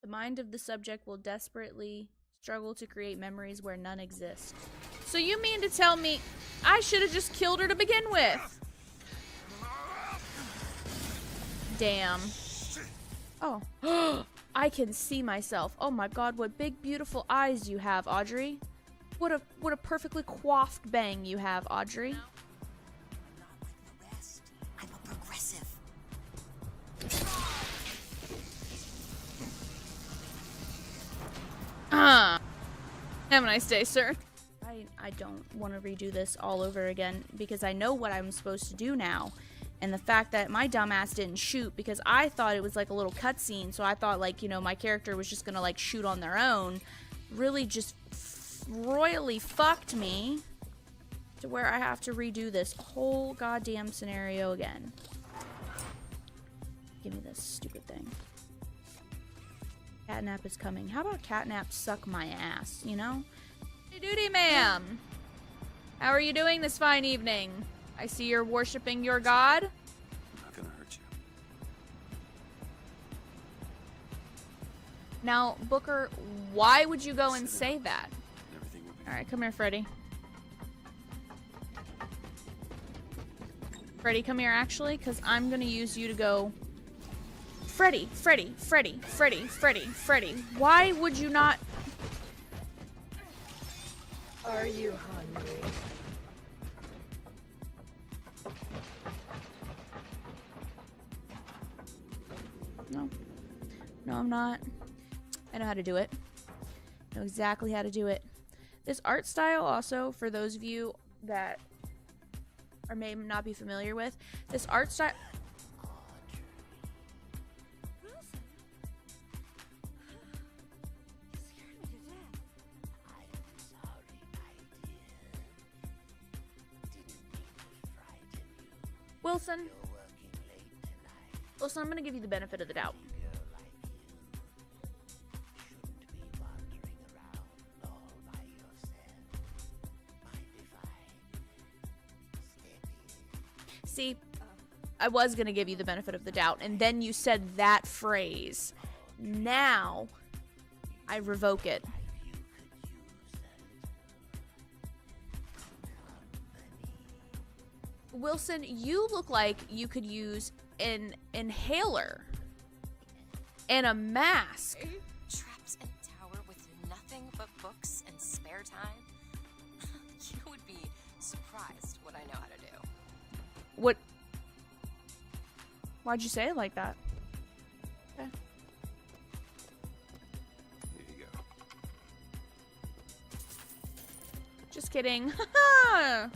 The mind of the subject will desperately struggle to create memories where none exist. So you mean to tell me I should have just killed her to begin with? Damn. Oh. I can see myself. Oh my god, what big beautiful eyes you have, Audrey. What a perfectly coiffed bang you have, Audrey. Not like the rest. I'm a progressive. Have a nice day, sir. I don't want to redo this all over again because I know what I'm supposed to do now. And the fact that my dumbass didn't shoot because I thought it was like a little cutscene, so I thought like, you know, my character was just gonna like shoot on their own, really just royally fucked me to where I have to redo this whole goddamn scenario again. Give me this stupid thing. Catnap is coming. How about Catnap suck my ass, you know? Hey, duty, ma'am. How are you doing this fine evening? I see you're worshipping your god. I'm not gonna hurt you. Now, Booker, why would you go and say that? Everything will be Alright, come here, Freddy. Freddy, come here, actually, because I'm gonna use you to go... Freddy, Freddy, Freddy, Freddy, Freddy, Freddy. Why would you not... Are you hungry? No. No, I'm not. I know how to do it. I know exactly how to do it. This art style also, for those of you that or may not be familiar with, this art style... Wilson, I'm gonna give you the benefit of the doubt. See, I was gonna give you the benefit of the doubt, and then you said that phrase. Now, I revoke it. Wilson, you look like you could use an inhaler and a mask. Trapped in a tower with nothing but books and spare time? You would be surprised what I know how to do. What? Why'd you say it like that? Okay. Here you go. Just kidding. Haha.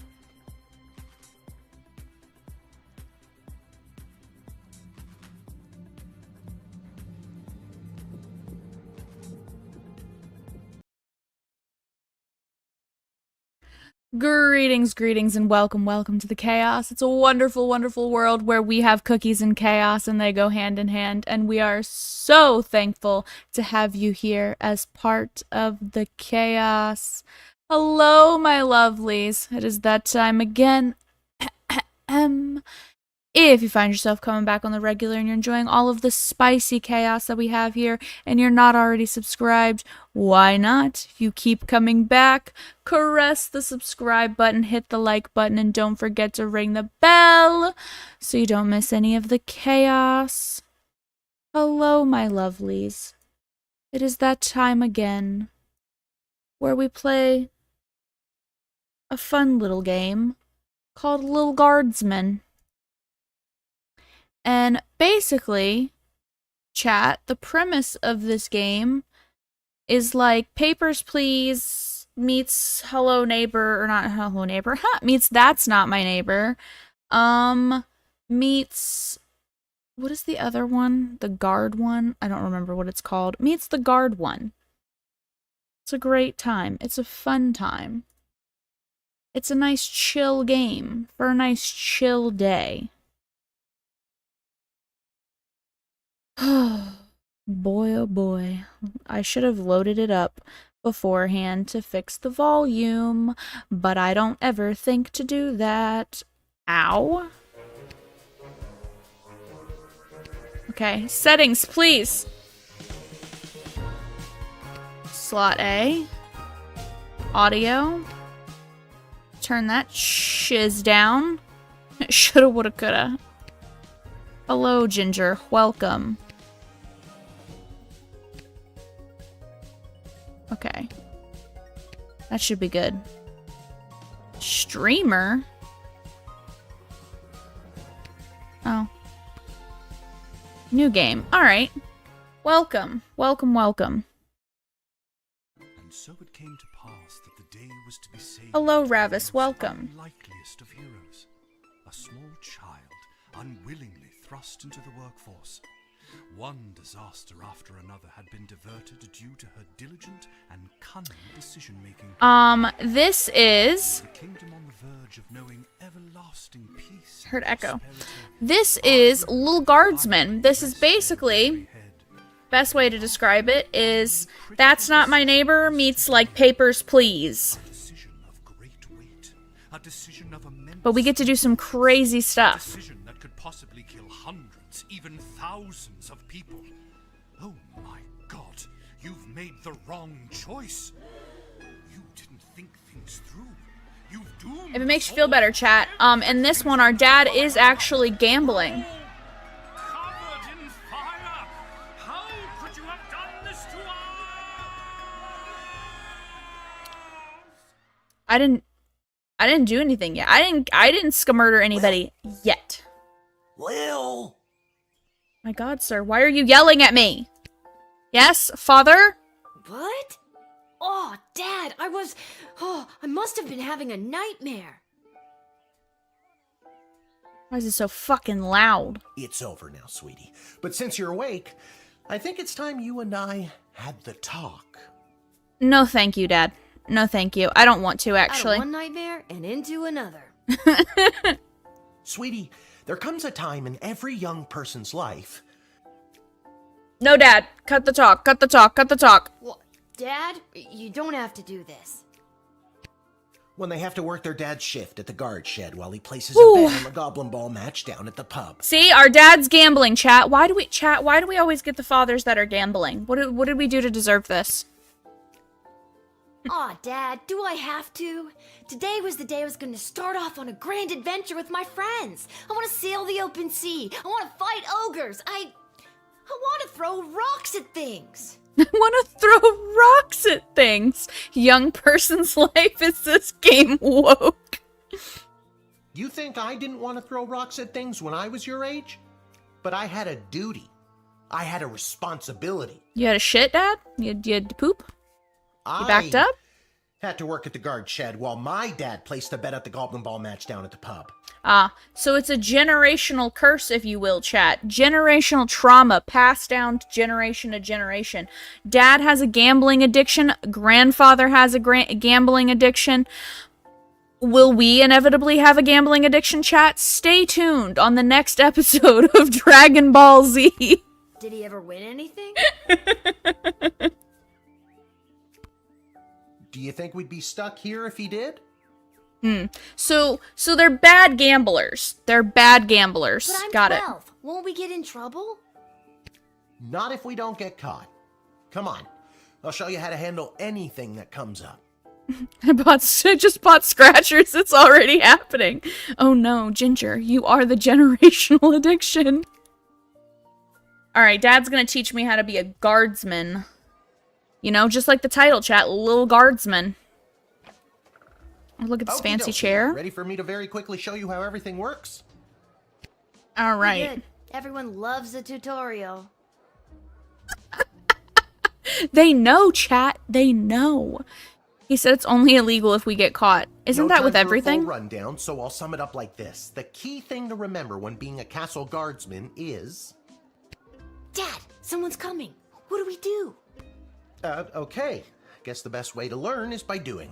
Greetings, and welcome to the chaos. It's a wonderful, wonderful world where we have cookies and chaos and they go hand in hand, and we are so thankful to have you here as part of the chaos. Hello, my lovelies. It is that time again. If you find yourself coming back on the regular and you're enjoying all of the spicy chaos that we have here and you're not already subscribed, why not? You keep coming back, caress the subscribe button, hit the like button, and don't forget to ring the bell so you don't miss any of the chaos. Hello, my lovelies. It is that time again where we play a fun little game called Lil Guardsman. And basically, chat, the premise of this game is like Papers, Please meets Hello Neighbor, or not Hello Neighbor, meets That's Not My Neighbor, meets, what is the other one? The Guard one? I don't remember what it's called. Meets the Guard one. It's a great time. It's a fun time. It's a nice chill game for a nice chill day. Boy, oh boy. I should have loaded it up beforehand to fix the volume, but I don't ever think to do that. Ow. Okay, settings, please. Slot A. Audio. Turn that shiz down. Shoulda, woulda, coulda. Hello, Ginger. Welcome. Okay. That should be good. Streamer? Oh. New game. Alright. Welcome. Welcome, welcome. And so it came to pass that the day was to be saved. Hello, Ravis. Welcome. Unlikeliest of heroes. A small child, unwillingly thrust into the workforce. One disaster after another had been diverted due to her diligent and cunning decision-making. This is... The kingdom on the verge of knowing everlasting peace. Heard echo. This is Lil Guardsman. This is basically... Best way to describe it is That's Not My Neighbor meets like Papers, Please. But we get to do some crazy stuff. Decision that could possibly kill hundreds, even thousands of people. Oh my God, you've made the wrong choice. You didn't think things through. You've doomed. If it makes you feel better, chat. In this one, our dad is actually gambling. Covered in fire. How could you have done this to us? I didn't do anything yet. I didn't murder anybody yet. Lil! My God, sir, why are you yelling at me? Yes, father? What? Oh, Dad, I must have been having a nightmare. Why is it so fucking loud? It's over now, sweetie. But since you're awake, I think it's time you and I had the talk. No, thank you, Dad. No, thank you. I don't want to, actually. Out of one nightmare and into another. Sweetie, there comes a time in every young person's life. No, Dad. Cut the talk. Cut the talk. Cut the talk. What? Dad, you don't have to do this. When they have to work their dad's shift at the guard shed while he places Ooh. a bet on the goblin ball match down at the pub. See, our dad's gambling, chat. Why do we always get the fathers that are gambling? What did we do to deserve this? Aw, Dad, do I have to? Today was the day I was going to start off on a grand adventure with my friends. I want to sail the open sea. I want to fight ogres. I want to throw rocks at things. I want to throw rocks at things. Young person's life is this game woke. You think I didn't want to throw rocks at things when I was your age? But I had a duty. I had a responsibility. You had a shit, Dad? You had to poop? You backed up? Had to work at the guard shed while my dad placed a bet at the goblin ball match down at the pub. Ah, so it's a generational curse, if you will, chat. Generational trauma passed down to generation. Dad has a gambling addiction. Grandfather has a gambling addiction. Will we inevitably have a gambling addiction, chat? Stay tuned on the next episode of Dragon Ball Z. Did he ever win anything? Do you think we'd be stuck here if he did? So they're bad gamblers. They're bad gamblers. But I'm Got 12. Won't we get in trouble? Not if we don't get caught. Come on. I'll show you how to handle anything that comes up. it. I just bought scratchers. It's already happening. Oh no, Ginger, you are the generational addiction. Alright, Dad's gonna teach me how to be a guardsman. You know, just like the title, chat, Lil Guardsman. Oh, look at this fancy Okey-dokey. chair. Ready for me to very quickly show you how everything works? Alright. Good. Everyone loves a tutorial. They know, chat. They know. He said it's only illegal if we get caught. Isn't No that time with for a everything? full rundown, so I'll sum it up like this. The key thing to remember when being a castle guardsman is... Dad, someone's coming. What do we do? Okay. Guess the best way to learn is by doing.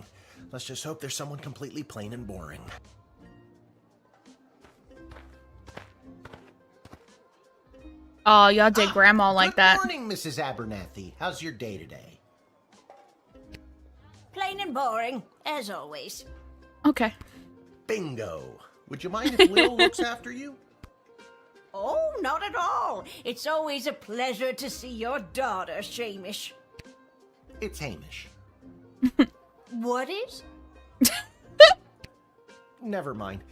Let's just hope there's someone completely plain and boring. Oh, y'all did grandma like that. Good morning, Mrs. Abernathy. How's your day today? Plain and boring, as always. Okay. Bingo. Would you mind if Lil looks after you? Oh, not at all. It's always a pleasure to see your daughter, Shamish. It's Hamish. What is? Never mind.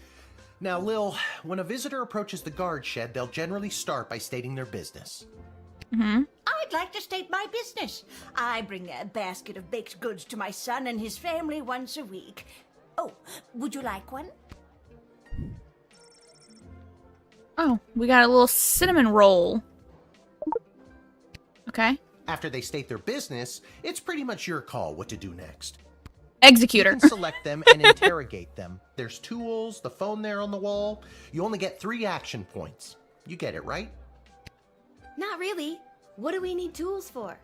Now, Lil, when a visitor approaches the guard shed, they'll generally start by stating their business. I'd like to state my business. I bring a basket of baked goods to my son and his family once a week. Oh, would you like one? Oh, we got a little cinnamon roll. Okay. After they state their business, it's pretty much your call what to do next. Executor. You can select them and interrogate them. There's tools, the phone there on the wall. You only get 3 action points. You get it, right? Not really. What do we need tools for?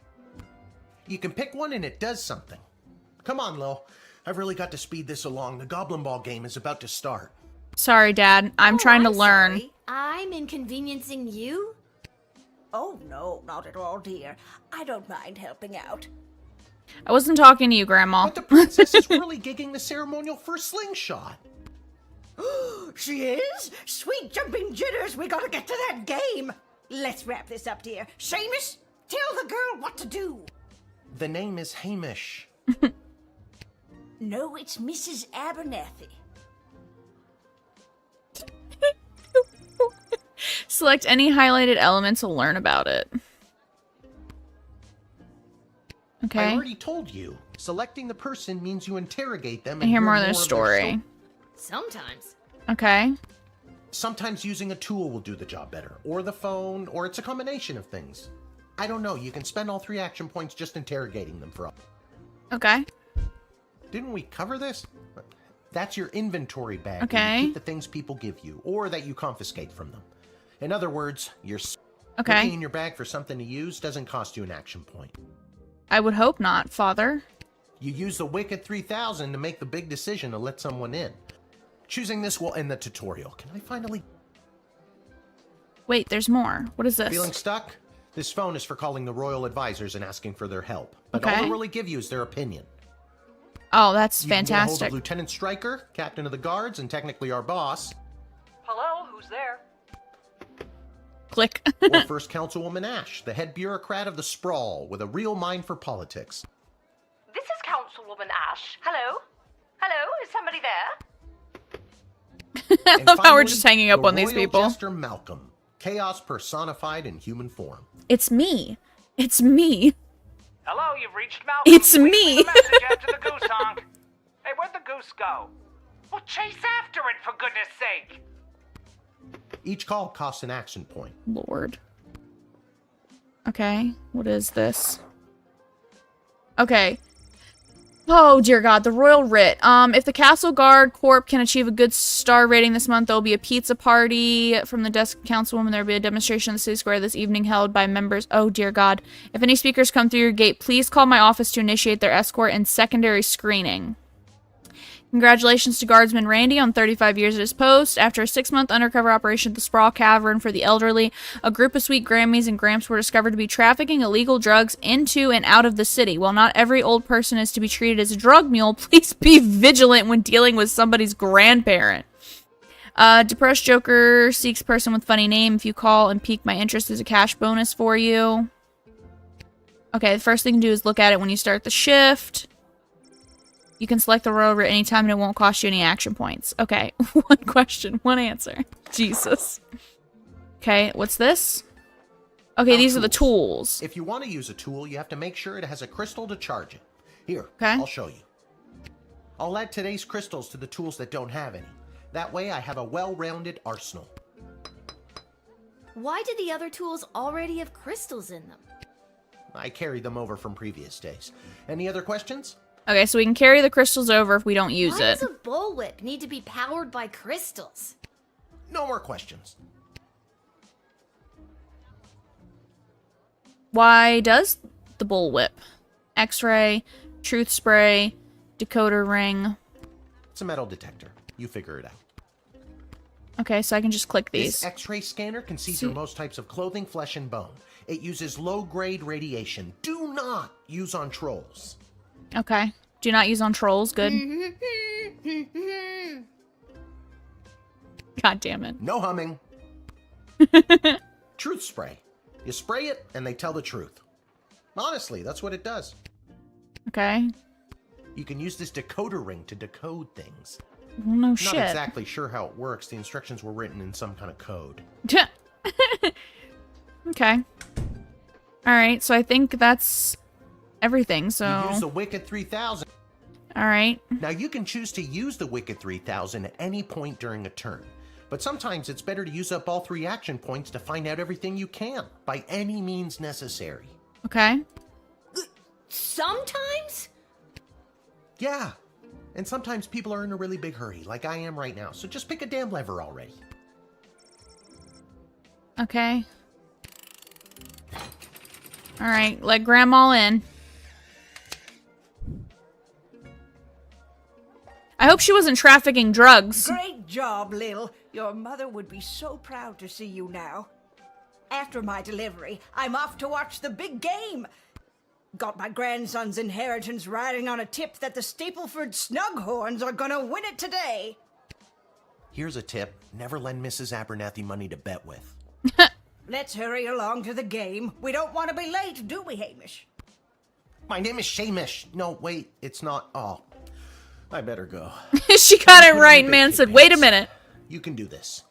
You can pick one and it does something. Come on, Lil. I've really got to speed this along. The Goblin Ball game is about to start. Sorry, Dad. I'm trying to learn. Sorry. I'm inconveniencing you? Oh, no, not at all, dear. I don't mind helping out. I wasn't talking to you, Grandma. But the princess is really gigging the ceremonial for slingshot. She is? Sweet jumping jitters, we gotta get to that game. Let's wrap this up, dear. Seamus, tell the girl what to do. The name is Hamish. No, it's Mrs. Abernathy. Select any highlighted elements to learn about it. I Okay. already told you. Selecting the person means you interrogate them And hear more of of their story. Sometimes. Okay. Sometimes using a tool will do the job better, or the phone, or it's a combination of things. I don't know. You can spend all 3 action points just interrogating them for. Okay. Didn't we cover this? That's your inventory bag. Where Okay. you keep the things people give you, or that you confiscate from them. In other words, you're Okay. looking in your bag for something to use doesn't cost you an action point. I would hope not, Father. You use the Wicked 3000 to make the big decision to let someone in. Choosing this will end the tutorial. Can I finally... Wait, there's more. What is this? Feeling stuck? This phone is for calling the royal advisors and asking for their help. But all Okay. they'll really give you is their opinion. Oh, that's You can get a hold fantastic. of Lieutenant Stryker, captain of the guards, and technically our boss, Hello, who's there? Click. or First Councilwoman Ash, the head bureaucrat of the Sprawl, with a real mind for politics. This is Councilwoman Ash. Hello? Hello, is somebody there? I And love how we're finally, just hanging up the on these Royal people. Jester Malcolm, chaos personified in human form. It's me. It's me. Hello, you've reached Malcolm. It's Please me. leave a message after the goose honk. Hey, where'd the goose go? Well, chase after it, for goodness sake. Each call costs an action point. Lord. Okay, what is this? Okay. Oh, dear God, the Royal Writ. If the Castle Guard Corps can achieve a good star rating this month, there'll be a pizza party from the desk councilwoman. There'll be a demonstration in the city square this evening held by members. Oh, dear God. If any speakers come through your gate, please call my office to initiate their escort and secondary screening. Congratulations to Guardsman Randy on 35 years at his post. After a 6-month undercover operation at the Sprawl Cavern for the elderly, a group of sweet Grammys and Gramps were discovered to be trafficking illegal drugs into and out of the city. While not every old person is to be treated as a drug mule, please be vigilant when dealing with somebody's grandparent. Depressed Joker seeks person with funny name. If you call and pique my interest, there's a cash bonus for you. Okay, the first thing to do is look at it when you start the shift. You can select the Royal Writ anytime and it won't cost you any action points. Okay, 1 question, 1 answer. Jesus. Okay, what's this? Okay, Now these are the tools. If you want to use a tool, you have to make sure it has a crystal to charge it. Here, Okay. I'll show you. I'll add today's crystals to the tools that don't have any. That way I have a well-rounded arsenal. Why did the other tools already have crystals in them? I carried them over from previous days. Any other questions? Okay, so we can carry the crystals over if we don't use Why it. does a bullwhip need to be powered by crystals? No more questions. Why does the bullwhip? X-ray, truth spray, decoder ring. It's a metal detector. You figure it out. Okay, so I can just click This these. X-ray scanner can see See- through most types of clothing, flesh, and bone. It uses low-grade radiation. Do not use on trolls. Okay. Do not use on trolls. Good. God damn it. No humming. Truth spray. You spray it, and they tell the truth. Honestly, that's what it does. Okay. You can use this decoder ring to decode things. Well, no Not shit. exactly sure how it works. The instructions were written in some kind of code. Okay. Alright, so I think that's everything, so... You use the Wicked 3000. Alright. Now, you can choose to use the Wicked 3000 at any point during a turn. But sometimes it's better to use up all 3 action points to find out everything you can, by any means necessary. Okay. Sometimes? Yeah. And sometimes people are in a really big hurry, like I am right now. So just pick a damn lever already. Okay. Alright, let Grandma in. I hope she wasn't trafficking drugs. Great job, Lil. Your mother would be so proud to see you now. After my delivery, I'm off to watch the big game. Got my grandson's inheritance riding on a tip that the Stapleford Snughorns are gonna win it today. Here's a tip. Never lend Mrs. Abernathy money to bet with. Let's hurry along to the game. We don't want to be late, do we, Hamish? My name is Shamish. No, wait, it's not. Oh, I better go. She got it Put on right, your man big said, kid wait a pants. minute. You can do this.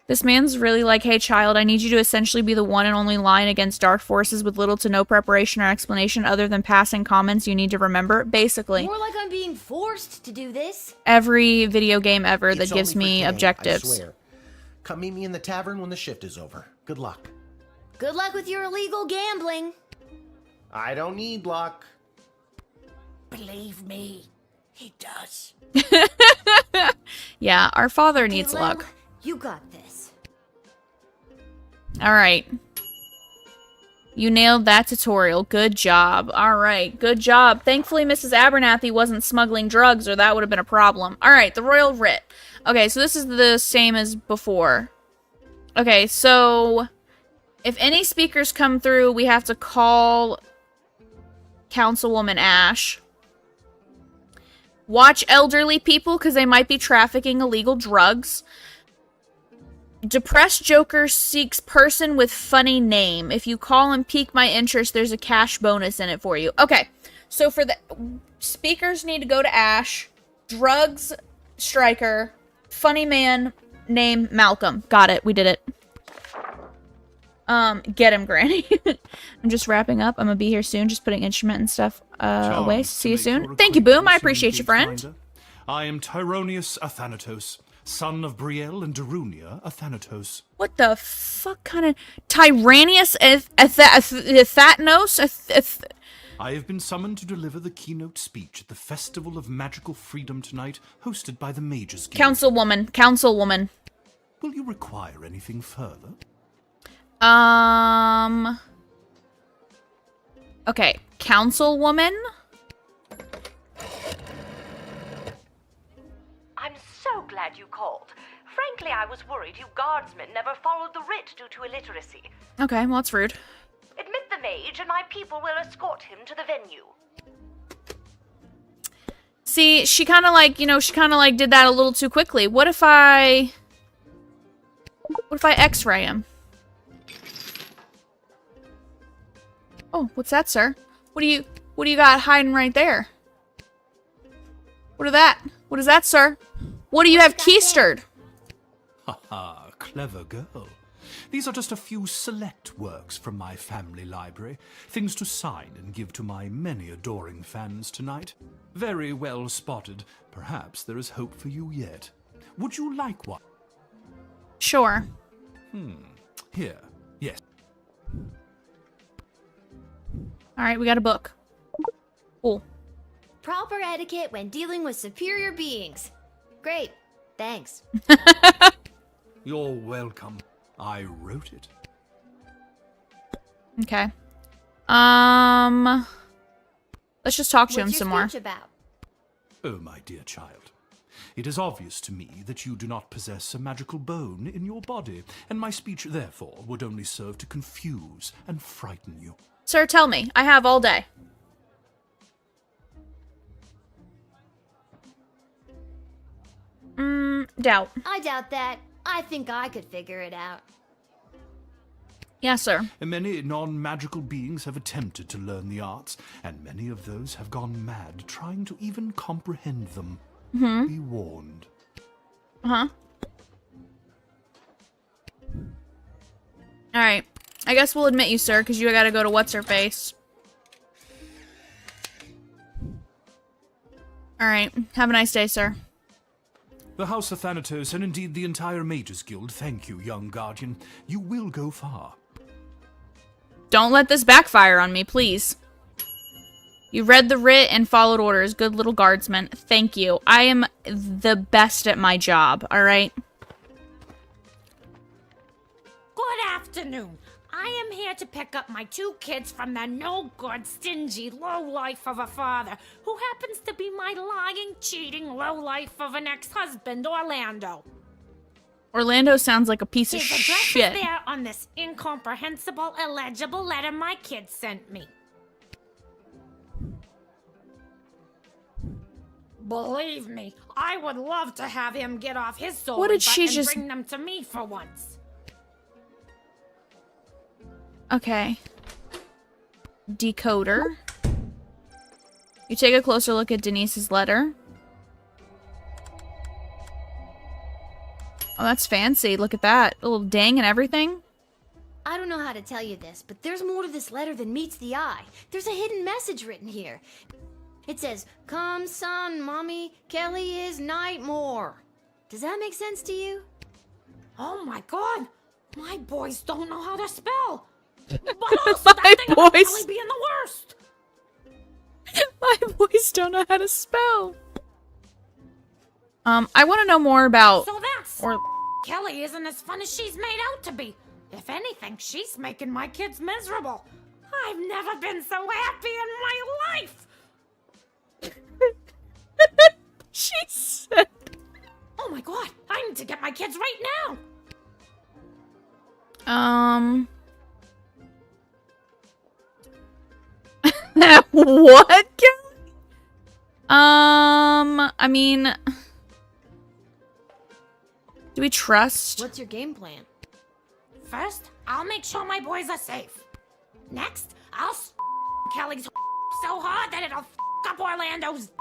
This man's really like, hey child, I need you to essentially be the one and only line against dark forces with little to no preparation or explanation other than passing comments you need to remember. Basically, More like I'm being forced to do this. every video game ever that It's gives only for me today, objectives. I swear. Come meet me in the tavern when the shift is over. Good luck. Good luck with your illegal gambling. I don't need luck. Believe me, he does. Yeah, our father Okay, needs Lil, luck. You got this. Alright. You nailed that tutorial. Good job. Alright, good job. Thankfully, Mrs. Abernathy wasn't smuggling drugs, or that would have been a problem. Alright, the Royal Writ. Okay, so this is the same as before. Okay, so... if any speakers come through, we have to call Councilwoman Ash. Watch elderly people, because they might be trafficking illegal drugs. Depressed Joker seeks person with funny name. If you call and pique my interest, there's a cash bonus in it for you. Okay, so for the speakers need to go to Ash. Drugs, Striker. Funny man, name Malcolm. Got it, we did it. Get him, Granny. I'm just wrapping up. I'm gonna be here soon, just putting instrument and stuff away. See you soon. Thank you, Boom. I appreciate you, friend. I am Tyronius Athanatos, son of Brielle and Darunia Athanatos. What the fuck kind of Tyrannius Thatnos? I have been summoned to deliver the keynote speech at the Festival of Magical Freedom tonight, hosted by the Mages Guild. Councilwoman. Will you require anything further? Okay, Councilwoman? I'm so glad you called. Frankly, I was worried you guardsmen never followed the writ due to illiteracy. Okay, well, that's rude. Admit the mage, and my people will escort him to the venue. See, she kind of like, did that a little too quickly. What if I X-ray him? Oh, what's that, sir? What do you got hiding right there? What is that, sir? What do you have keistered? Ha ha, clever girl. These are just a few select works from my family library, things to sign and give to my many adoring fans tonight. Very well spotted. Perhaps there is hope for you yet. Would you like one? Sure. Here, yes. Alright, we got a book. Cool. Proper etiquette when dealing with superior beings. Great. Thanks. You're welcome. I wrote it. Okay. Let's just talk to him What's some your more. speech about? Oh, my dear child. It is obvious to me that you do not possess a magical bone in your body, and my speech, therefore, would only serve to confuse and frighten you. Sir, tell me. I have all day. Doubt. I doubt that. I think I could figure it out. Yes, sir. And many non-magical beings have attempted to learn the arts, and many of those have gone mad trying to even comprehend them. Be warned. Uh-huh. Alright. I guess we'll admit you, sir, because you gotta go to What's-Her-Face. Alright. Have a nice day, sir. The House of Thanatos, and indeed the entire Mages Guild, thank you, young guardian. You will go far. Don't let this backfire on me, please. You read the writ and followed orders. Good little guardsman. Thank you. I am the best at my job, alright? Good afternoon. I am here to pick up my 2 kids from the no-good, stingy lowlife of a father who happens to be my lying, cheating lowlife of an ex-husband, Orlando. Orlando sounds like a piece of His address shit. is there on this incomprehensible, illegible letter my kid sent me. Believe me, I would love to have him get off his soul What did she and just- bring them to me for once. Okay. Decoder. You take a closer look at Denise's letter. Oh, that's fancy. Look at that. A little dang and everything. I don't know how to tell you this, but there's more to this letter than meets the eye. There's a hidden message written here. It says, "Come, son, mommy, Kelly is Nightmare." Does that make sense to you? Oh my god! My boys don't know how to spell! But also, My that thing about boys. Kelly being the worst! My boys don't know how to spell. I want to know more about... So that's... Or Kelly isn't as fun as she's made out to be. If anything, she's making my kids miserable. I've never been so happy in my life! she said... Oh my god, I need to get my kids right What? now! Kelly? I mean... Do we trust? What's your game plan? First, I'll make sure my boys are safe. Next, I'll Kelly's so hard that it'll up Orlando's.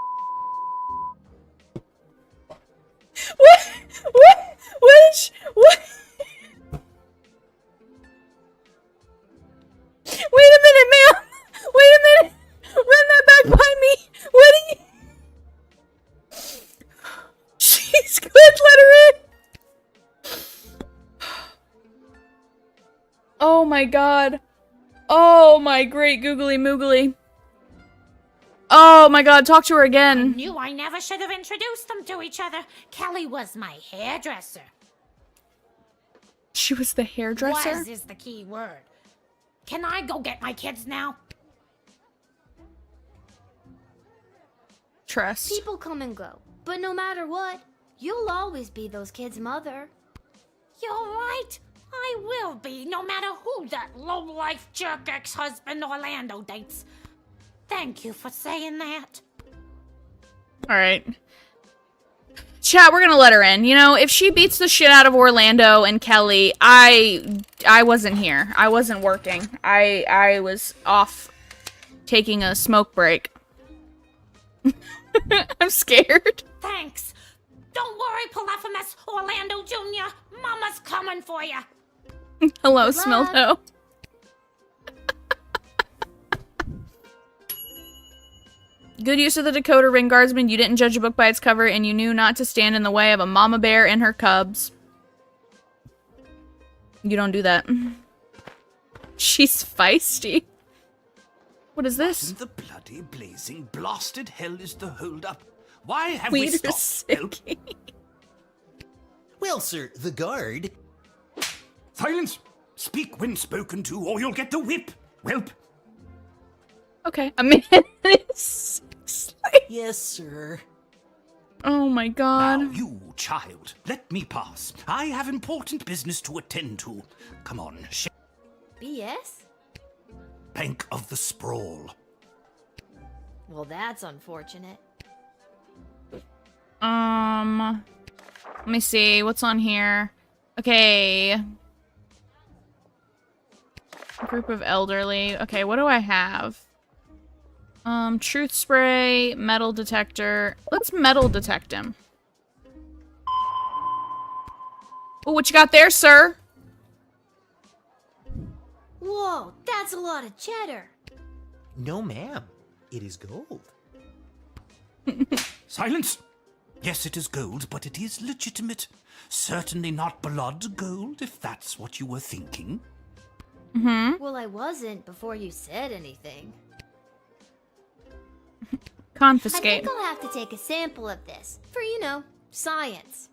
What? What? What? Wait a minute, ma'am! Wait a minute! Run that back by me! What are you... She's good, let her in! Oh my god. Oh my great googly moogly. Oh my god, talk to her again. Knew I never should have introduced them to each other. Kelly was my hairdresser. She was the hairdresser? Was is the key word. Can I go get my kids now? Trust. People come and go, but no matter what, you'll always be those kids' mother. You're right. I will be, no matter who that low-life jerk ex-husband Orlando dates. Thank you for saying that. Alright. Chat, we're gonna let her in. You know, if she beats the shit out of Orlando and Kelly, I wasn't here. I wasn't working. I was off taking a smoke break. I'm scared. Thanks. Don't worry, Polyphemus Orlando Jr. Mama's coming for you. Hello, Good luck. Smilto. Good use of the decoder, ring guardsman. You didn't judge a book by its cover, and you knew not to stand in the way of a mama bear and her cubs. You don't do that. She's feisty. What is this? What in the bloody blazing blasted hell is the hold-up? Why have we Weeder stopped? Help! Sicky. Well, sir, the guard. Silence! Speak when spoken to, or you'll get the whip! Whelp! Okay, a minute. Yes, sir. Oh my god. Now, you, child, let me pass. I have important business to attend to. Come on, BS? Bank of the Sprawl. Well, that's unfortunate. Let me see. What's on here? Okay. Group of elderly. Okay, what do I have? Truth spray, metal detector. Let's metal detect him. Oh, what you got there, sir? Whoa, that's a lot of cheddar. No, ma'am. It is gold. Silence! Yes, it is gold, but it is legitimate. Certainly not blood gold, if that's what you were thinking. Well, I wasn't before you said anything. I Confiscate. think I'll have to take a sample of this for, you know, science.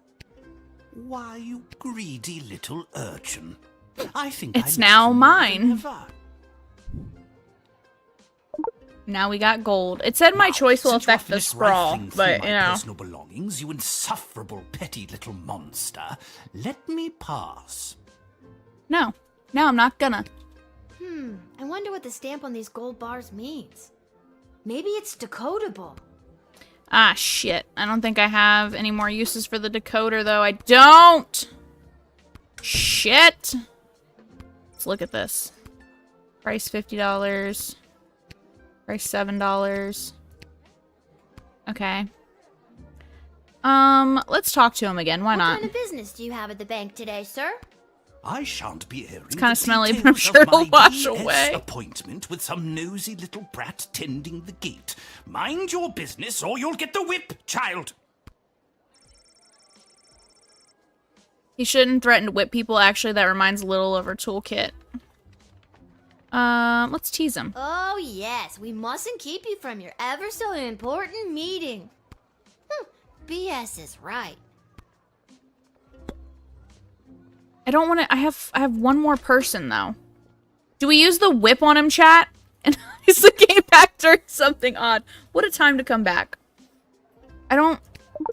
Why, you greedy little urchin. I think It's I now met you mine. never. Now we got gold. It said my Now, choice will since you are affect the finished sprawl, rifling through but my you know. personal belongings, you insufferable petty little monster, let me pass. No. No, I'm not gonna. I wonder what the stamp on these gold bars means. Maybe it's decodable. Ah, shit. I don't think I have any more uses for the decoder, though. I don't! Shit! Let's look at this. Price $50. Price $7. Okay. Let's talk to him again. Why What not? kind of business do you have at the bank today, sir? I shan't be airing It's kinda the smelly, but details I'm sure of it'll my wash DS away. appointment with some nosy little brat tending the gate. Mind your business, or you'll get the whip, child. He shouldn't threaten to whip people. Actually, that reminds Lil of her toolkit. Let's tease him. Oh, yes, we mustn't keep you from your ever so important meeting. BS is right. I don't want to. I have one more person though. Do we use the whip on him, chat? And he's the game back during something odd. What a time to come back. I don't.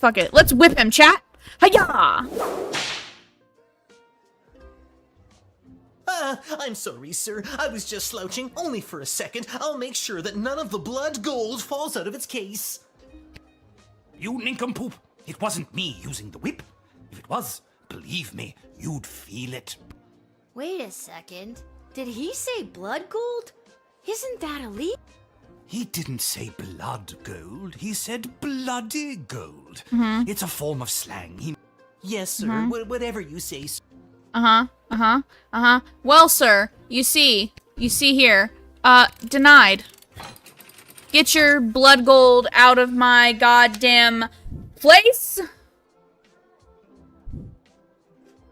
Fuck it. Let's whip him, chat. Hiya! I'm sorry, sir. I was just slouching, only for a second. I'll make sure that none of the blood gold falls out of its case. You nincompoop. It wasn't me using the whip. If it was, believe me, you'd feel it. Wait a second. Did he say blood gold? Isn't that illegal? He didn't say blood gold. He said bloody gold. It's a form of slang. Yes, sir. Whatever you say, sir. Well, sir, you see here. Denied. Get your blood gold out of my goddamn place.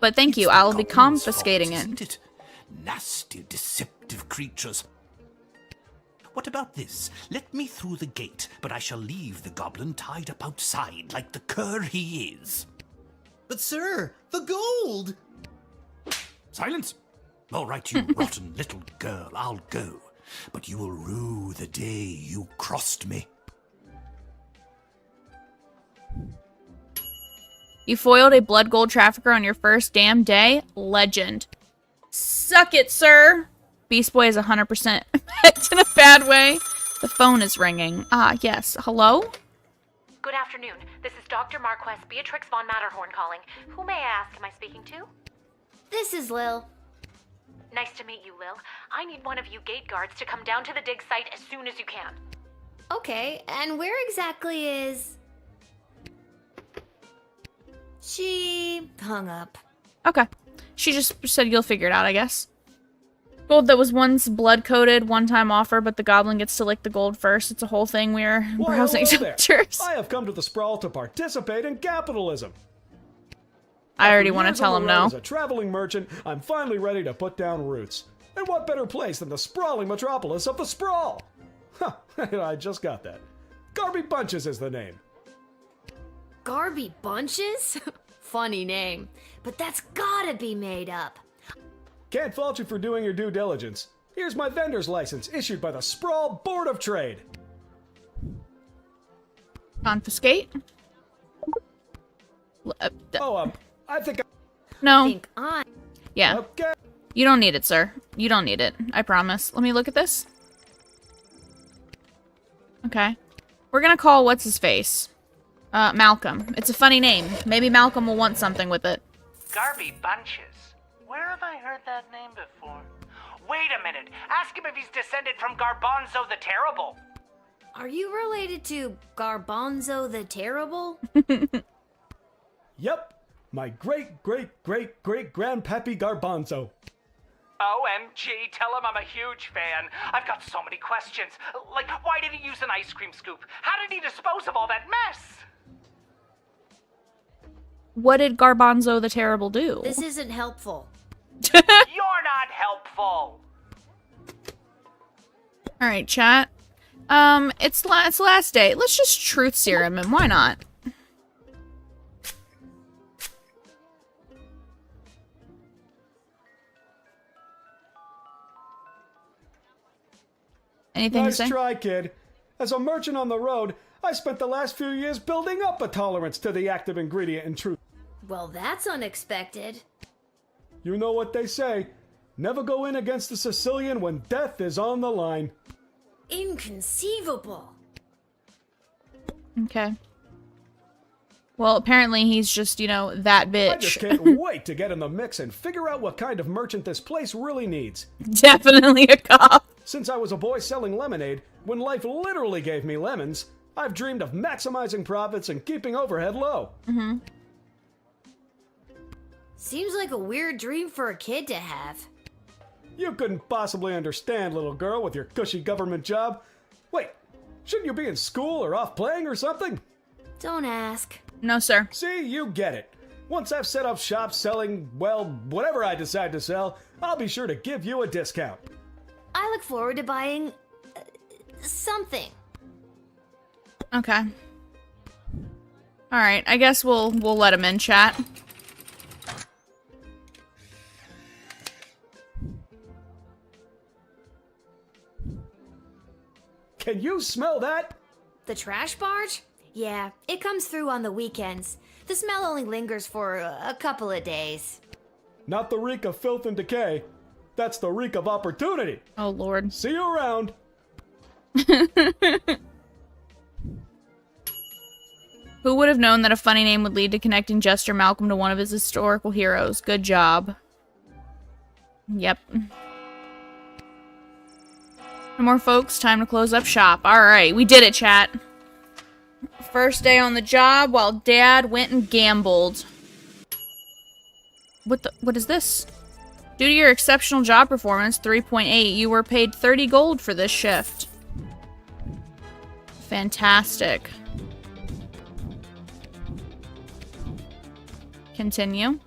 But thank you, I'll be Goblin's confiscating fault, it. isn't it? Nasty, deceptive creatures. What about this? Let me through the gate, but I shall leave the goblin tied up outside like the cur he is. But, sir, the gold! Silence! All right, you rotten little girl, I'll go. But you will rue the day you crossed me. You foiled a blood gold trafficker on your first damn day? Legend. Suck it, sir! Beast Boy is 100% in a bad way. The phone is ringing. Ah, yes. Hello? Good afternoon. This is Dr. Marquess Beatrix von Matterhorn calling. Who may I ask am I speaking to? This is Lil. Nice to meet you, Lil. I need one of you gate guards to come down to the dig site as soon as you can. Okay, and where exactly is... She hung up. Okay. She just said you'll figure it out, I guess. Gold that was once blood-coated, one-time offer, but the goblin gets to lick the gold first. It's a whole thing. We're browsing hello there. temperatures. I have come to the Sprawl to participate in capitalism. I already After want years to tell on him the road no. As a traveling merchant, I'm finally ready to put down roots. And what better place than the sprawling metropolis of the Sprawl? Huh, I just got that. Garby Bunches is the name. Garby Bunches? Funny name. But that's gotta be made up. Can't fault you for doing your due diligence. Here's my vendor's license, issued by the Sprawl Board of Trade. Confiscate? I think No. Think I... Yeah. Okay. You don't need it, sir. You don't need it. I promise. Let me look at this. Okay. We're gonna call what's-his-face? Malcolm. It's a funny name. Maybe Malcolm will want something with it. Garby Bunches. Where have I heard that name before? Wait a minute. Ask him if he's descended from Garbanzo the Terrible. Are you related to Garbanzo the Terrible? Yep, my great-great-great-great-grandpappy Garbanzo. OMG, tell him I'm a huge fan. I've got so many questions. Like, why did he use an ice cream scoop? How did he dispose of all that mess? What did Garbanzo the Terrible do? This isn't helpful. You're not helpful. All right, chat. It's last day. Let's just truth serum him. Why not? Anything to Nice say? try, kid. As a merchant on the road, I spent the last few years building up a tolerance to the active ingredient in truth. Well, that's unexpected. You know what they say. Never go in against a Sicilian when death is on the line. Inconceivable. Okay. Well, apparently he's just, that bitch. I just can't wait to get in the mix and figure out what kind of merchant this place really needs. Definitely a cop. Since I was a boy selling lemonade, when life literally gave me lemons, I've dreamed of maximizing profits and keeping overhead low. Mm-hmm. Seems like a weird dream for a kid to have. You couldn't possibly understand, little girl, with your cushy government job. Wait, shouldn't you be in school or off playing or something? Don't ask. No, sir. See, you get it. Once I've set up shop selling, well, whatever I decide to sell, I'll be sure to give you a discount. I look forward to buying something. Okay. All right. I guess we'll let him in, chat. Can you smell that? The trash barge? Yeah, it comes through on the weekends. The smell only lingers for a couple of days. Not the reek of filth and decay. That's the reek of opportunity. Oh, Lord. See you around. Who would have known that a funny name would lead to connecting Jester Malcolm to one of his historical heroes? Good job. Yep. No more folks, time to close up shop. Alright, we did it, chat. First day on the job while Dad went and gambled. What is this? Due to your exceptional job performance, 3.8, you were paid 30 gold for this shift. Fantastic. Continue.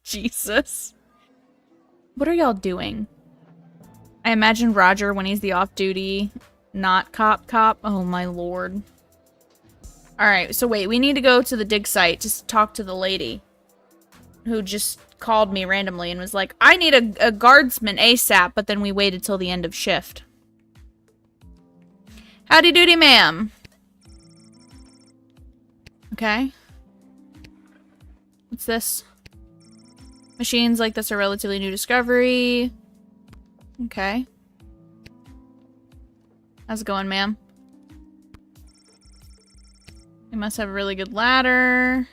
Jesus. What are y'all doing? I imagine Roger when he's the off-duty, not cop. Oh my lord. Alright, so wait, we need to go to the dig site to talk to the lady who just called me randomly and was like, I need a guardsman ASAP, but then we waited till the end of shift. Howdy doody, ma'am. Okay. What's this? Machines like this are relatively new discovery. Okay. How's it going, ma'am? You must have a really good ladder.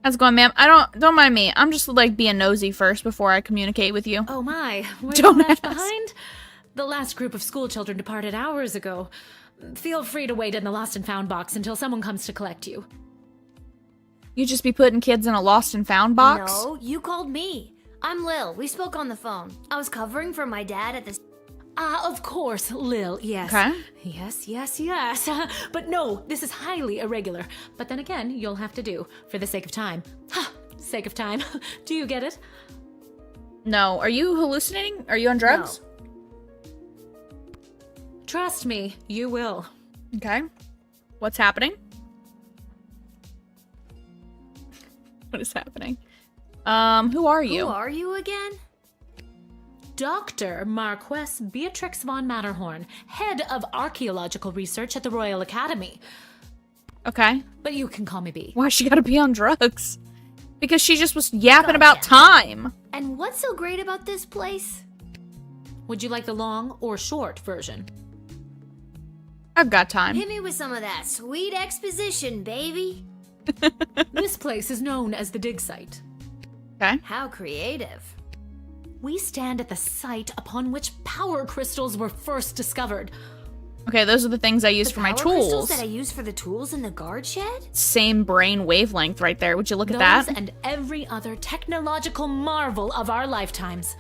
How's it going, ma'am? Don't mind me. I'm just like being nosy first before I communicate with you. Oh my, were Don't you left ask. behind? The last group of school children departed hours ago. Feel free to wait in the lost and found box until someone comes to collect you. You just be putting kids in a lost and found box? No, you called me. I'm Lil. We spoke on the phone. I was covering for my dad at this. Of course, Lil, yes. Okay. Yes. But no, this is highly irregular. But then again, you'll have to do, for the sake of time. Sake of time. Do you get it? No. Are you hallucinating? Are you on drugs? Trust me, you will. Okay. What's happening? What is happening? Who are you? Who are you again? Dr. Marquess Beatrix von Matterhorn, head of archaeological research at the Royal Academy. Okay. But you can call me B. Why she gotta be on drugs? Because she just was yapping about time. And what's so great about this place? Would you like the long or short version? I've got time. Hit me with some of that sweet exposition, baby. This place is known as the dig site. Okay. How creative. We stand at the site upon which power crystals were first discovered. Okay, those are the things I use for my Power crystals tools. that I use for the tools in the guard shed? Same brain wavelength right there. Would you look at that? Those and every other technological marvel of our lifetimes.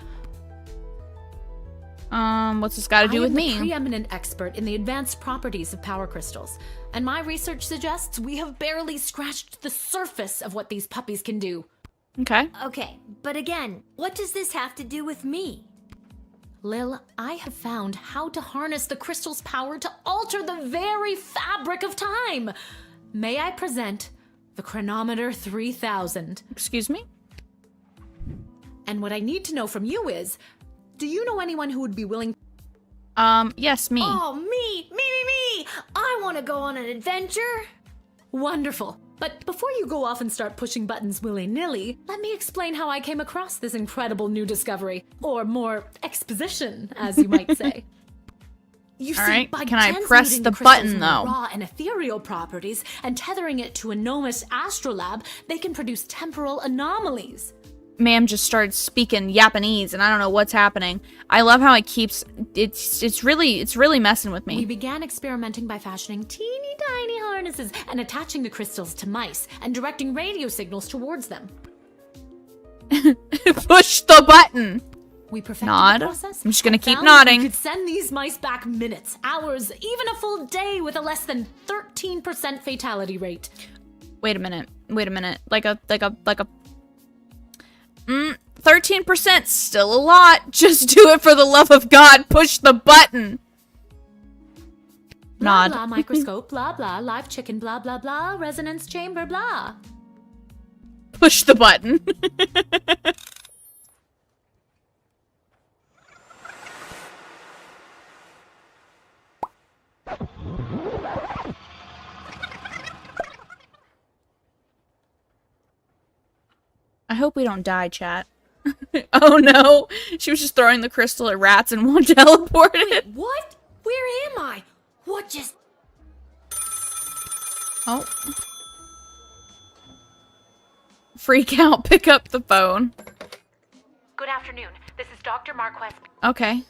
What's this got to do with I am me? the preeminent expert in the advanced properties of power crystals, and my research suggests we have barely scratched the surface of what these puppies can do. Okay. Okay, but again, what does this have to do with me? Lil, I have found how to harness the crystal's power to alter the very fabric of time. May I present the Chronometer 3000? Excuse me? And what I need to know from you is, do you know anyone who would be willing? Yes, me. Oh, me! I want to go on an adventure! Wonderful. But before you go off and start pushing buttons willy-nilly, let me explain how I came across this incredible new discovery. Or more, exposition, as you might say. You see, Alright, by can I press transmuting the crystals button, into though? raw and ethereal properties and tethering it to a Nomus astrolab, they can produce temporal anomalies. Ma'am just started speaking Japanese, and I don't know what's happening. I love how it keeps. It's really messing with We me. began experimenting by fashioning teeny tiny harnesses and attaching the crystals to mice and directing radio signals towards them. Push the button. We perfected Nod. the process. I'm just gonna and keep found nodding. We could send these mice back minutes, hours, even a full day with a less than 13% fatality rate. Wait a minute. Like a 13%, still a lot. Just do it for the love of God. Push the button. Blah Nod. blah microscope, blah blah live chicken, blah blah blah resonance chamber, blah. Push the button. I hope we don't die, chat. Oh no! She was just throwing the crystal at rats and one teleported. What? Where am I? What just... Oh. Freak out, pick up the phone. Good afternoon. This is Dr. Marquez. Okay.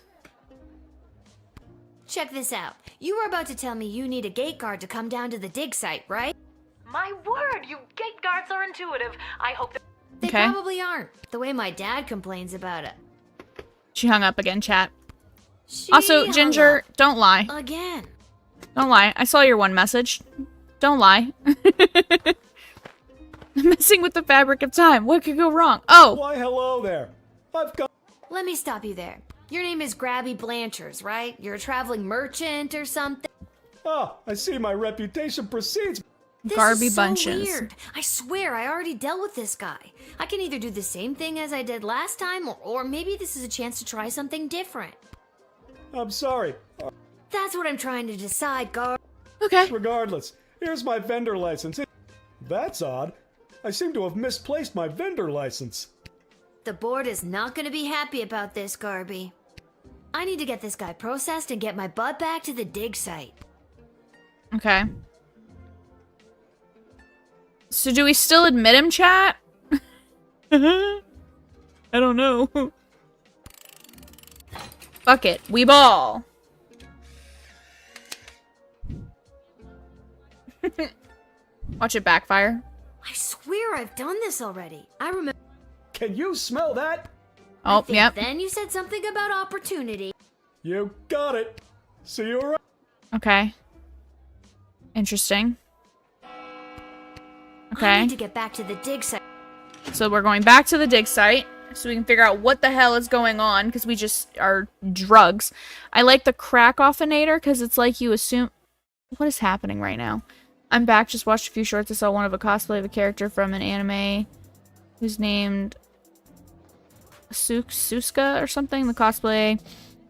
Check this out. You were about to tell me you need a gate guard to come down to the dig site, right? My word, you gate guards are intuitive. I hope that... They Okay. probably aren't, the way my dad complains about it. She hung up again, chat. She Also, hung Ginger, up don't lie. again. Don't lie. I saw your one message. Don't lie. Messing with the fabric of time. What could go wrong? Oh! Why, hello there. I've got... Let me stop you there. Your name is Grabby Blanchers, right? You're a traveling merchant or something? Ah, I see my reputation precedes... This Garby is so bunches. weird. I swear, I already dealt with this guy. I can either do the same thing as I did last time, or maybe this is a chance to try something different. I'm sorry. That's what I'm trying to decide, Gar. Okay. Regardless, here's my vendor license. That's odd. I seem to have misplaced my vendor license. The board is not going to be happy about this, Garby. I need to get this guy processed and get my butt back to the dig site. Okay. So do we still admit him, chat? I don't know. Fuck it. We ball. Watch it backfire. I swear I've done this already. I remember. Can you smell that? Oh, yep. Then you said something about opportunity. You got it. See you around. Okay. Interesting. I Okay. need to get back to the dig site. So we're going back to the dig site so we can figure out what the hell is going on because we just are drugs. I like the crack-offinator because it's like you assume... What is happening right now? I'm back. Just watched a few shorts. I saw one of a cosplay of a character from an anime who's named Suska or something. The cosplay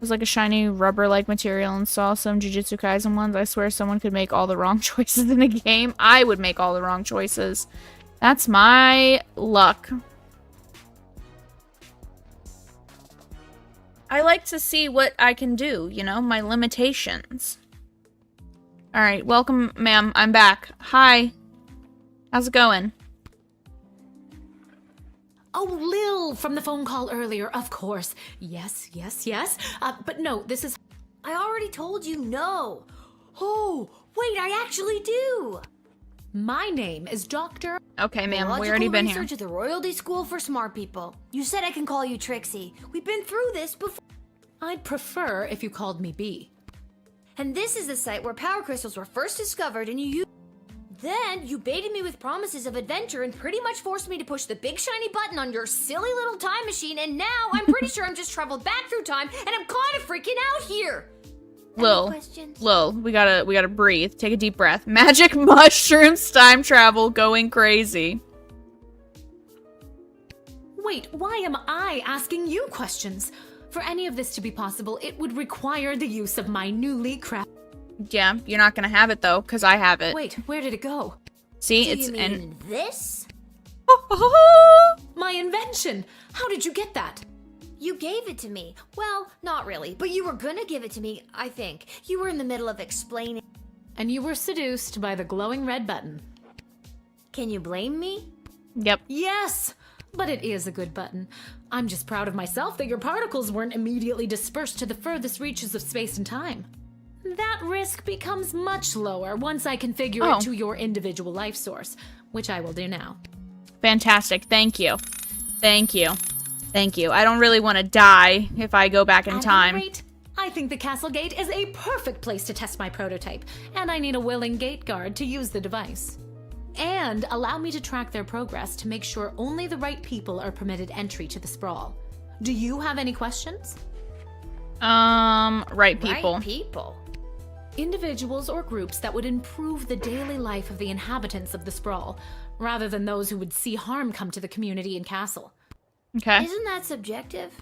was like a shiny rubber-like material and saw some Jujutsu Kaisen ones. I swear someone could make all the wrong choices in a game. I would make all the wrong choices. That's my luck. I like to see what I can do, you know, my limitations. Alright, welcome, ma'am. I'm back. Hi. How's it going? Oh, Lil from the phone call earlier, of course. Yes. But no, this is... I already told you no. Oh, wait, I actually do. My name is Dr. Okay, ma'am, we Logical already been here. research at the Royalty School for Smart People. You said I can call you Trixie. We've been through this before. I'd prefer if you called me B. And this is the site where power crystals were first discovered and you used. Then you baited me with promises of adventure and pretty much forced me to push the big shiny button on your silly little time machine, and now I'm pretty sure I'm just traveled back through time and I'm kind of freaking out here. Lil, questions? Lil, we gotta breathe. Take a deep breath. Magic mushrooms, time travel, going crazy. Wait, why am I asking you questions? For any of this to be possible, it would require the use of my newly crafted... Yeah, you're not gonna have it though, because I have it. Wait, where did it go? See, Do it's you mean this? My invention! How did you get that? You gave it to me. Well, not really, but you were gonna give it to me, I think. You were in the middle of explaining. And you were seduced by the glowing red button. Can you blame me? Yep. Yes! But it is a good button. I'm just proud of myself that your particles weren't immediately dispersed to the furthest reaches of space and time. That risk becomes much lower once I configure it to your individual life source, which I will do now. Fantastic. Thank you. Thank you. Thank you. I don't really want to die if I go back in time. At any rate, I think the castle gate is a perfect place to test my prototype, and I need a willing gate guard to use the device. And allow me to track their progress to make sure only the right people are permitted entry to the sprawl. Do you have any questions? Right people. Right people. Individuals or groups that would improve the daily life of the inhabitants of the sprawl, rather than those who would see harm come to the community and castle. Okay. Isn't that subjective?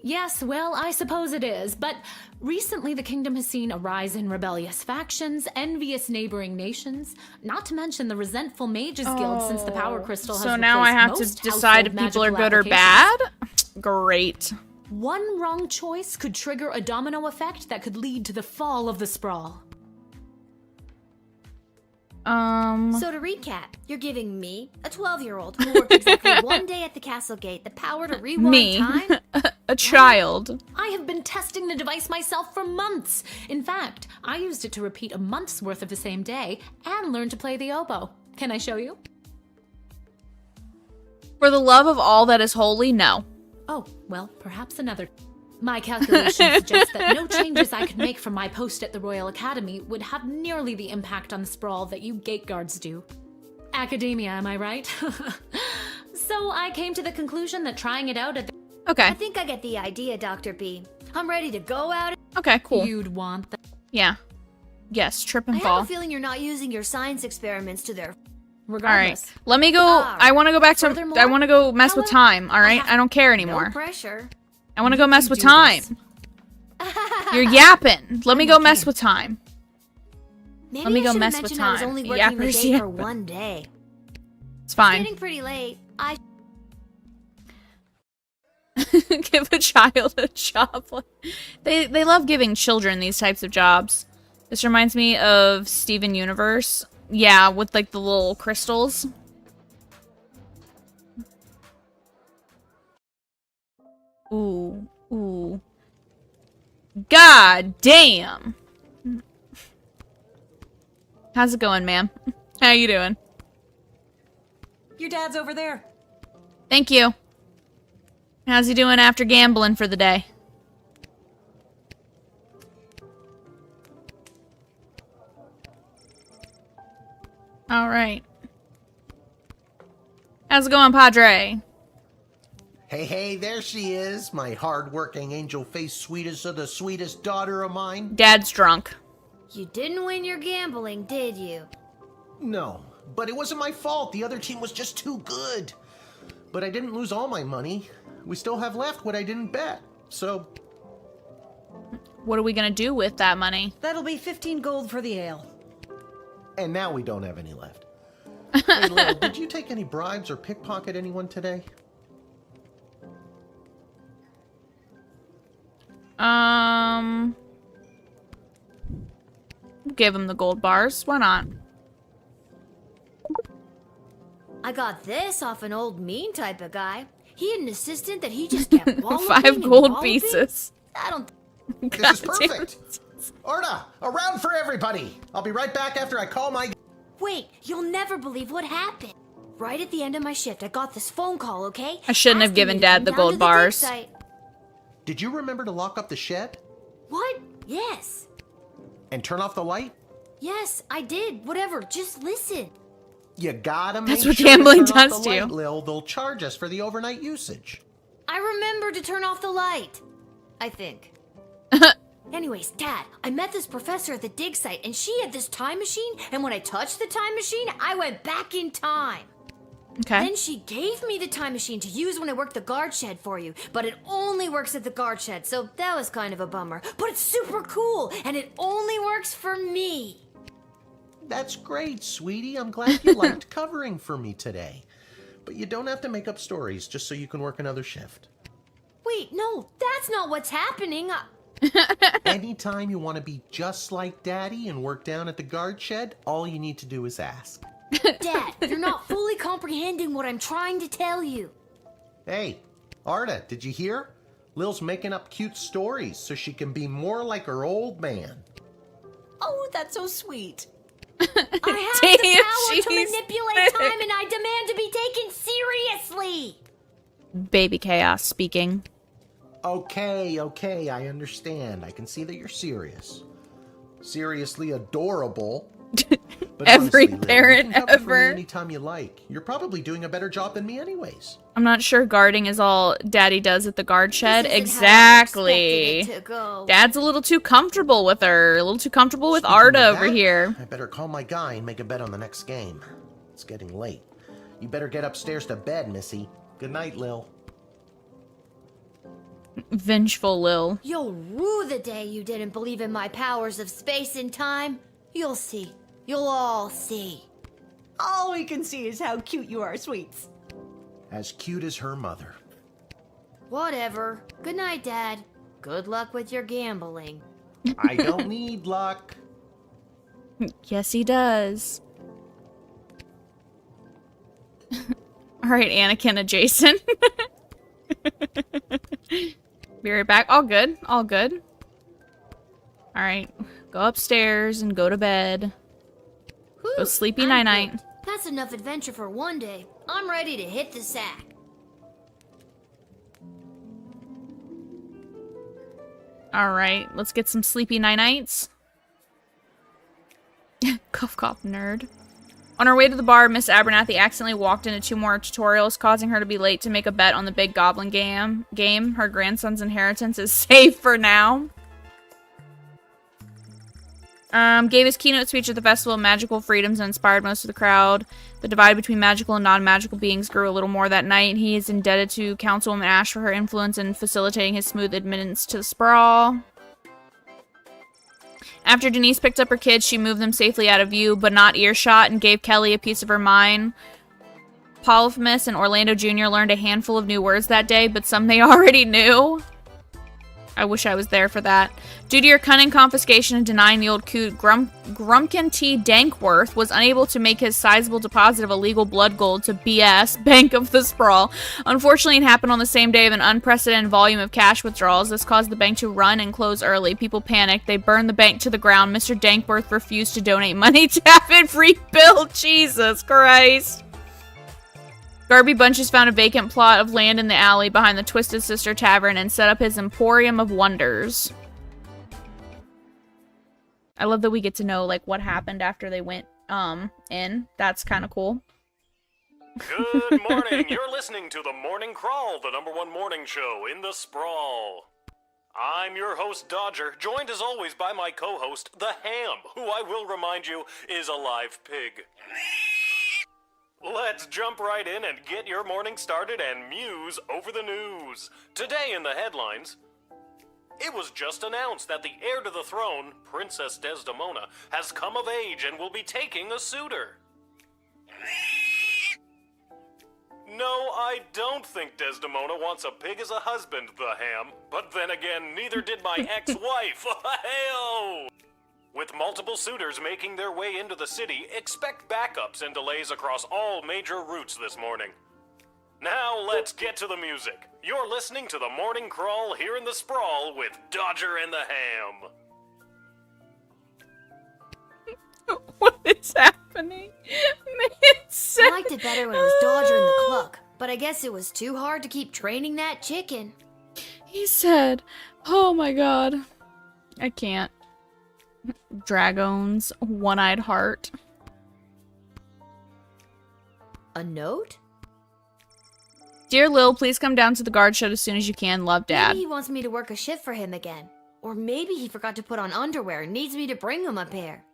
Yes, well, I suppose it is, but recently the kingdom has seen a rise in rebellious factions, envious neighboring nations, not to mention the resentful mages guild since the power crystal has So now I have to replaced most decide if household people are magical good or applications. bad? Great. One wrong choice could trigger a domino effect that could lead to the fall of the sprawl. So to recap, you're giving me, a 12-year-old who worked exactly one day at the castle gate, the power to rewind Me. time? A child. I have been testing the device myself for months. In fact, I used it to repeat a month's worth of the same day and learn to play the oboe. Can I show you? For the love of all that is holy, no. Oh, well, perhaps another. My calculations suggest that no changes I could make from my post at the Royal Academy would have nearly the impact on the sprawl that you gate guards do. Academia, am I right? So I came to the conclusion that trying it out at the... Okay. I think I get the idea, Dr. B. I'm ready to go out. Okay, cool. You'd want that. Yeah. Yes, trip I and have fall. a feeling you're not using your science experiments to their... All Regardless. right. Let me go. Ah, I want to go back to. furthermore, I want to go mess with time. All right. I don't care No anymore. pressure. I want to go mess with do time. this. You're yapping. Let me go mess with time. Maybe Let me I go should mess have with mentioned I was time. only working the Yappers, gate for yapping. one day. It's fine. It's getting pretty late. I Give a child a job. They love giving children these types of jobs. This reminds me of Steven Universe. Yeah, with like the little crystals. Ooh, ooh. God damn. How's it going, ma'am? How you doing? Your dad's over there. Thank you. How's he doing after gambling for the day? All right. How's it going, Padre? Hey, there she is, my hard-working, angel-faced sweetest of the sweetest daughter of mine. Dad's drunk. You didn't win your gambling, did you? No, but it wasn't my fault. The other team was just too good. But I didn't lose all my money. We still have left what I didn't bet. So, What are we gonna do with that money? That'll be 15 gold for the ale. and now we don't have any left. Hey, Lil, did you take any bribes or pickpocket anyone today? Give him the gold bars. Why not? I got this off an old mean type of guy. He had an assistant that he just kept walloping 5 and gold walloping? pieces. I don't... This is perfect. Arda, a round for everybody. I'll be right back after I call my... Wait, you'll never believe what happened. Right at the end of my shift, I got this phone call, okay? I shouldn't have Asking given me to Dad come the down to gold dig bars. site. Did you remember to lock up the shed? What? Yes. And turn off the light? Yes, I did. Whatever, just listen. You gotta make That's what sure gambling to turn does off to the you. light, Lil. They'll charge us for the overnight usage. I remember to turn off the light. I think. Anyways, Dad, I met this professor at the dig site, and she had this time machine, and when I touched the time machine, I went back in time. Okay. Then she gave me the time machine to use when I worked the guard shed for you, but it only works at the guard shed, so that was kind of a bummer. But it's super cool, and it only works for me. That's great, sweetie. I'm glad you liked covering for me today. But you don't have to make up stories just so you can work another shift. Wait, no, that's not what's happening. Anytime you want to be just like Daddy and work down at the guard shed, all you need to do is ask. Dad, you're not fully comprehending what I'm trying to tell you. Hey, Arda, did you hear? Lil's making up cute stories so she can be more like her old man. Oh, that's so sweet. I have Damn, the power to she's manipulate time, and I demand to be taken seriously. Baby Chaos speaking. Okay, I understand. I can see that you're serious. Seriously adorable. But Every honestly, Lil, parent you can cover for me ever. anytime you like. You're probably doing a better job than me anyways. I'm not sure guarding is all Daddy does at the guard shed. This isn't Exactly. how I expected it to go. Dad's a little too comfortable with her. A little too comfortable with Speaking Arda of over that, here. I better call my guy and make a bet on the next game. It's getting late. You better get upstairs to bed, Missy. Good night, Lil. Vengeful Lil. You'll rue the day you didn't believe in my powers of space and time. You'll see. You'll all see. All we can see is how cute you are, sweets. As cute as her mother. Whatever. Good night, Dad. Good luck with your gambling. I don't need luck. Yes, he does. All right, Anakin adjacent. Be right back. All good. All good. All right. Go upstairs and go to bed. Go Whew, sleepy I'm night-night. good. That's enough adventure for one day. I'm ready to hit the sack. All right. Let's get some sleepy night-nights. Cough, cough, nerd. On her way to the bar, Miss Abernathy accidentally walked into 2 more tutorials, causing her to be late to make a bet on the big goblin game. Her grandson's inheritance is safe for now. Gave his keynote speech at the Festival of Magical Freedoms and inspired most of the crowd. The divide between magical and non-magical beings grew a little more that night. He is indebted to Councilwoman Ash for her influence in facilitating his smooth admittance to the sprawl. After Denise picked up her kids, she moved them safely out of view, but not earshot, and gave Kelly a piece of her mind. Polyphemus and Orlando Jr. learned a handful of new words that day, but some they already knew. I wish I was there for that. Due to your cunning confiscation and denying the old coot, Grumpkin T. Dankworth was unable to make his sizable deposit of illegal blood gold to BS, Bank of the Sprawl. Unfortunately, it happened on the same day of an unprecedented volume of cash withdrawals. This caused the bank to run and close early. People panicked. They burned the bank to the ground. Mr. Dankworth refused to donate money to have it rebuilt. Jesus Christ. Garby Bunches found a vacant plot of land in the alley behind the Twisted Sister Tavern and set up his Emporium of Wonders. I love that we get to know, like, what happened after they went, in. That's kind of cool. Good morning. You're listening to The Morning Crawl, the #1 morning show in the sprawl. I'm your host, Dodger, joined as always by my co-host, The Ham, who I will remind you is a live pig. Let's jump right in and get your morning started and muse over the news. Today in the headlines, it was just announced that the heir to the throne, Princess Desdemona, has come of age and will be taking a suitor. No, I don't think Desdemona wants a pig as a husband, The Ham. But then again, neither did my ex-wife. Hey-oh! With multiple suitors making their way into the city, expect backups and delays across all major routes this morning. Now let's get to the music. You're listening to the Morning Crawl here in the Sprawl with Dodger and the Ham. What is happening? I liked it better when it was Dodger and the Cluck, but I guess it was too hard to keep training that chicken. He said, oh my god. I can't. Dragon's one-eyed heart. A note? Dear Lil, please come down to the guard shed as soon as you can. Love, Dad. Maybe he wants me to work a shift for him again. Or maybe he forgot to put on underwear and needs me to bring him a pair.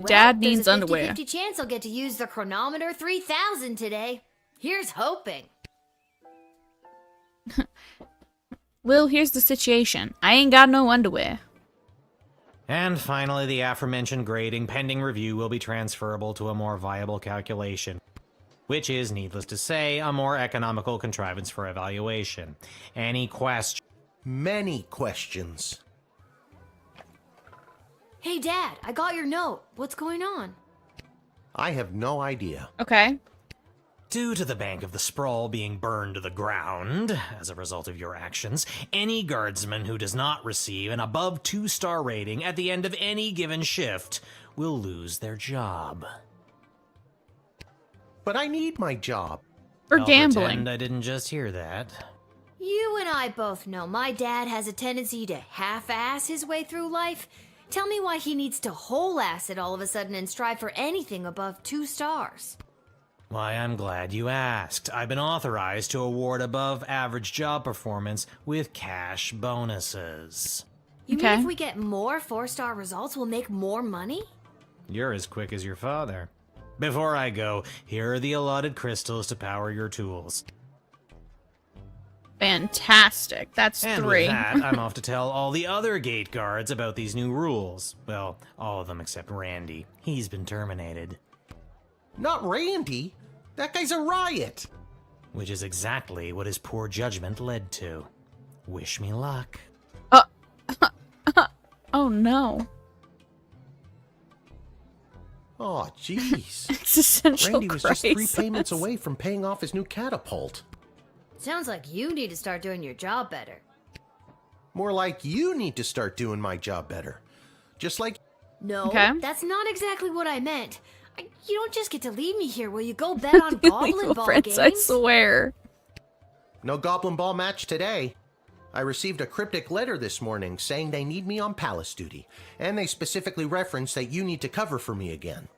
Dad Well, needs there's a underwear. 50-50 chance I'll get to use the chronometer 3000 today. Here's hoping. Lil, here's the situation. I ain't got no underwear. And finally, the aforementioned grading pending review will be transferable to a more viable calculation, which is, needless to say, a more economical contrivance for evaluation. Any questions? Many questions. Hey, Dad, I got your note. What's going on? I have no idea. Okay. Due to the Bank of the Sprawl being burned to the ground as a result of your actions, any guardsman who does not receive an above 2-star rating at the end of any given shift will lose their job. But I need my job. For I'll gambling. pretend I didn't just hear that. You and I both know my dad has a tendency to half-ass his way through life. Tell me why he needs to whole-ass it all of a sudden and strive for anything above 2 stars. Why, I'm glad you asked. I've been authorized to award above-average job performance with cash bonuses. You mean if we get more 4-star results, we'll make more money? You're as quick as your father. Before I go, here are the allotted crystals to power your tools. Fantastic. That's And 3. with that, I'm off to tell all the other gate guards about these new rules. Well, all of them except Randy. He's been terminated. Not Randy. That guy's a riot. Which is exactly what his poor judgment led to. Wish me luck. Oh no. Oh, jeez. Existential Randy was just 3 crisis. payments away from paying off his new catapult. Sounds like you need to start doing your job better. More like you need to start doing my job better. Just like... No, that's not exactly what I meant. You don't just get to leave me here. Will you go bet on Goblin Ball Fritz, games? I swear. No Goblin Ball match today. I received a cryptic letter this morning saying they need me on palace duty, and they specifically referenced that you need to cover for me again.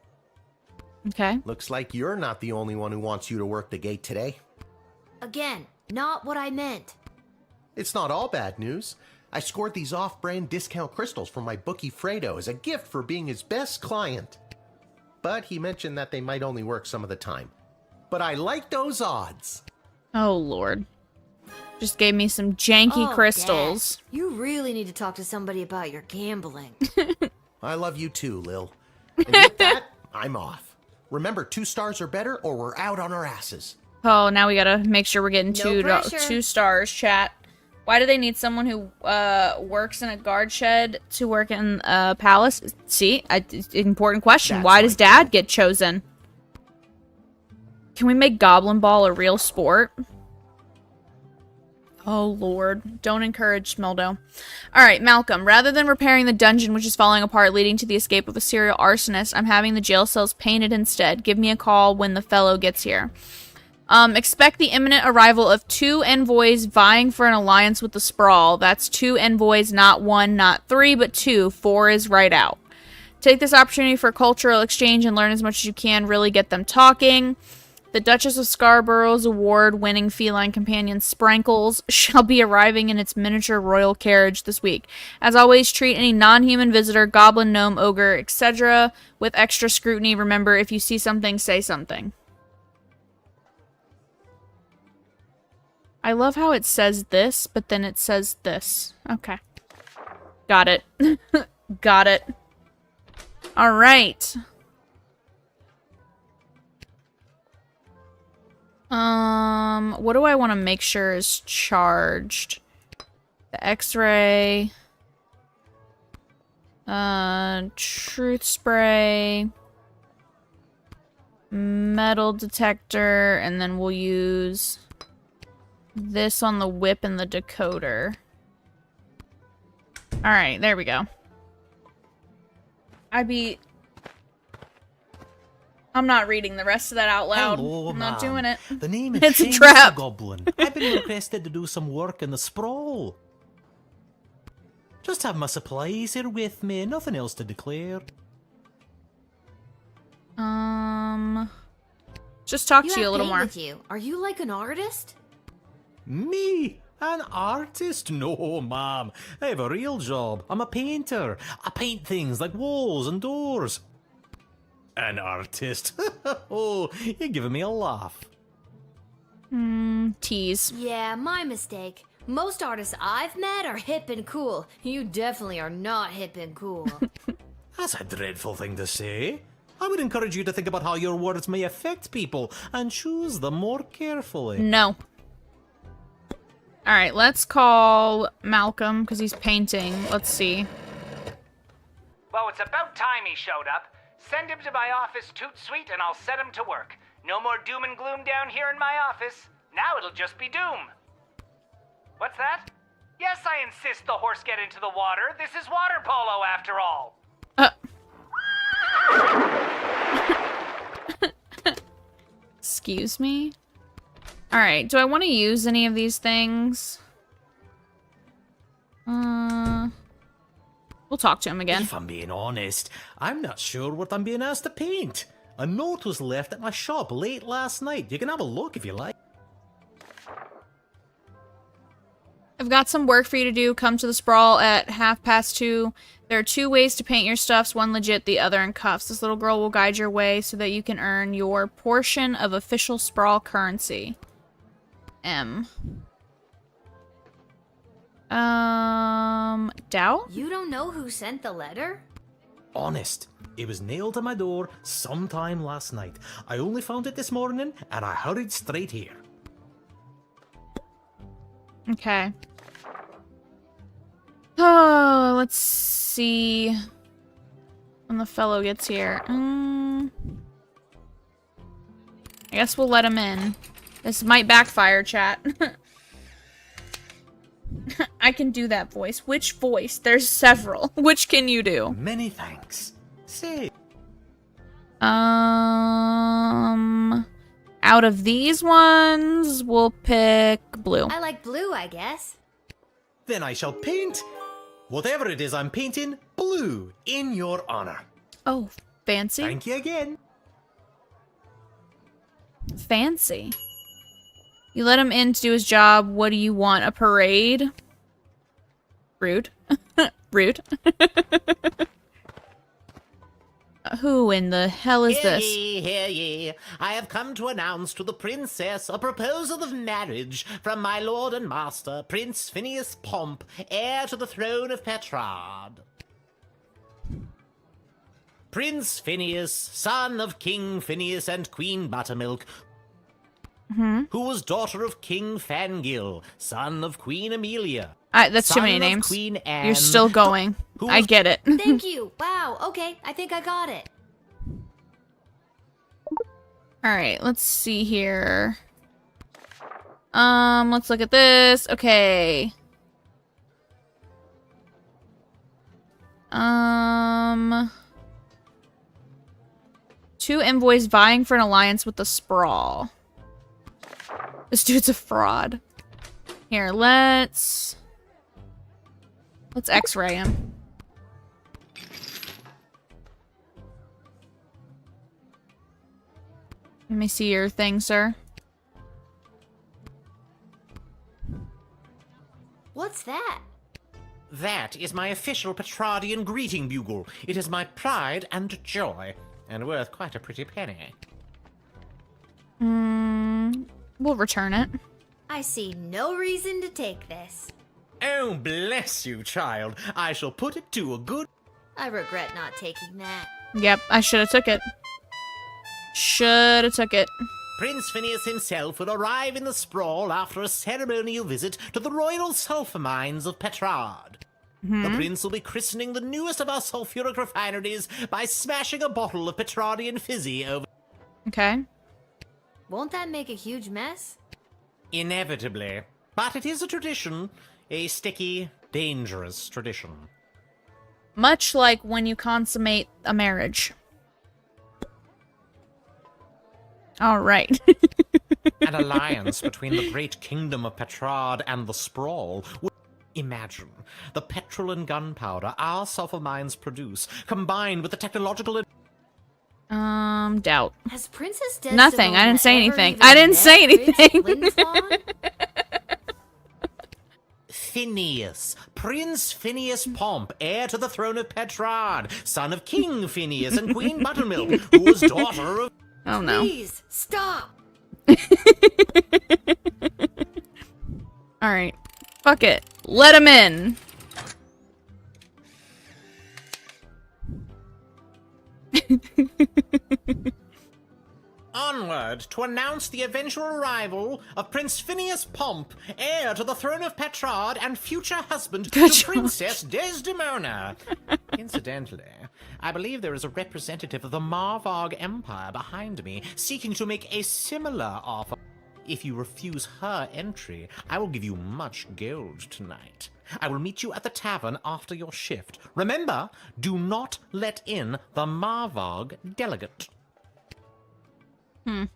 Okay. Looks like you're not the only one who wants you to work the gate today. Again, not what I meant. It's not all bad news. I scored these off-brand discount crystals from my bookie Fredo as a gift for being his best client. But he mentioned that they might only work some of the time. But I like those odds. Oh, Lord. Just gave me some janky crystals. Dad, you really need to talk to somebody about your gambling. I love you too, Lil. And with that, I'm off. Remember, 2 stars or better, or we're out on our asses. Oh, now we gotta make sure we're getting No 2 stars, chat. Why do they need someone who works in a guard shed to work in a palace? See, important question. That's Why does right, Dad get chosen? Can we make Goblin Ball a real sport? Oh, Lord. Don't encourage Smildo. Alright, Malcolm. Rather than repairing the dungeon which is falling apart leading to the escape of a serial arsonist, I'm having the jail cells painted instead. Give me a call when the fellow gets here. Expect the imminent arrival of 2 envoys vying for an alliance with the Sprawl. That's 2 envoys, not 1, not 3, but 2. 4 is right out. Take this opportunity for cultural exchange and learn as much as you can. Really get them talking. The Duchess of Scarborough's award-winning feline companion Sprankles shall be arriving in its miniature royal carriage this week. As always, treat any non-human visitor, goblin, gnome, ogre, etc. with extra scrutiny. Remember, if you see something, say something. I love how it says this, but then it says this. Okay. Got it. Got it. Alright. What do I want to make sure is charged? The X-ray. Truth spray. metal detector, and then we'll use this on the whip and the decoder. Alright, there we go. I'm not reading the rest of that out loud. Hello, I'm not ma'am. doing it. The name is It's a Seamus trap. the Goblin. I've been requested to do some work in the sprawl. Just have my supplies here with me, nothing else to declare. Just talk You to you a have little paint more. with you. Are you like an artist? Me? An artist? No, ma'am. I have a real job. I'm a painter. I paint things like walls and doors. An artist? Oh, you're giving me a laugh. Tease. Yeah, my mistake. Most artists I've met are hip and cool. You definitely are not hip and cool. That's a dreadful thing to say. I would encourage you to think about how your words may affect people and choose them more carefully. No. Alright, let's call Malcolm, because he's painting. Let's see. Well, it's about time he showed up. Send him to my office toot sweet and I'll set him to work. No more doom and gloom down here in my office. Now it'll just be doom. What's that? Yes, I insist the horse get into the water. This is water polo after all. Excuse me? Alright, do I want to use any of these things? We'll talk to him again. If I'm being honest, I'm not sure what I'm being asked to paint. A note was left at my shop late last night. You can have a look if you like. I've got some work for you to do. Come to the Sprawl at 2:30. There are 2 ways to paint your stuffs, one legit, the other in cuffs. This little girl will guide your way so that you can earn your portion of official Sprawl currency. M. Doubt? You don't know who sent the letter? Honest, it was nailed to my door sometime last night. I only found it this morning and I hurried straight here. Okay. Oh, let's see when the fellow gets here. I guess we'll let him in. This might backfire, chat. I can do that voice. Which voice? There's several. Which can you do? Many thanks. Say. Out of these ones, we'll pick blue. I like blue, I guess. Then I shall paint whatever it is I'm painting blue in your honor. Oh, fancy. Thank you again. Fancy. You let him in to do his job. What do you want? A parade? Rude. Rude. Who in the hell is this? Hear ye. I have come to announce to the princess a proposal of marriage from my lord and master, Prince Phineas Pomp, heir to the throne of Petrard. Prince Phineas, son of King Phineas and Queen Buttermilk, who was daughter of King Fangil, son of Queen Amelia. That's too son many of names. Queen Anne, You're still going. I get it. Thank you. Wow. Okay, I think I got it. Alright, let's see here. Let's look at this. Okay. 2 envoys vying for an alliance with the Sprawl. This dude's a fraud. Here, let's X-ray him. Let me see your thing, sir. What's that? That is my official Petrardian greeting bugle. It is my pride and joy, and worth quite a pretty penny. We'll return it. I see no reason to take this. Oh, bless you, child. I shall put it to a good... I regret not taking that. Yep, I should have took it. Should have took it. Prince Phineas himself will arrive in the Sprawl after a ceremonial visit to the royal sulphur mines of Petrard. The prince will be christening the newest of our sulphuric refineries by smashing a bottle of Petrardian fizzy over... Okay. Won't that make a huge mess? Inevitably. But it is a tradition. A sticky, dangerous tradition. Much like when you consummate a marriage. All right. An alliance between the great kingdom of Petrard and the Sprawl. Imagine the petrol and gunpowder our sulfur mines produce, combined with the technological... Doubt. Has Princess Desdemona Nothing. I didn't say ever anything. even I didn't say met Prince anything. Flinflon? Phineas, Prince Phineas Pomp, heir to the throne of Petrard, son of King Phineas and Queen Buttermilk, who was daughter of... Oh no. Please, stop! Alright. Fuck it. Let him in. Onward to announce the eventual arrival of Prince Phineas Pomp, heir to the throne of Petrard and future husband to Princess Desdemona. Incidentally, I believe there is a representative of the Marvarg Empire behind me, seeking to make a similar offer. If you refuse her entry, I will give you much gold tonight. I will meet you at the tavern after your shift. Remember, do not let in the Marvarg delegate. So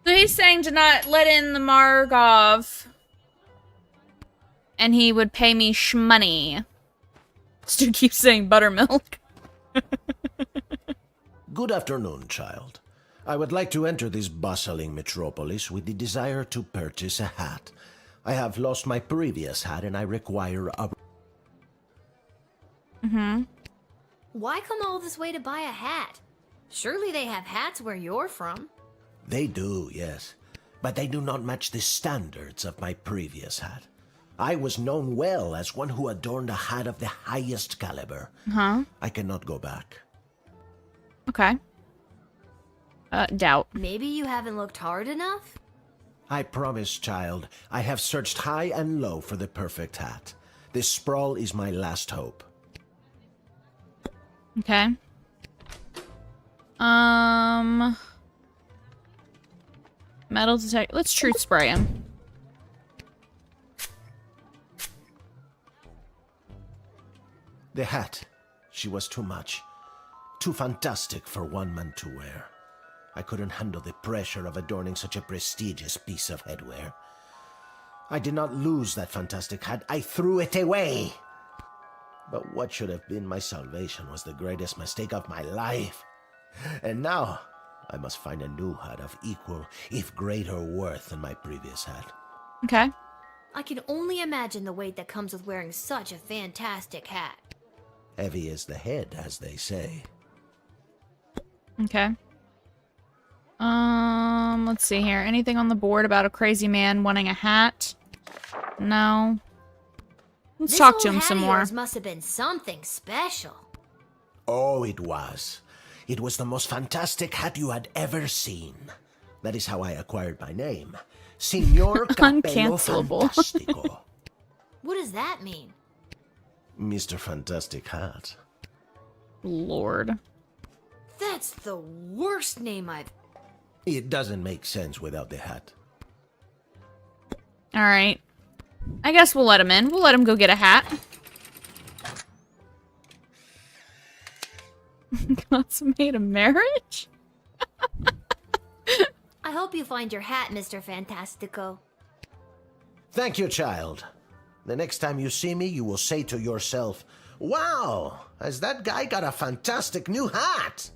he's saying to not let in the Margov. And he would pay me shmoney. Stu keeps saying buttermilk. Good afternoon, child. I would like to enter this bustling metropolis with the desire to purchase a hat. I have lost my previous hat and I require a... Why come all this way to buy a hat? Surely they have hats where you're from. They do, yes. But they do not match the standards of my previous hat. I was known well as one who adorned a hat of the highest caliber. I cannot go back. Okay. Doubt. Maybe you haven't looked hard enough? I promise, child, I have searched high and low for the perfect hat. This sprawl is my last hope. Okay. Metal detector. Let's truth spray him. The hat. She was too much. Too fantastic for one man to wear. I couldn't handle the pressure of adorning such a prestigious piece of headwear. I did not lose that fantastic hat. I threw it away. But what should have been my salvation was the greatest mistake of my life. And now, I must find a new hat of equal, if greater worth than my previous hat. Okay. I can only imagine the weight that comes with wearing such a fantastic hat. Heavy is the head, as they say. Okay. Let's see here. Anything on the board about a crazy man wanting a hat? No. Let's talk to him some more. This must have been something special. Oh, it was. It was the most fantastic hat you had ever seen. That is how I acquired my name. Signor Capello Uncancelable. Fantastico. What does that mean? Mr. Fantastic Hat. Lord. That's the worst name I've... It doesn't make sense without the hat. Alright. I guess we'll let him in. We'll let him go get a hat. Consummate a marriage? I hope you find your hat, Mr. Fantastico. Thank you, child. The next time you see me, you will say to yourself, "Wow, has that guy got a fantastic new hat?"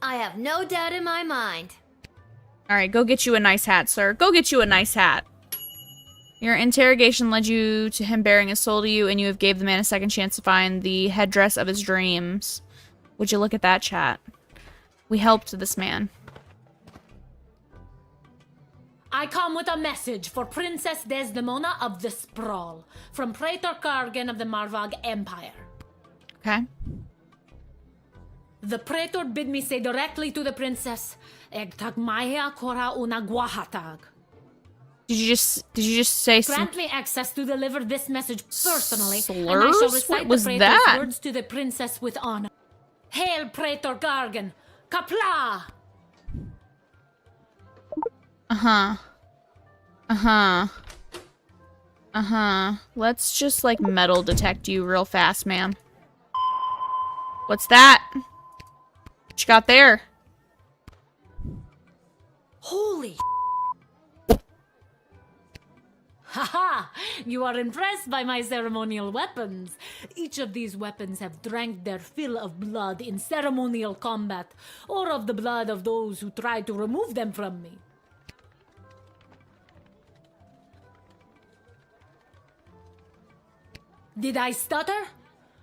I have no doubt in my mind. Alright, go get you a nice hat, sir. Go get you a nice hat. Your interrogation led you to him bearing his soul to you, and you have gave the man a second chance to find the headdress of his dreams. Would you look at that, chat? We helped this man. I come with a message for Princess Desdemona of the Sprawl, from Praetor Kargan of the Marvarg Empire. Okay. The Praetor bid me say directly to the princess, Egtag Maya Kora una Guahatag. Did you just say Grant me access to deliver this message personally, and I slurs? shall recite What was the Praetor's that? words to the princess with honor. Hail Praetor Kargan! Kapla! Uh-huh. Uh-huh. Uh-huh. Let's just, like, metal detect you real fast, ma'am. What's that? What you got there? Holy Haha! You are impressed by my ceremonial weapons. Each of these weapons have drank their fill of blood in ceremonial combat, or of the blood of those who tried to remove them from me. Did I stutter?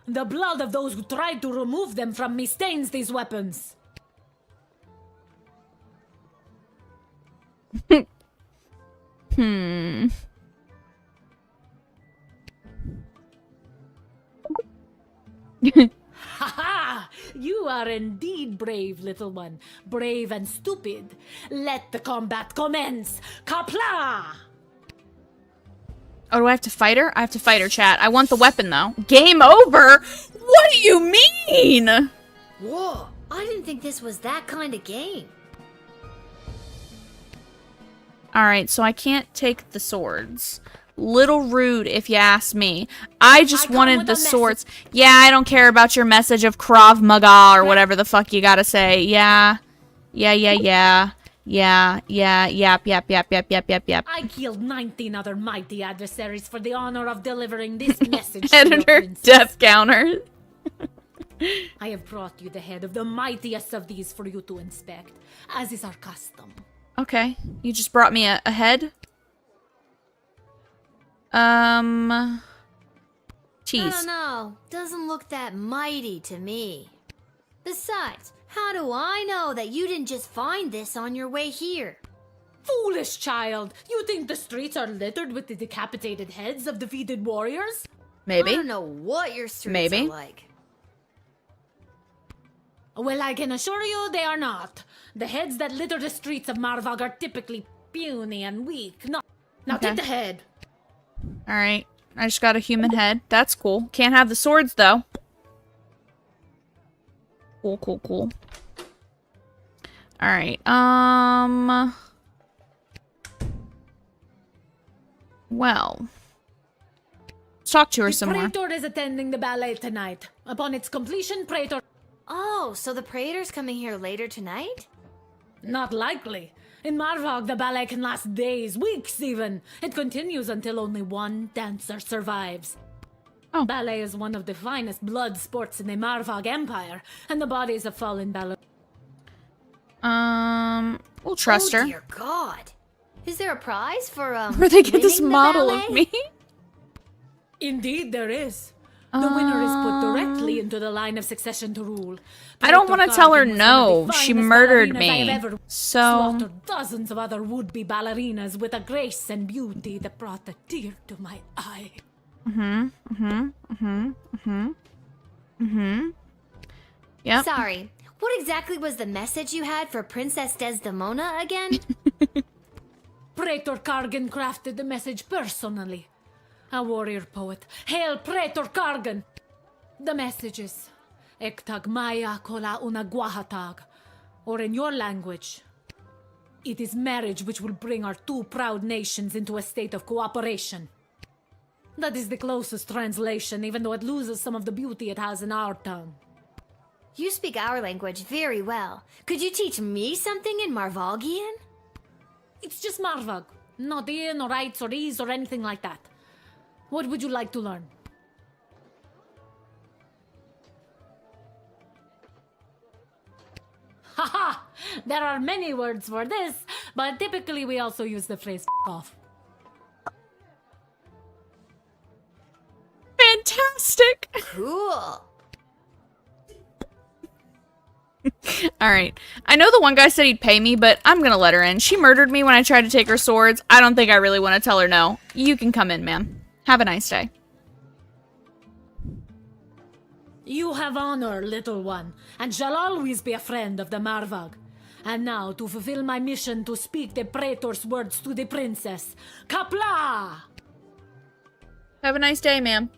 The blood of those who tried to remove them from me stains these weapons. Hmm. Ha! You are indeed brave, little one. Brave and stupid. Let the combat commence. Kapla! Oh, do I have to fight her? I have to fight her, chat. I want the weapon, though. Game over? What do you mean? Whoa, I didn't think this was that kind of game. Alright, so I can't take the swords. Little rude, if you ask me. I just wanted the swords. Yeah, I don't care about your message of Krav Maga or whatever the fuck you gotta say. Yeah. Yeah, yeah, yeah. Yeah, yeah, yap, yap, yap, yap, yap, yap, yap. I killed 19 other mighty adversaries for the honor of delivering this message to Editor your princess. death counter. I have brought you the head of the mightiest of these for you to inspect, as is our custom. Okay, you just brought me a head? Cheese. I don't know. Doesn't look that mighty to me. Besides, how do I know that you didn't just find this on your way here? Foolish child! You think the streets are littered with the decapitated heads of defeated warriors? Maybe. I don't know what your streets Maybe. are like. Well, I can assure you they are not. The heads that litter the streets of Marvog are typically puny and weak. Now Okay. take the head. Alright, I just got a human head. That's cool. Can't have the swords, though. Cool, cool, cool. Alright, well. Let's talk to her The some more. Praetor is attending the ballet tonight. Upon its completion, Praetor... Oh, so the Praetor's coming here later tonight? Not likely. In Marvog, the ballet can last days, weeks even. It continues until only one dancer survives. Oh. Ballet is one of the finest blood sports in the Marvog Empire, and the bodies of fallen ballerinas... We'll trust her. Oh dear God. Is there a prize for, Where they get this winning the model ballet? of me? Indeed there is. The winner is put directly into the line of succession to rule. I don't Praetor want to tell her Gargan was one of no. the She finest murdered ballerinas I have me. ever So... slaughtered dozens of other would-be ballerinas with a grace and beauty that brought a tear to my eye. Yep. Sorry, what exactly was the message you had for Princess Desdemona again? Praetor Kargan crafted the message personally. A warrior poet. Hail Praetor Kargan! The message is Ektag Maya Kola Una Guahatag. Or in your language, it is marriage which will bring our two proud nations into a state of cooperation. That is the closest translation, even though it loses some of the beauty it has in our tongue. You speak our language very well. Could you teach me something in Marvogian? It's just Marvog. Not in or rights or ease or anything like that. What would you like to learn? Haha! There are many words for this, but typically we also use the phrase F off. Fantastic! Cool. Alright. I know the one guy said he'd pay me, but I'm gonna let her in. She murdered me when I tried to take her swords. I don't think I really want to tell her no. You can come in, ma'am. Have a nice day. You have honor, little one, and shall always be a friend of the Marvog. And now, to fulfill my mission to speak the Praetor's words to the princess. Kapla! Have a nice day, ma'am.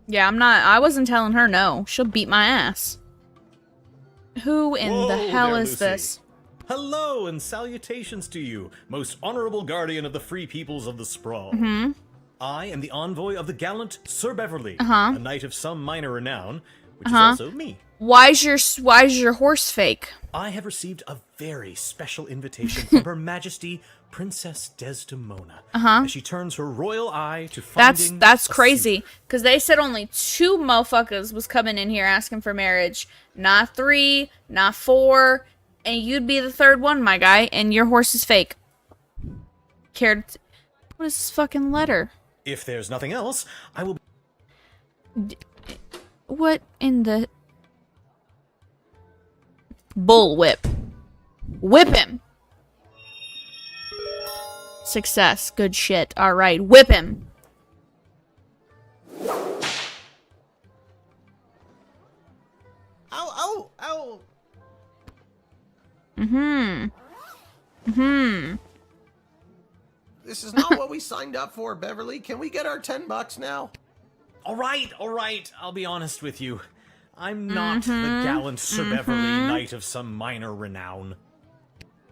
Yeah, I wasn't telling her no. She'll beat my ass. Who in Whoa the hell there, is Lucy. this? Hello and salutations to you, most honorable guardian of the free peoples of the Sprawl. Mm-hmm. I am the envoy of the gallant Sir Beverly, Uh-huh. a knight of some minor renown, which is Uh-huh. also me. Why's your horse fake? I have received a very special invitation from Her Majesty Princess Desdemona Uh-huh. as she turns her royal eye to finding That's a crazy. Because they said only 2 motherfuckers was coming in here asking for marriage. Not 3, not 4. And you'd be the 3rd one, my guy. And your horse is fake. What is this fucking letter? If there's nothing else, I will... What in the... Bullwhip. Whip him. Success. Good shit. Alright, whip him. Ow, ow, ow. This is not what we signed up for, Beverly. Can we get our $10 now? All right, I'll be honest with you. I'm not the gallant Sir Beverly, knight of some minor renown.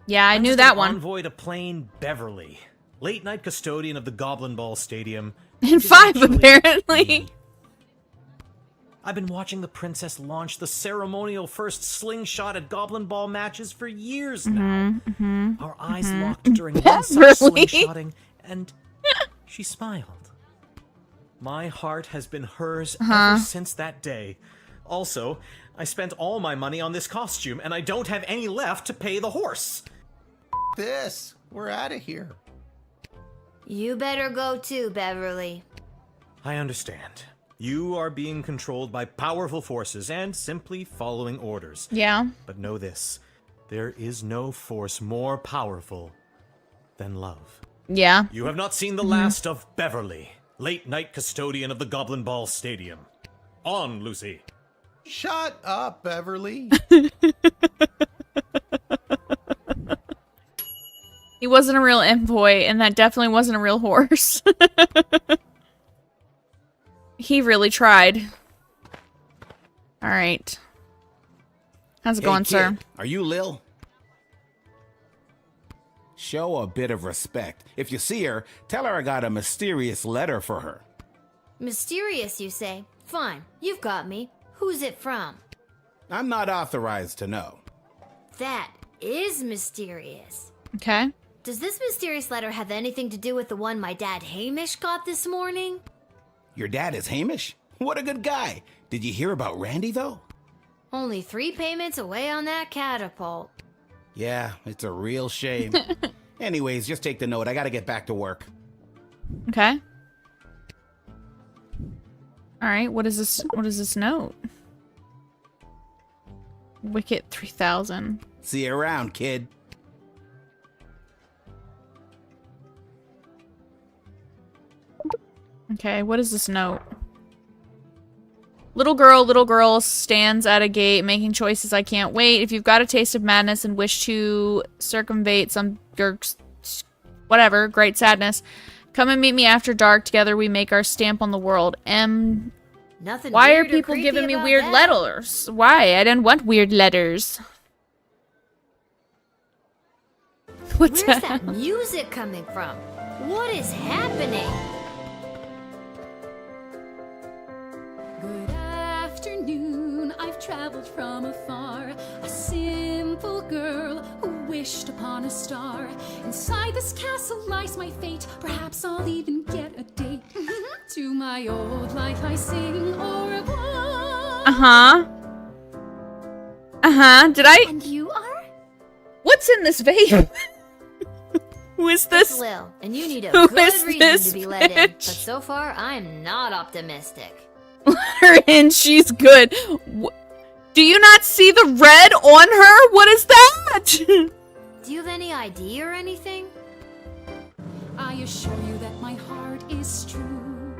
Yeah, I I'm knew just that an one. envoy to plain Beverly, late night custodian of the Goblin Ball Stadium. In which is 5, actually apparently. me. I've been watching the princess launch the ceremonial first slingshot at Goblin Ball matches for years now. Our eyes locked during one such Beverly. slingshotting, and she smiled. My heart has been hers ever since that day. Also, I spent all my money on this costume, and I don't have any left to pay the horse. This. We're out of here. You better go too, Beverly. I understand. You are being controlled by powerful forces and simply following orders. Yeah. But know this, there is no force more powerful than love. Yeah. You have not seen the last of Beverly, late night custodian of the Goblin Ball Stadium. On, Lucy. Shut up, Beverly. He wasn't a real envoy, and that definitely wasn't a real horse. He really tried. Alright. How's it going, sir? Are you Lil? Show a bit of respect. If you see her, tell her I got a mysterious letter for her. Mysterious, you say? Fine, you've got me. Who's it from? I'm not authorized to know. That is mysterious. Okay. Does this mysterious letter have anything to do with the one my dad Hamish got this morning? Your dad is Hamish? What a good guy. Did you hear about Randy, though? Only 3 payments away on that catapult. Yeah, it's a real shame. Anyways, just take the note. I gotta get back to work. Okay. Alright, what is this note? Wicket 3000. See you around, kid. Okay, what is this note? Little girl stands at a gate making choices I can't wait. If you've got a taste of madness and wish to circumvent some whatever, great sadness, come and meet me after dark. Together we make our stamp on the world. Nothing Why are weird or people creepy giving me about weird that. letters? Why? I didn't want weird letters. What's Where's that music coming from? What is happening? Good afternoon, I've traveled from afar. A simple girl who wished upon a star. Inside this castle lies my fate. Perhaps I'll even get a date. To my old life I sing au revoir. Did I? And you are? What's in this vape? Who is this? It's Lil, and you need a Who good is reason this to be let in. But bitch? so far, I'm not optimistic. Her in, she's good. Do you not see the red on her? What is that? Do you have any idea or anything? I assure you that my heart is true.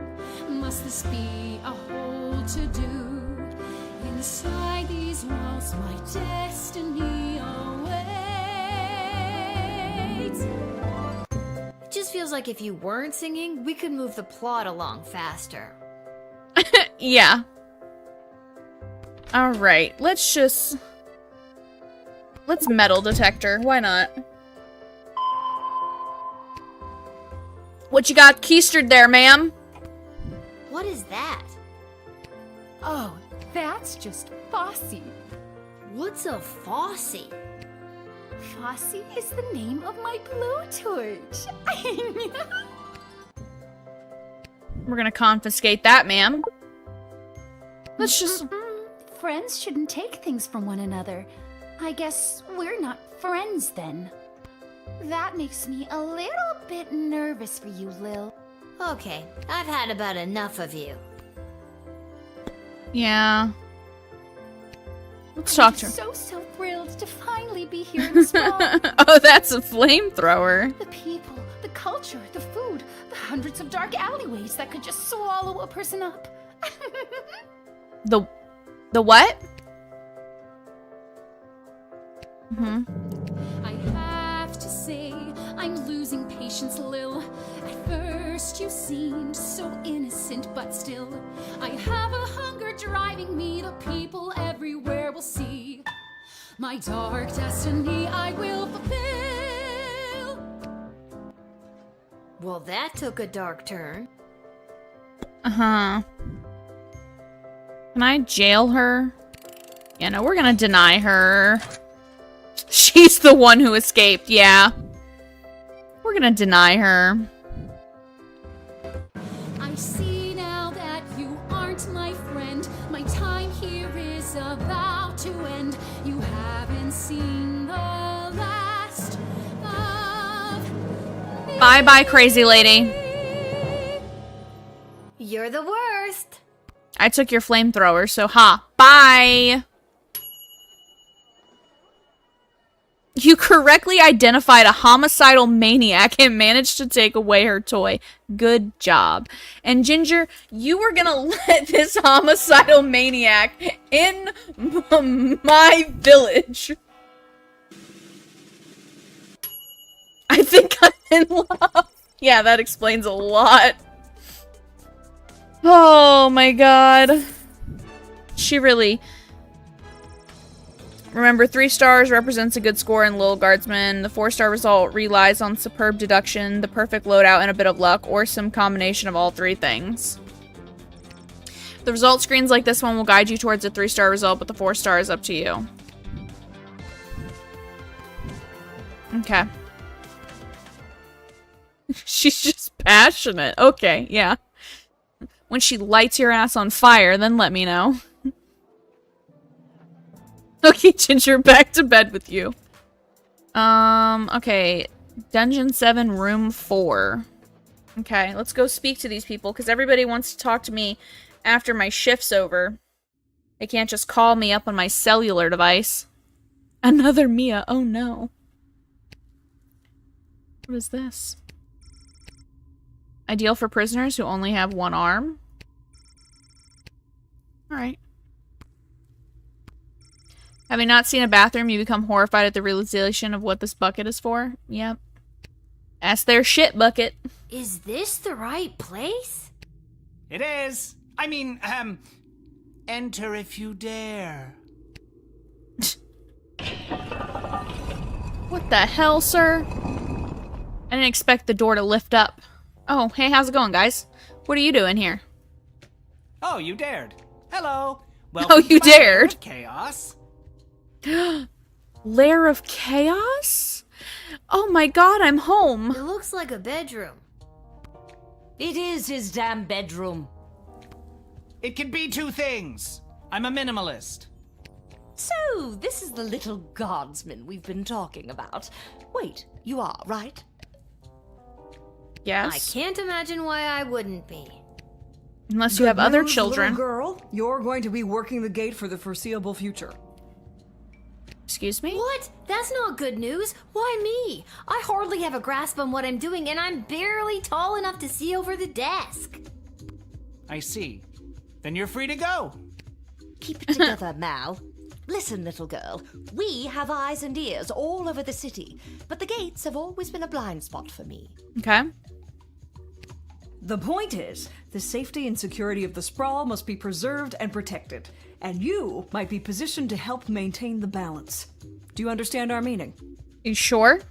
Must this be a whole to-do? Inside these walls, my destiny awaits. It just feels like if you weren't singing, we could move the plot along faster. Yeah. Alright, let's just... Let's metal detector. Why not? What you got keistered there, ma'am? What is that? Oh, that's just Fossy. What's a Fossy? Fossy is the name of my blowtorch. We're gonna confiscate that, ma'am. Let's just... Friends shouldn't take things from one another. I guess we're not friends then. That makes me a little bit nervous for you, Lil. Okay, I've had about enough of you. Yeah. Let's talk to her. So thrilled to finally be here in the sprawl. Oh, that's a flamethrower. The people, the culture, the food, the hundreds of dark alleyways that could just swallow a person up. The what? I have to say, I'm losing patience, Lil. At first you seemed so innocent, but still, I have a hunger driving me. The people everywhere will see my dark destiny I will fulfill. Well, that took a dark turn. Uh-huh. Can I jail her? Yeah, no, we're gonna deny her. She's the one who escaped, yeah. We're gonna deny her. I see now that you aren't my friend. My time here is about to end. You haven't seen the last of me. Bye-bye, crazy lady. You're the worst. I took your flamethrower, so ha. Bye! You correctly identified a homicidal maniac and managed to take away her toy. Good job. And Ginger, you were gonna let this homicidal maniac in my village. I think I'm in love. Yeah, that explains a lot. Oh my god. She really... Remember, 3 stars represents a good score in Lil Guardsman. The 4-star result relies on superb deduction, the perfect loadout, and a bit of luck, or some combination of all 3 things. The result screens like this one will guide you towards a 3-star result, but the 4-star is up to you. Okay. She's just passionate. Okay, yeah. When she lights your ass on fire, then let me know. Okay, Ginger, back to bed with you. Okay. Dungeon 7, room 4. Okay, let's go speak to these people, because everybody wants to talk to me after my shift's over. They can't just call me up on my cellular device. Another Mia, oh no. What is this? Ideal for prisoners who only have 1 arm? Alright. Having not seen a bathroom, you become horrified at the realization of what this bucket is for? Yep. That's their shit bucket. Is this the right place? It is. I mean, enter if you dare. What the hell, sir? I didn't expect the door to lift up. Oh, hey, how's it going, guys? What are you doing here? Oh, you dared. Hello. Oh, you dared? Chaos. Lair of Chaos? Oh my god, I'm home. It looks like a bedroom. It is his damn bedroom. It can be 2 things. I'm a minimalist. So, this is the little guardsman we've been talking about. Wait, you are, right? Yes. I can't imagine why I wouldn't be. Unless you have other news, children. Little girl, you're going to be working the gate for the foreseeable future. Excuse me? What? That's not good news. Why me? I hardly have a grasp on what I'm doing, and I'm barely tall enough to see over the desk. I see. Then you're free to go. Keep it together, Mal. Listen, little girl, we have eyes and ears all over the city, but the gates have always been a blind spot for me. Okay. The point is, the safety and security of the sprawl must be preserved and protected, and you might be positioned to help maintain the balance. Do you understand our meaning? You sure?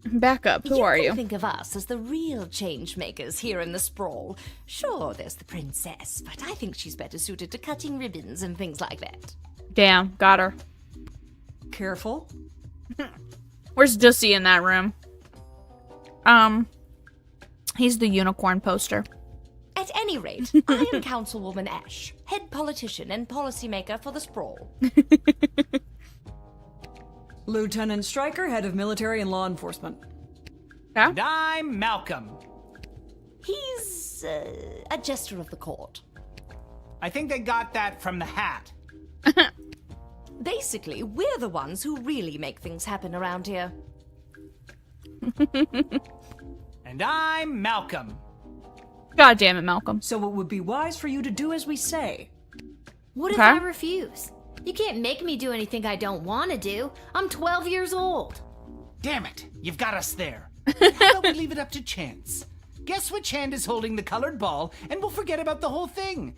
Back up. Who are You you? can think of us as the real change makers here in the sprawl. Sure, there's the princess, but I think she's better suited to cutting ribbons and things like that. Damn, got her. Careful. Where's Dussy in that room? He's the unicorn poster. At any rate, I am Councilwoman Ash, head politician and policymaker for the sprawl. Lieutenant Stryker, head of military and law enforcement. Yeah? And I'm Malcolm. He's a jester of the court. I think they got that from the hat. Basically, we're the ones who really make things happen around here. And I'm Malcolm. God damn it, Malcolm. So it would be wise for you to do as we say. What if I refuse? You can't make me do anything I don't want to do. I'm 12 years old. Damn it, you've got us there. How about we leave it up to chance? Guess which hand is holding the colored ball, and we'll forget about the whole thing.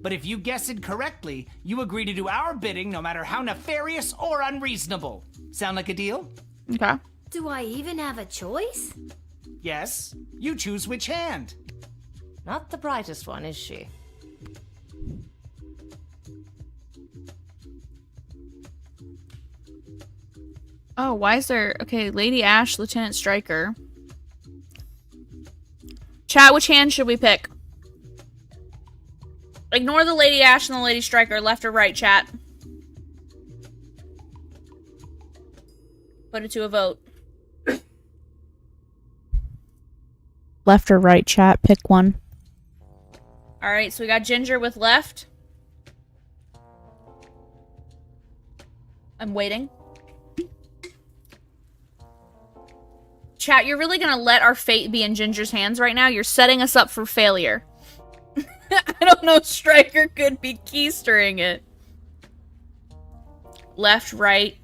But if you guess it correctly, you agree to do our bidding no matter how nefarious or unreasonable. Sound like a deal? Okay. Do I even have a choice? Yes. You choose which hand. Not the brightest one, is she? Oh, why is there... Okay, Lady Ash, Lieutenant Stryker. Chat, which hand should we pick? Ignore the Lady Ash and the Lady Stryker. Left or right, chat? Put it to a vote. Left or right, chat? Pick one. Alright, so we got Ginger with left. I'm waiting. Chat, you're really gonna let our fate be in Ginger's hands right now? You're setting us up for failure. I don't know if Stryker could be keystering it. Left, right.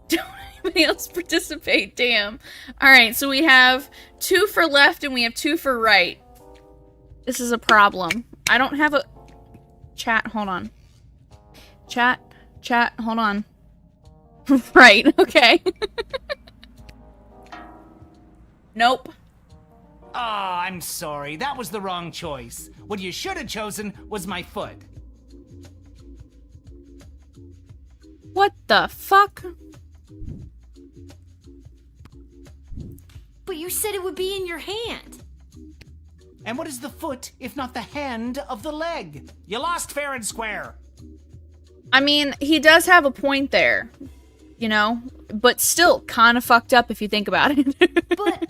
Don't anybody else participate, damn. Alright, so we have 2 for left and we have 2 for right. This is a problem. I don't have a... Chat, hold on. Chat, hold on. Right, okay. Nope. Oh, I'm sorry. That was the wrong choice. What you should have chosen was my foot. What the fuck? But you said it would be in your hand. And what is the foot if not the hand of the leg? You lost fair and square. I mean, he does have a point there. You know? But still, kind of fucked up if you think about it. But...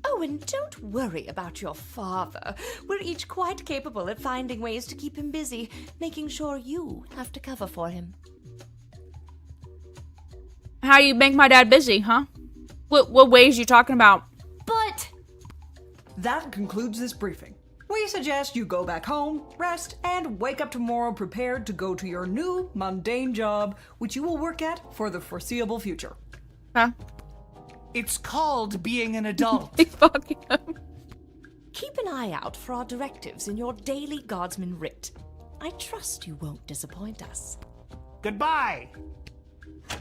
Oh, and don't worry about your father. We're each quite capable at finding ways to keep him busy, making sure you have to cover for him. How you make my dad busy, huh? What ways you talking about? But... That concludes this briefing. We suggest you go back home, rest, and wake up tomorrow prepared to go to your new, mundane job, which you will work at for the foreseeable future. Huh? It's called being an adult. Fuck him. Keep an eye out for our directives in your daily Guardsman writ. I trust you won't disappoint us. Goodbye.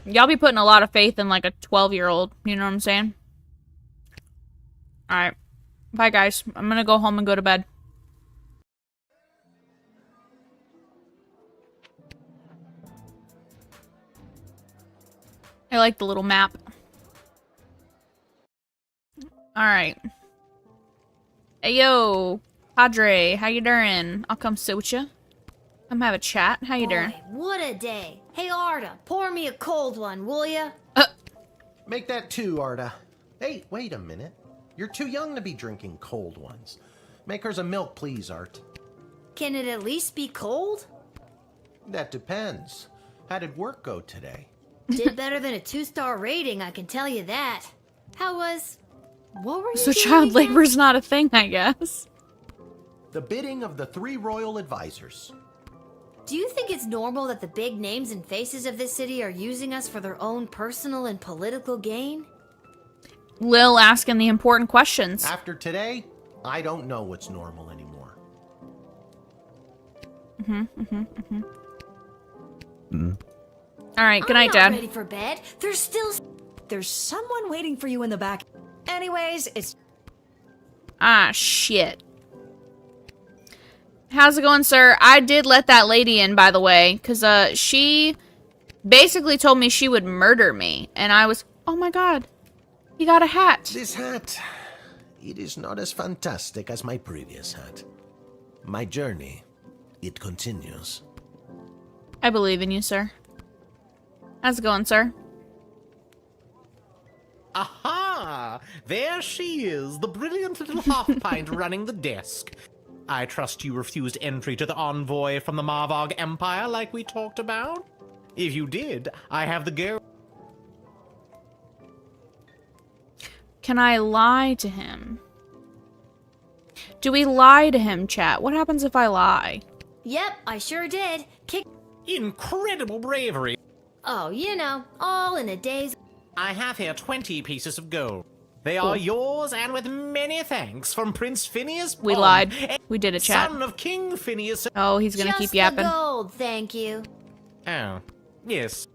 Y'all be putting a lot of faith in like a 12-year-old. You know what I'm saying? Alright. Bye, guys. I'm gonna go home and go to bed. I like the little map. Alright. Hey, yo. Padre, how you doing? I'll come sit with you. Come have a chat. How you doing? What a day. Hey, Arda, pour me a cold one, will ya? Make that 2, Arda. Hey, wait a minute. You're too young to be drinking cold ones. Make hers a milk, please, Art. Can it at least be cold? That depends. How did work go today? Did better than a 2-star rating, I can tell you that. How was... What were you So doing child again? labor's not a thing, I guess. The bidding of the 3 royal advisors. Do you think it's normal that the big names and faces of this city are using us for their own personal and political gain? Lil asking the important questions. After today, I don't know what's normal anymore. Alright, good night, I'm Dad. not ready for bed. There's someone waiting for you in the back. Anyways, it's... Ah, shit. How's it going, sir? I did let that lady in, by the way, because she basically told me she would murder me, and I was, oh my god, he got a hat. This hat, it is not as fantastic as my previous hat. My journey, it continues. I believe in you, sir. How's it going, sir? Aha! There she is, the brilliant little half-pint running the desk. I trust you refused entry to the envoy from the Marvog Empire like we talked about? If you did, I have the girl. Can I lie to him? Do we lie to him, chat? What happens if I lie? Yep, I sure did. Incredible bravery. Oh, you know, all in a day's... I have here 20 pieces of gold. They are yours, and with many thanks from Prince Phineas We Pomp, lied. We did a chat. son of King Phineas. Oh, he's gonna keep yapping. Just the gold, thank you. Oh, yes.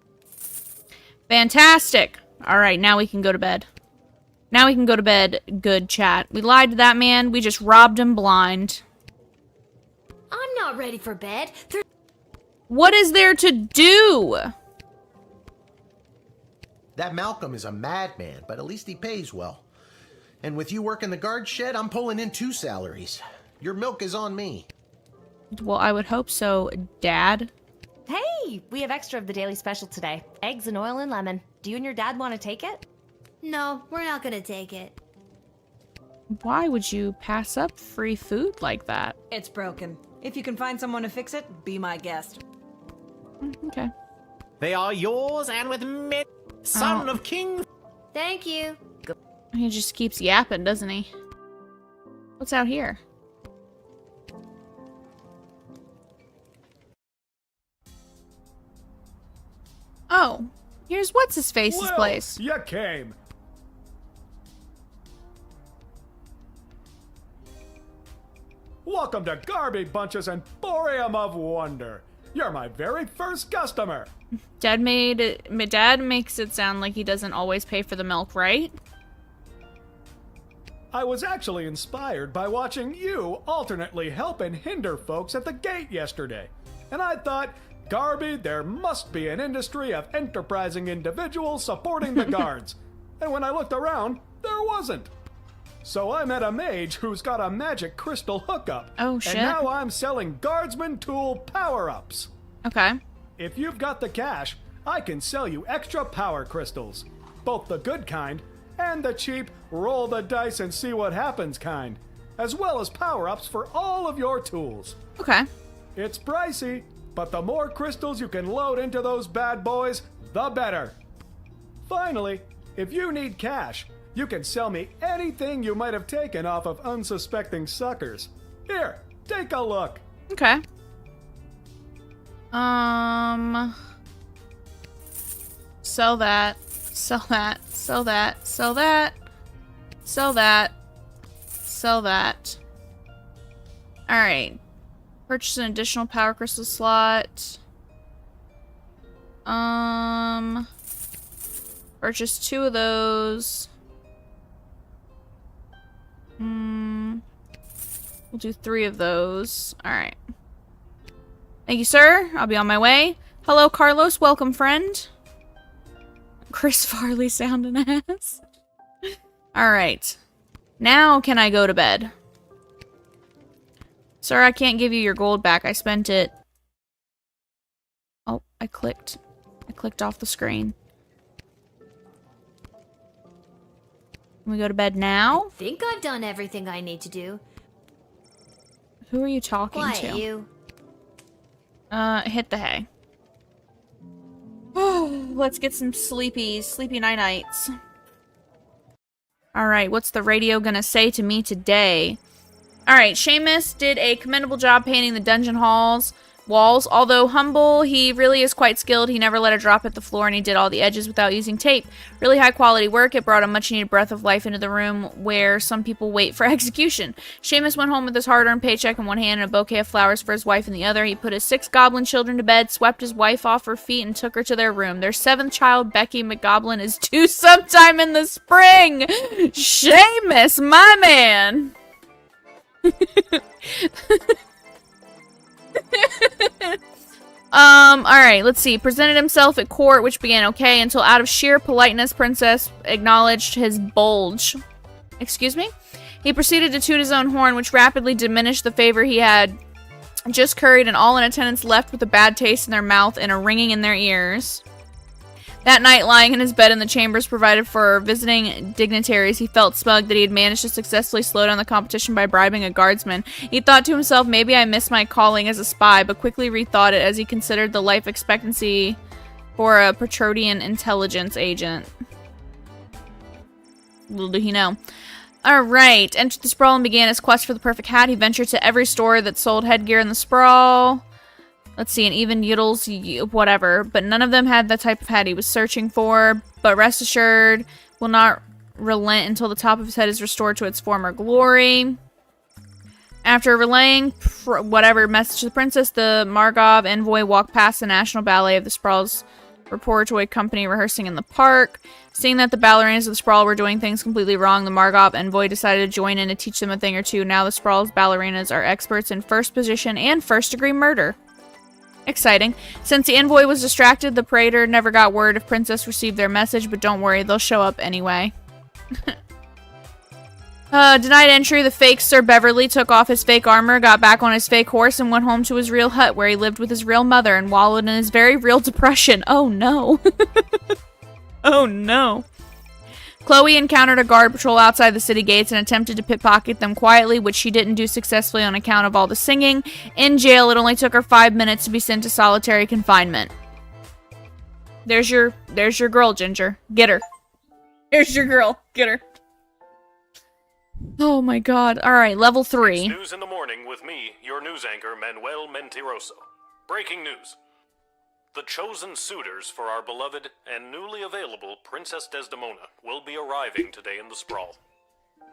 Fantastic. Alright, now we can go to bed. Now we can go to bed. Good chat. We lied to that man. We just robbed him blind. I'm not ready for bed. What is there to do? That Malcolm is a madman, but at least he pays well. And with you working the guard shed, I'm pulling in 2 salaries. Your milk is on me. Well, I would hope so, Dad. Hey, we have extra of the daily special today. Eggs and oil and lemon. Do you and your dad want to take it? No, we're not gonna take it. Why would you pass up free food like that? It's broken. If you can find someone to fix it, be my guest. Okay. They are yours, and with many... Son of King... Thank you. He just keeps yapping, doesn't he? What's out here? Oh, here's what's-his-face's Lil, place. You came. Welcome to Garby Bunches Emporium of Wonder. You're my very first customer. Dad makes it sound like he doesn't always pay for the milk, right? I was actually inspired by watching you alternately help and hinder folks at the gate yesterday. And I thought, Garby, there must be an industry of enterprising individuals supporting the guards. And when I looked around, there wasn't. So I met a mage who's got a magic crystal hookup. Oh, shit. And now I'm selling Guardsman tool power-ups. Okay. If you've got the cash, I can sell you extra power crystals. Both the good kind and the cheap roll the dice and see what happens kind. As well as power-ups for all of your tools. Okay. It's pricey, but the more crystals you can load into those bad boys, the better. Finally, if you need cash, you can sell me anything you might have taken off of unsuspecting suckers. Here, take a look. Okay. Sell that. Sell that. Sell that. Sell that. Sell that. Sell that. Alright. Purchase an additional power crystal slot. Purchase 2 of those. We'll do 3 of those. Alright. Thank you, sir. I'll be on my way. Hello, Carlos. Welcome, friend. Chris Farley sound an ass. Alright. Now can I go to bed? Sir, I can't give you your gold back. I spent it. Oh, I clicked off the screen. Can we go to bed now? I think I've done everything I need to do. Who are you talking Quiet, to? you. Hit the hay. Oh, let's get some sleepy night-nights. Alright, what's the radio gonna say to me today? Alright, Seamus did a commendable job painting the dungeon halls. walls. Although humble, he really is quite skilled. He never let a drop hit the floor, and he did all the edges without using tape. Really high quality work. It brought a much needed breath of life into the room where some people wait for execution. Seamus went home with his hard-earned paycheck in one hand and a bouquet of flowers for his wife in the other. He put his 6 goblin children to bed, swept his wife off her feet, and took her to their room. Their 7th child, Becky McGoblin, is due sometime in the spring. Seamus, my man. Alright, let's see. Presented himself at court, which began okay, until out of sheer politeness, Princess acknowledged his bulge. Excuse me? He proceeded to toot his own horn, which rapidly diminished the favor he had just curried, and all in attendance left with a bad taste in their mouth and a ringing in their ears. That night, lying in his bed in the chambers provided for visiting dignitaries, he felt smug that he had managed to successfully slow down the competition by bribing a guardsman. He thought to himself, maybe I missed my calling as a spy, but quickly rethought it as he considered the life expectancy for a Petrodian intelligence agent. Little did he know. Alright, entered the Sprawl and began his quest for the perfect hat. He ventured to every store that sold headgear in the Sprawl. Let's see, and even Yoodles, whatever. But none of them had the type of hat he was searching for. But rest assured, will not relent until the top of his head is restored to its former glory. After relaying whatever message to the princess, the Margov envoy walked past the National Ballet of the Sprawl's repertory company rehearsing in the park. Seeing that the ballerinas of the Sprawl were doing things completely wrong, the Margov envoy decided to join in to teach them a thing or two. Now the Sprawl's ballerinas are experts in first position and first-degree murder. Exciting. Since the envoy was distracted, the praetor never got word if Princess received their message, but don't worry, they'll show up anyway. Denied entry, the fake Sir Beverly took off his fake armor, got back on his fake horse, and went home to his real hut where he lived with his real mother and wallowed in his very real depression. Oh no. Oh no. Chloe encountered a guard patrol outside the city gates and attempted to pickpocket them quietly, which she didn't do successfully on account of all the singing. In jail, it only took her 5 minutes to be sent to solitary confinement. There's your girl, Ginger. Get her. There's your girl. Get her. Oh my god. Alright, level 3. It's News in the Morning with me, your news anchor, Manuel Mentiroso. Breaking news. The chosen suitors for our beloved and newly available Princess Desdemona will be arriving today in the Sprawl.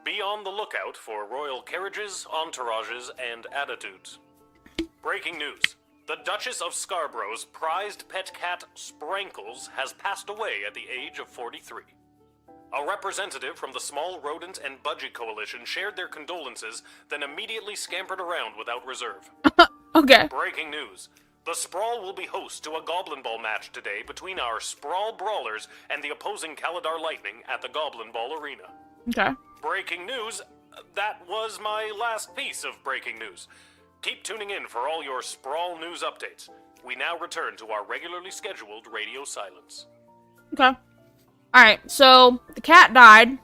Be on the lookout for royal carriages, entourages, and attitudes. Breaking news. The Duchess of Scarborough's prized pet cat, Sprankles, has passed away at the age of 43. A representative from the Small Rodent and Budgie Coalition shared their condolences, then immediately scampered around without reserve. Okay. Breaking news. The Sprawl will be host to a Goblin Ball match today between our Sprawl Brawlers and the opposing Caladar Lightning at the Goblin Ball Arena. Okay. Breaking news. That was my last piece of breaking news. Keep tuning in for all your Sprawl news updates. We now return to our regularly scheduled radio silence. Okay. Alright, so the cat died.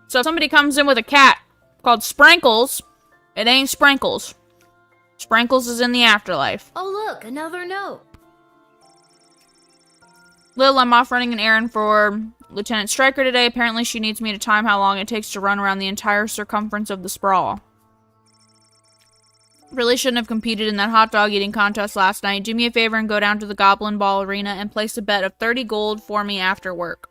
So if somebody comes in with a cat called Sprankles, it ain't Sprankles. Sprankles is in the afterlife. Oh look, another note. Lil, I'm off running an errand for Lieutenant Stryker today. Apparently she needs me to time how long it takes to run around the entire circumference of the Sprawl. Really shouldn't have competed in that hot dog eating contest last night. Do me a favor and go down to the Goblin Ball Arena and place a bet of 30 gold for me after work.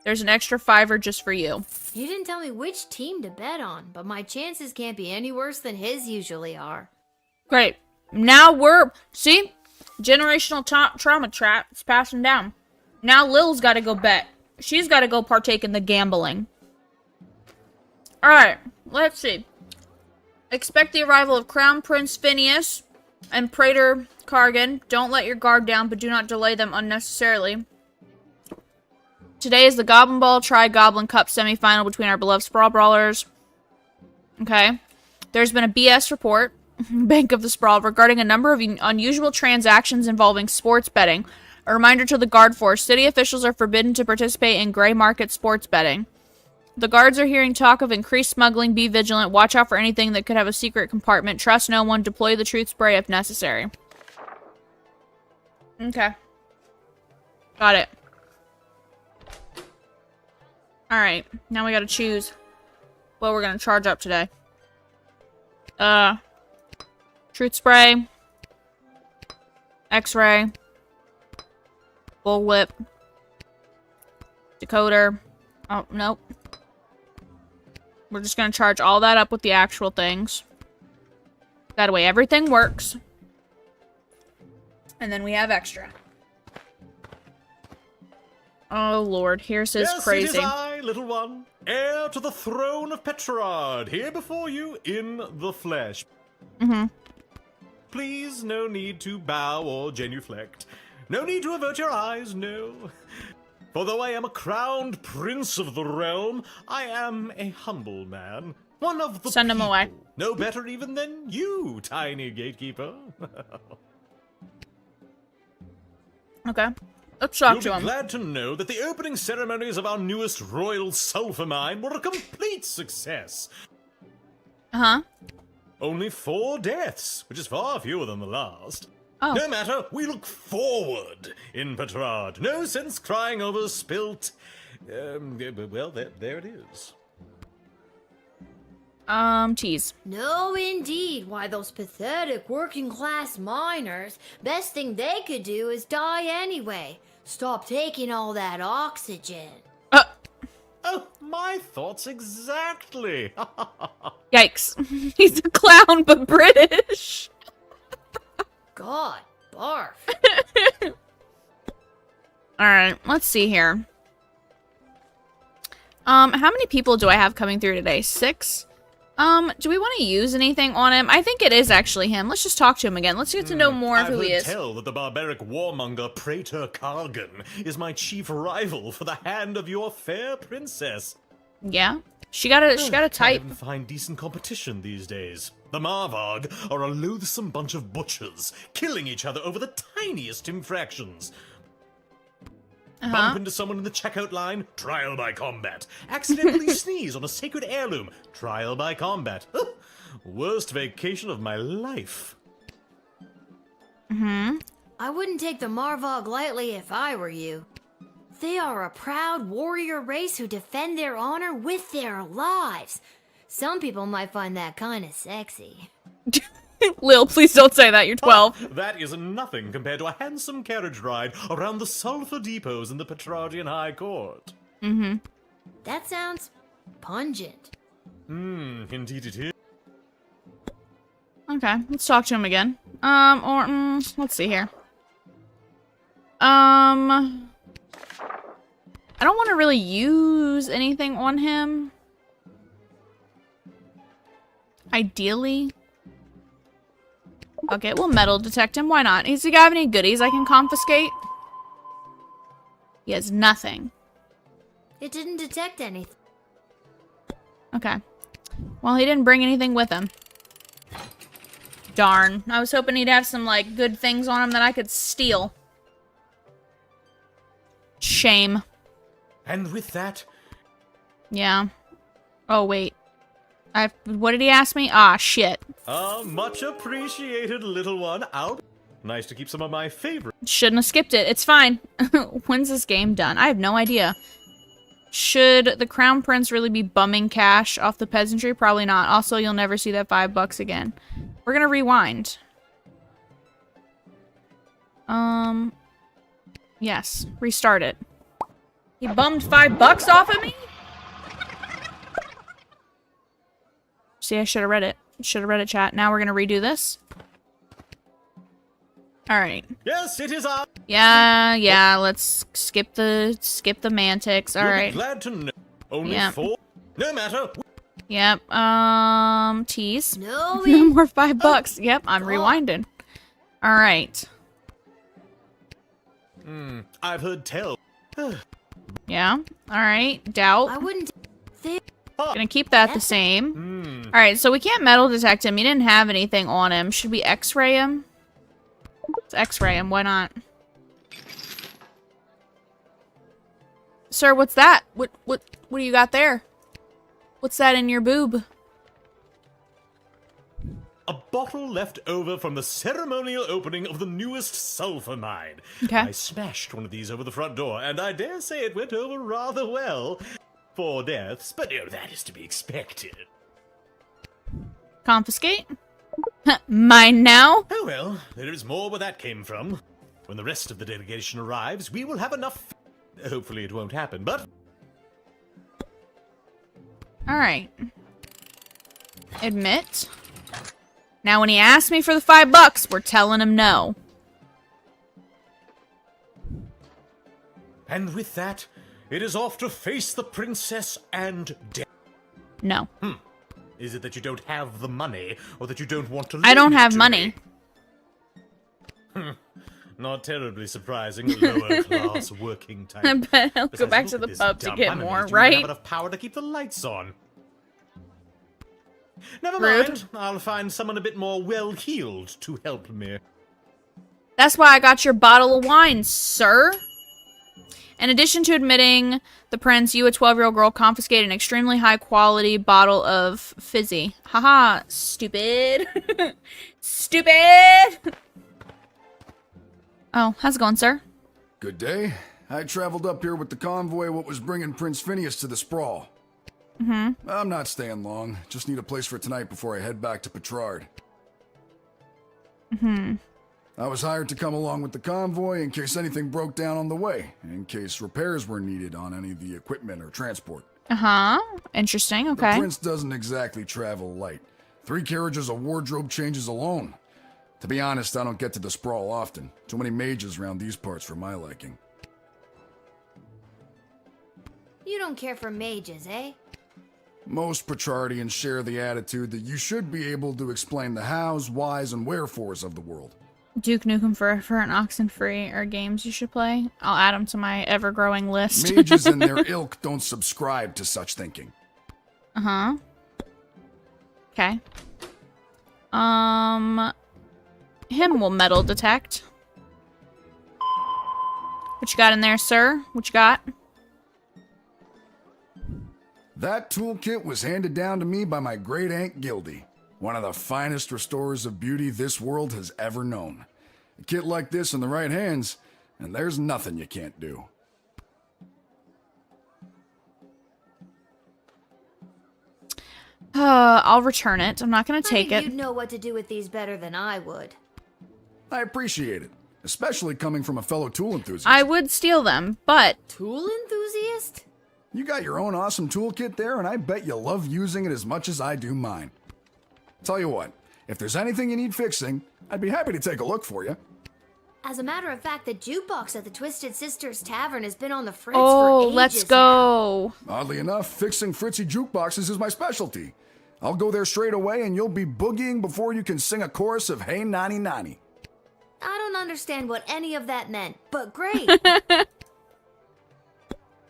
There's an extra $5 just for you. You didn't tell me which team to bet on, but my chances can't be any worse than his usually are. Great. Now see? Generational trauma trap is passing down. Now Lil's got to go bet. She's got to go partake in the gambling. Alright, let's see. Expect the arrival of Crown Prince Phineas and Praetor Kargan. Don't let your guard down, but do not delay them unnecessarily. Today is the Goblin Ball Tri-Goblin Cup semifinal between our beloved Sprawl Brawlers. Okay. There's been a BS report, Bank of the Sprawl, regarding a number of unusual transactions involving sports betting. A reminder to the Guard Force, city officials are forbidden to participate in gray market sports betting. The guards are hearing talk of increased smuggling. Be vigilant. Watch out for anything that could have a secret compartment. Trust no one. Deploy the truth spray if necessary. Okay. Got it. Alright, now we gotta choose what we're gonna charge up today. Truth spray, X-ray. Bullwhip. Decoder. Oh, nope. We're just gonna charge all that up with the actual things. That way everything works. And then we have extra. Oh lord, here's his crazy. Yes, it is I, little one, heir to the throne of Petrard, here before you in the flesh. Mm-hmm. Please, no need to bow or genuflect. No need to avert your eyes, no. For though I am a crowned prince of the realm, I am a humble man. One of the Send him away. No better even than you, tiny gatekeeper. Okay. Let's talk You'll to be him. glad to know that the opening ceremonies of our newest royal sulfur mine were a complete success. Uh-huh. Only 4 deaths, which is far fewer than the last. Oh. No matter, we look forward in Petrard. No sense crying over spilt... well, there it is. Cheese. No, indeed. Why, those pathetic working-class miners, best thing they could do is die anyway. Stop taking all that oxygen. Oh, my thoughts exactly. Yikes. He's a clown, but British. God, barf. Alright, let's see here. How many people do I have coming through today? 6? Do we want to use anything on him? I think it is actually him. Let's just talk to him again. Let's get to know more of who he is. I've heard tell that the barbaric warmonger Praetor Kargan is my chief rival for the hand of your fair princess. Yeah? She got a type. Can't even find decent competition these days. The Marvarg are a loathsome bunch of butchers, killing each other over the tiniest infractions. Bump into someone in the checkout line, trial by combat. Accidentally sneeze on a sacred heirloom, trial by combat. Worst vacation of my life. Mm-hmm. I wouldn't take the Marvog lightly if I were you. They are a proud warrior race who defend their honor with their lives. Some people might find that kind of sexy. Lil, please don't say that. You're 12. That is nothing compared to a handsome carriage ride around the sulfur depots in the Petrardian High Court. Mm-hmm. That sounds pungent. Indeed it is. Okay, let's talk to him again. Let's see here. I don't want to really use anything on him. Ideally. Okay, we'll metal detect him. Why not? Does he have any goodies I can confiscate? He has nothing. It didn't detect anything. Okay. Well, he didn't bring anything with him. Darn. I was hoping he'd have some, like, good things on him that I could steal. Shame. And with that... Yeah. Oh, wait. What did he ask me? Ah, shit. Much appreciated, little one. Out. Nice to keep some of my favorite. Shouldn't have skipped it. It's fine. When's this game done? I have no idea. Should the Crown Prince really be bumming cash off the peasantry? Probably not. Also, you'll never see that $5 again. We're gonna rewind. Yes. Restart it. He bummed $5 off of me? See, I should have read it. Should have read it, chat. Now we're gonna redo this. Alright. Yes, it is I. Yeah, let's skip the mantics. Alright. Glad to know. Only Yep. 4. No matter. Yep. Tease. No, No more $5. Yep, I'm rewinding. Alright. I've heard tell. Yeah. Alright. Doubt. I wouldn't. Gonna keep that the same. Alright, so we can't metal detect him. He didn't have anything on him. Should we x-ray him? Let's x-ray him. Why not? Sir, what's that? What do you got there? What's that in your boob? A bottle left over from the ceremonial opening of the newest sulfur mine. Okay. I smashed one of these over the front door, and I dare say it went over rather well. 4 deaths, but that is to be expected. Confiscate? Mine now? Oh well, there is more where that came from. When the rest of the delegation arrives, we will have enough. Hopefully it won't happen, but... Alright. Admit. Now when he asks me for the $5, we're telling him no. And with that, it is off to face the princess and death. No. Is it that you don't have the money, or that you don't want to I don't lend it have to money. me? Not terribly surprising, lower class working type. I bet I'll go Besides, back look to at the this pub to dump. get I'm more, amazed you even right? have enough power to keep the lights on. Never Rude. mind. I'll find someone a bit more well-heeled to help me. That's why I got your bottle of wine, sir. In addition to admitting the prince, you, a 12-year-old girl, confiscated an extremely high-quality bottle of fizzy. Haha, stupid. Stupid! Oh, how's it going, sir? Good day. I traveled up here with the convoy what was bringing Prince Phineas to the Sprawl. Mm-hmm. I'm not staying long. Just need a place for tonight before I head back to Petrard. Mm-hmm. I was hired to come along with the convoy in case anything broke down on the way, in case repairs were needed on any of the equipment or transport. Uh-huh. Interesting, The okay. prince doesn't exactly travel light. 3 carriages of wardrobe changes alone. To be honest, I don't get to the Sprawl often. Too many mages around these parts for my liking. You don't care for mages, eh? Most Petrardians share the attitude that you should be able to explain the hows, whys, and wherefores of the world. Duke Nukem Forever and Oxenfree are games you should play. I'll add them to my ever-growing list. Mages and their ilk don't subscribe to such thinking. Uh-huh. Okay. Him will metal detect. What you got in there, sir? What you got? That toolkit was handed down to me by my great-aunt Gildy, one of the finest restorers of beauty this world has ever known. A kit like this in the right hands, and there's nothing you can't do. I'll return it. I'm not gonna take it. You'd know what to do with these better than I would. I appreciate it, especially coming from a fellow tool enthusiast. I would steal them, but... Tool enthusiast? You got your own awesome toolkit there, and I bet you love using it as much as I do mine. Tell you what, if there's anything you need fixing, I'd be happy to take a look for you. As a matter of fact, the jukebox at the Twisted Sisters Tavern has been on the fritz Oh, for ages let's go. Oddly enough, fixing fritzy jukeboxes is my specialty. I'll go there straight away and you'll be boogieing before you can sing a chorus of Hey Nani Nani. I don't understand what any of that meant, but great.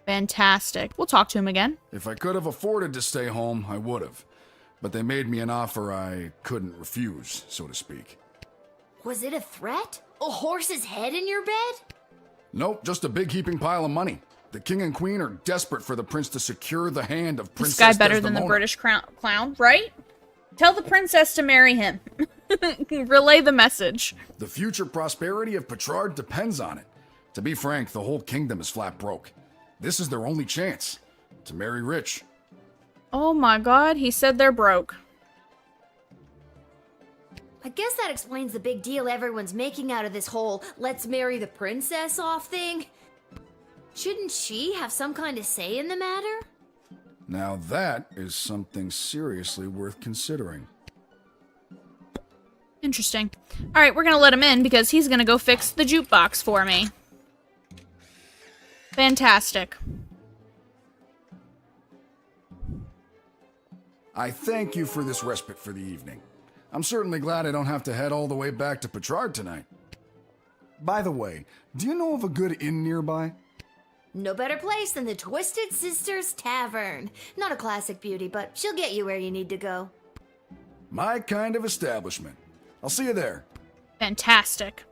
Fantastic. We'll talk to him again. If I could have afforded to stay home, I would have. But they made me an offer I couldn't refuse, so to speak. Was it a threat? A horse's head in your bed? Nope, just a big heaping pile of money. The king and queen are desperate for the prince to secure the hand of Princess This guy better Desdemona. than the British clown, right? Tell the princess to marry him. Relay the message. The future prosperity of Petrard depends on it. To be frank, the whole kingdom is flat broke. This is their only chance. To marry rich. Oh my god, he said they're broke. I guess that explains the big deal everyone's making out of this whole let's marry the princess off thing. Shouldn't she have some kind of say in the matter? Now that is something seriously worth considering. Interesting. Alright, we're gonna let him in because he's gonna go fix the jukebox for me. Fantastic. I thank you for this respite for the evening. I'm certainly glad I don't have to head all the way back to Petrard tonight. By the way, do you know of a good inn nearby? No better place than the Twisted Sisters Tavern. Not a classic beauty, but she'll get you where you need to go. My kind of establishment. I'll see you there. Fantastic.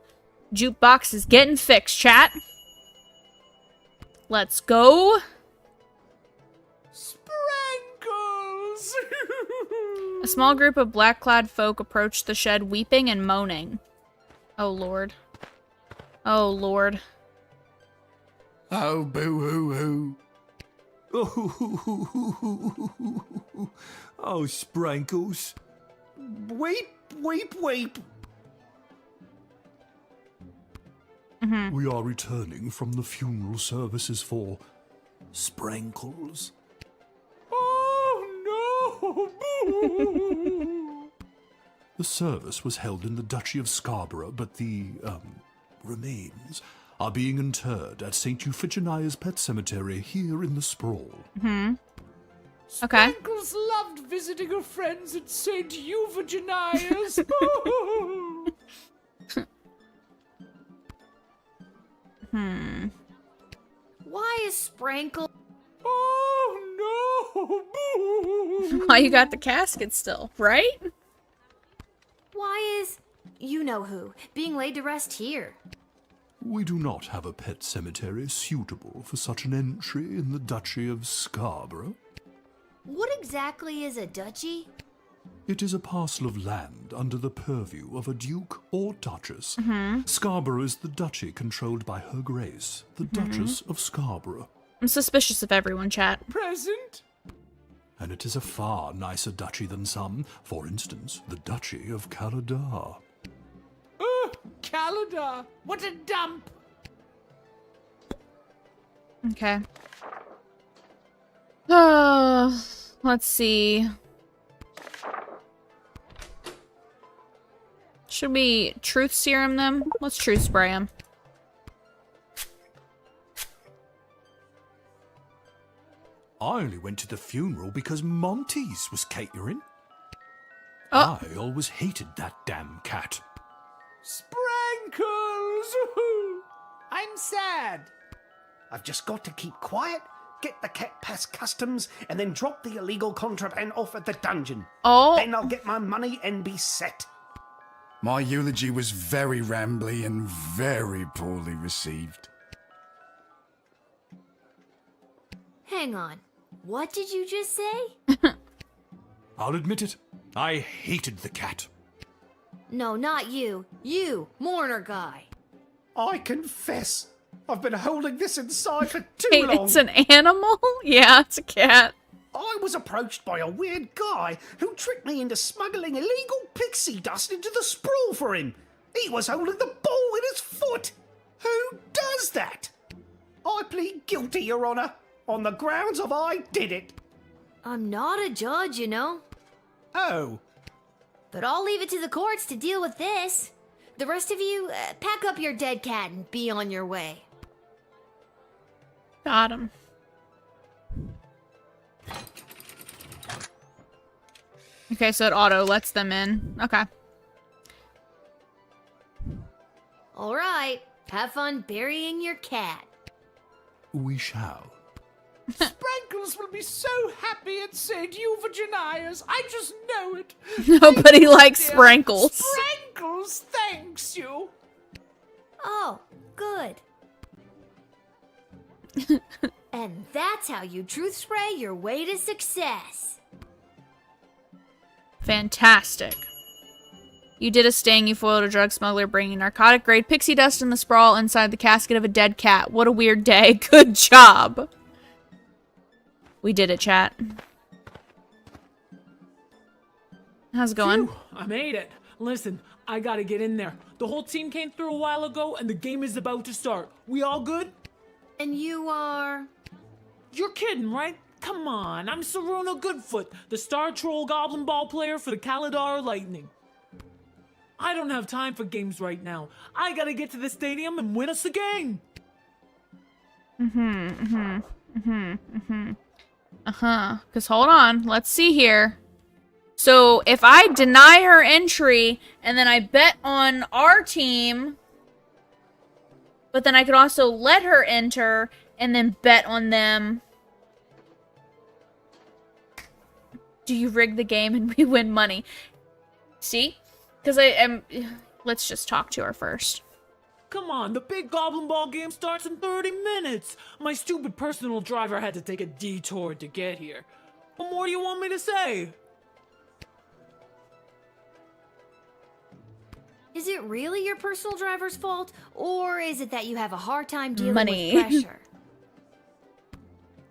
Jukebox is getting fixed, chat. Let's go. Sprankles! A small group of black-clad folk approached the shed, weeping and moaning. Oh, Lord. Oh, Lord. Oh, boo-hoo-hoo. Oh, Sprankles. Weep, weep, weep. We are returning from the funeral services for Sprankles. Oh no! The service was held in the Duchy of Scarborough, but the, remains are being interred at St. Euphigenia's Pet Cemetery here in the Sprawl. Okay. Sprankles loved visiting her friends at St. Euphigenia's. Why is Sprankle? Oh no! Why you got the casket still, right? Why is you know who being laid to rest here? We do not have a pet cemetery suitable for such an entry in the Duchy of Scarborough. What exactly is a duchy? It is a parcel of land under the purview of a duke or duchess. Scarborough is the duchy controlled by Her Grace, the Duchess of Scarborough. I'm suspicious of everyone, chat. Present? And it is a far nicer duchy than some, for instance, the Duchy of Caladar. Caladar! What a dump! Okay. Let's see. Should we truth serum them? Let's truth spray them. I only went to the funeral because Monty's was catering. Oh. I always hated that damn cat. Sprankles! I'm sad. I've just got to keep quiet, get the cat past customs, and then drop the illegal contraband off at the dungeon. Oh. Then I'll get my money and be set. My eulogy was very rambly and very poorly received. Hang on. What did you just say? I'll admit it, I hated the cat. No, not you. You, mourner guy. I confess, I've been holding this inside for too Wait, long. it's an animal? Yeah, it's a cat. I was approached by a weird guy who tricked me into smuggling illegal pixie dust into the sprawl for him. He was holding the ball in his foot. Who does that? I plead guilty, Your Honor, on the grounds of I did it. I'm not a judge, you know. Oh. But I'll leave it to the courts to deal with this. The rest of you, pack up your dead cat and be on your way. Got him. Okay, so it auto lets them in. Okay. All right. Have fun burying your cat. We shall. Sprankles will be so happy at St. Euphigenia's. I just know it. Nobody likes Sprankles. Sprankles thanks you. Oh, good. And that's how you truth spray your way to success. Fantastic. You did a sting, you foiled a drug smuggler bringing narcotic grade pixie dust in the sprawl inside the casket of a dead cat. What a weird day. Good job. We did it, chat. How's it going? Phew, I made it. Listen, I gotta get in there. The whole team came through a while ago and the game is about to start. We all good? And you are? You're kidding, right? Come on, I'm Saruna Goodfoot, the Star Troll Goblin Ball player for the Caladar Lightning. I don't have time for games right now. I gotta get to the stadium and win us a game. Because hold on, let's see here. So if I deny her entry and then I bet on our team, but then I could also let her enter and then bet on them. Do you rig the game and we win money? See? Because I am... Let's just talk to her first. Come on, the big Goblin Ball game starts in 30 minutes. My stupid personal driver had to take a detour to get here. What more do you want me to say? Is it really your personal driver's fault? Or is it that you have a hard time dealing Money. with pressure?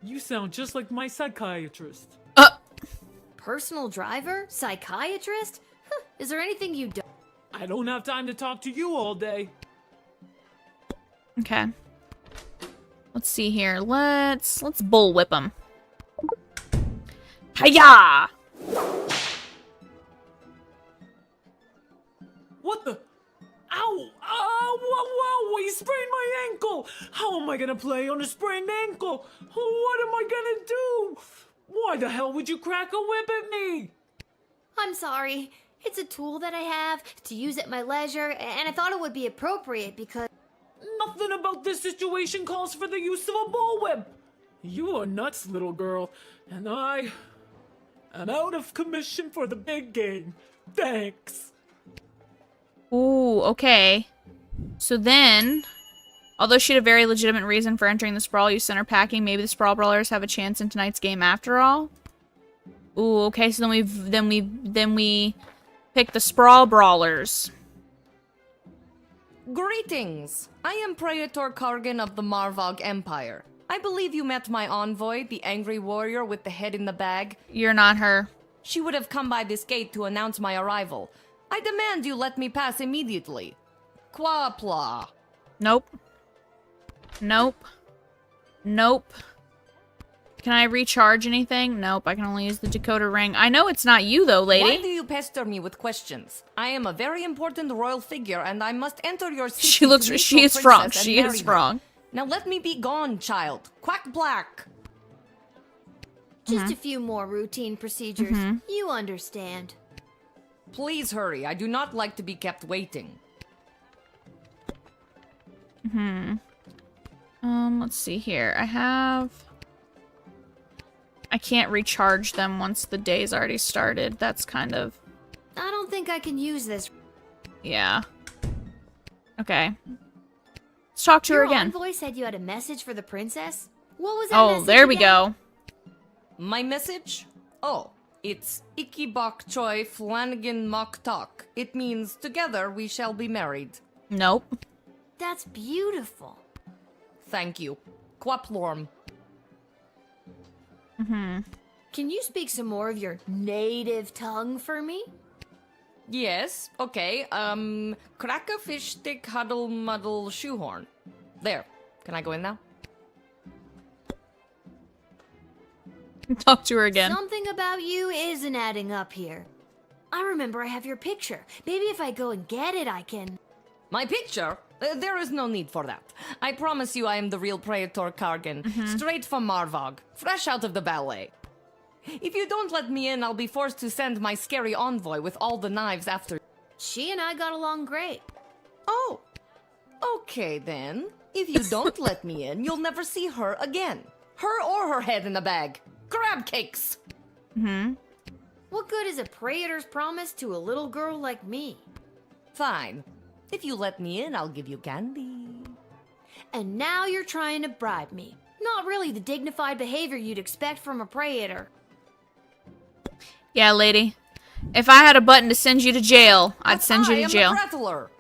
You sound just like my psychiatrist. Personal driver? Psychiatrist? Is there anything you don't? I don't have time to talk to you all day. Okay. Let's see here. Let's bullwhip him. Hiya! What the? Ow! Ow! Whoa! Whoa! He sprained my ankle! How am I gonna play on a sprained ankle? What am I gonna do? Why the hell would you crack a whip at me? I'm sorry. It's a tool that I have to use at my leisure, and I thought it would be appropriate because... Nothing about this situation calls for the use of a bullwhip. You are nuts, little girl, and I am out of commission for the big game. Thanks. Ooh, okay. So then, although she had a very legitimate reason for entering the Sprawl, you sent her packing. Maybe the Sprawl Brawlers have a chance in tonight's game after all. Ooh, okay. So then we pick the Sprawl Brawlers. Greetings! I am Praetor Kargan of the Marvog Empire. I believe you met my envoy, the angry warrior with the head in the bag. You're not her. She would have come by this gate to announce my arrival. I demand you let me pass immediately. Quapla. Nope. Nope. Nope. Can I recharge anything? Nope, I can only use the Dakota ring. I know it's not you, though, lady. Why do you pester me with questions? I am a very important royal figure, and I must enter your city. She is wrong. She is wrong. Now let me be gone, child. Quack black. Just a few more routine procedures. You understand. Please hurry. I do not like to be kept waiting. Let's see here. I can't recharge them once the day's already started. That's kind of... I don't think I can use this. Yeah. Okay. Let's talk to her again. Your envoy said you had a message for the princess? What was that Oh, there we go. My message? Oh, it's Iki Bok Choi Flanagan Mok Tok. It means, together we shall be married. Nope. That's beautiful. Thank you. Quaplorm. Can you speak some more of your native tongue for me? Yes, okay. Crack a fish stick, huddle, muddle, shoehorn. There. Can I go in now? Talk to her again. Something about you isn't adding up here. I remember I have your picture. Maybe if I go and get it, I can... My picture? There is no need for that. I promise you I am the real Praetor Kargan, straight from Marvog, fresh out of the ballet. If you don't let me in, I'll be forced to send my scary envoy with all the knives after... She and I got along great. Oh, okay then. If you don't let me in, you'll never see her again. Her or her head in a bag. Crab cakes! What good is a praetor's promise to a little girl like me? Fine. If you let me in, I'll give you candy. And now you're trying to bribe me. Not really the dignified behavior you'd expect from a praetor. Yeah, lady. If I had a button to send you to jail, I'd send you to jail. I am the prattler.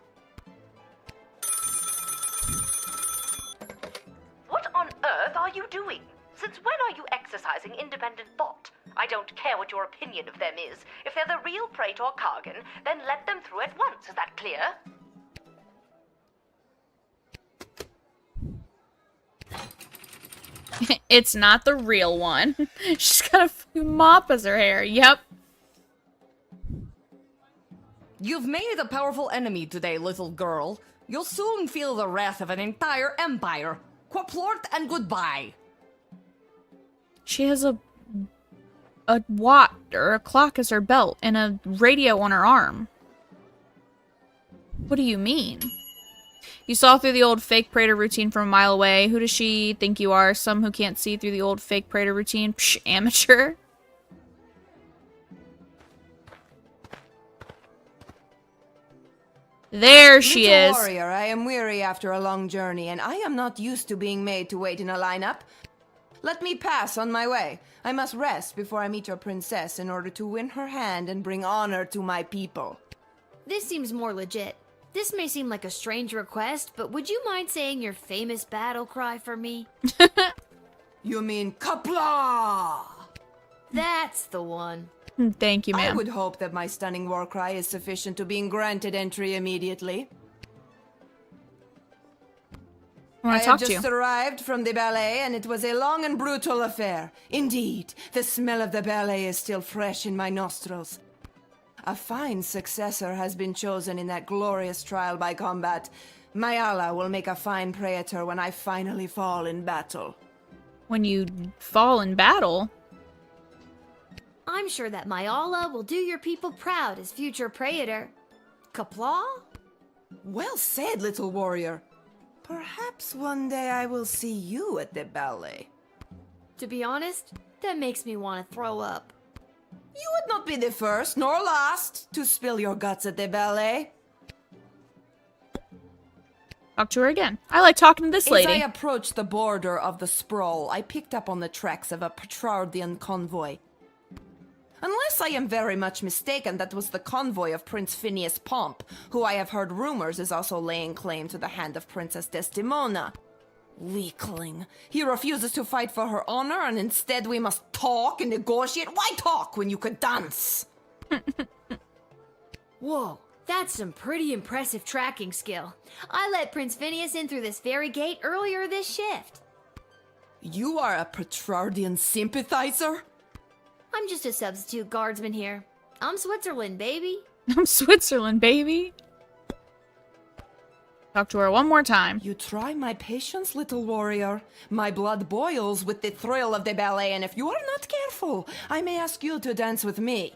What on earth are you doing? Since when are you exercising independent thought? I don't care what your opinion of them is. If they're the real Praetor Kargan, then let them through at once. Is that clear? It's not the real one. She's got a fucking mop as her hair. Yep. You've made a powerful enemy today, little girl. You'll soon feel the wrath of an entire empire. Quaplort and goodbye. She has a watch or a clock as her belt and a radio on her arm. What do you mean? You saw through the old fake Praetor routine from a mile away. Who does she think you are? Some who can't see through the old fake Praetor routine? Psh, amateur. There she is. Warrior, I am weary after a long journey, and I am not used to being made to wait in a lineup. Let me pass on my way. I must rest before I meet your princess in order to win her hand and bring honor to my people. This seems more legit. This may seem like a strange request, but would you mind saying your famous battle cry for me? You mean Kapla? That's the one. Thank you, I ma'am. would hope that my stunning war cry is sufficient to being granted entry immediately. I want I to have talk to just you. arrived from the ballet, and it was a long and brutal affair. Indeed, the smell of the ballet is still fresh in my nostrils. A fine successor has been chosen in that glorious trial by combat. My Allah will make a fine praetor when I finally fall in battle. When you fall in battle? I'm sure that my Allah will do your people proud as future praetor. Kapla? Well said, little warrior. Perhaps one day I will see you at the ballet. To be honest, that makes me want to throw up. You would not be the first nor last to spill your guts at the ballet. Talk to her again. I like talking to this lady. As I approached the border of the sprawl, I picked up on the tracks of a Petrardian convoy. Unless I am very much mistaken, that was the convoy of Prince Phineas Pomp, who I have heard rumors is also laying claim to the hand of Princess Desdemona. Weakling. He refuses to fight for her honor, and instead we must talk and negotiate. Why talk when you could dance? Whoa, that's some pretty impressive tracking skill. I let Prince Phineas in through this very gate earlier this shift. You are a Petrardian sympathizer? I'm just a substitute guardsman here. I'm Switzerland, baby. I'm Switzerland, baby. Talk to her one more time. You try my patience, little warrior. My blood boils with the thrill of the ballet, and if you are not careful, I may ask you to dance with me.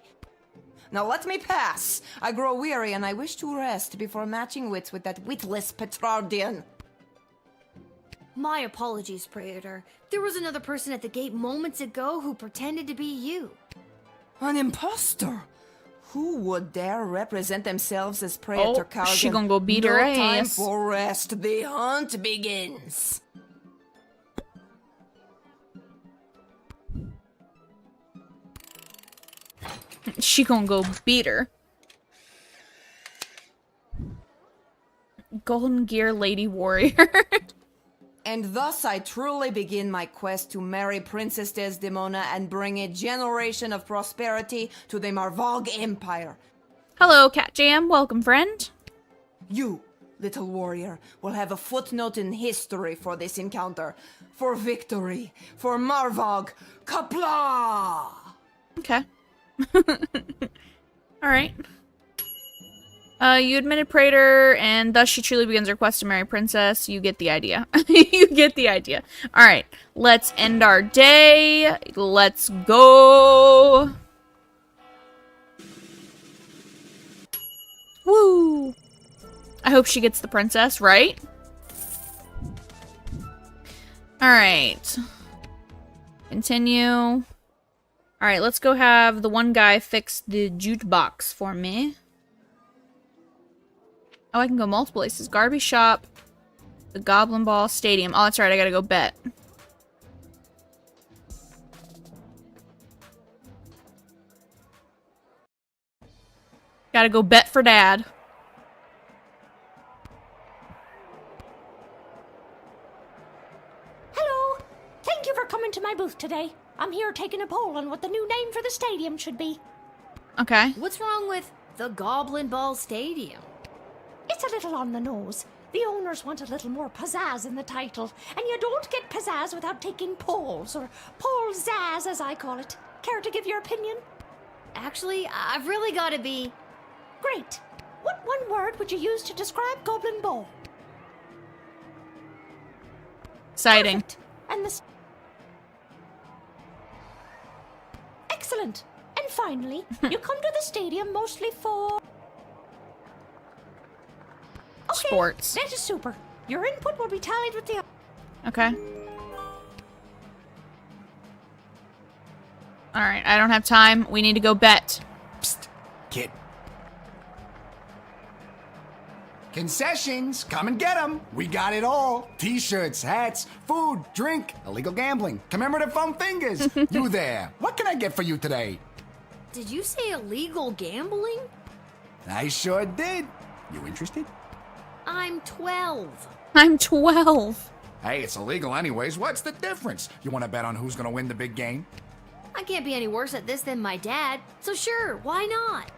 Now let me pass. I grow weary, and I wish to rest before matching wits with that witless Petrardian. My apologies, Praetor. There was another person at the gate moments ago who pretended to be you. An impostor? Who would dare represent themselves as Praetor Cargan? She gonna go beat her No time ass. for rest. The hunt begins. She gonna go beat her. Golden Gear Lady Warrior. And thus I truly begin my quest to marry Princess Desdemona and bring a generation of prosperity to the Marvog Empire. Hello, Cat Jam. Welcome, friend. You, little warrior, will have a footnote in history for this encounter. For victory. For Marvog. Kapla! Okay. Alright. You admitted Praetor, and thus she truly begins her quest to marry Princess. You get the idea. You get the idea. Alright, let's end our day. Let's go. Woo! I hope she gets the princess, right? Alright. Continue. Alright, let's go have the one guy fix the jukebox for me. Oh, I can go multiple places. Garby Shop, the Goblin Ball Stadium. Oh, that's right, I gotta go bet. Gotta go bet for Dad. Hello! Thank you for coming to my booth today. I'm here taking a poll on what the new name for the stadium should be. Okay. What's wrong with the Goblin Ball Stadium? It's a little on the nose. The owners want a little more pizzazz in the title, and you don't get pizzazz without taking polls, or poll-zazz as I call it. Care to give your opinion? Actually, I've really gotta be... Great. What one word would you use to describe Goblin Ball? Exciting. Perfect. And the... Excellent. And finally, you come to the stadium mostly for... Okay, sports. That is super. Your input will be tallied with the... Okay. Alright, I don't have time. We need to go bet. Psst, kid. Concessions, come and get them. We got it all. T-shirts, hats, food, drink, illegal gambling, commemorative foam fingers. You there. What can I get for you today? Did you say illegal gambling? I sure did. You interested? I'm 12. I'm 12. Hey, it's illegal anyways. What's the difference? You want to bet on who's going to win the big game? I can't be any worse at this than my dad, so sure, why not?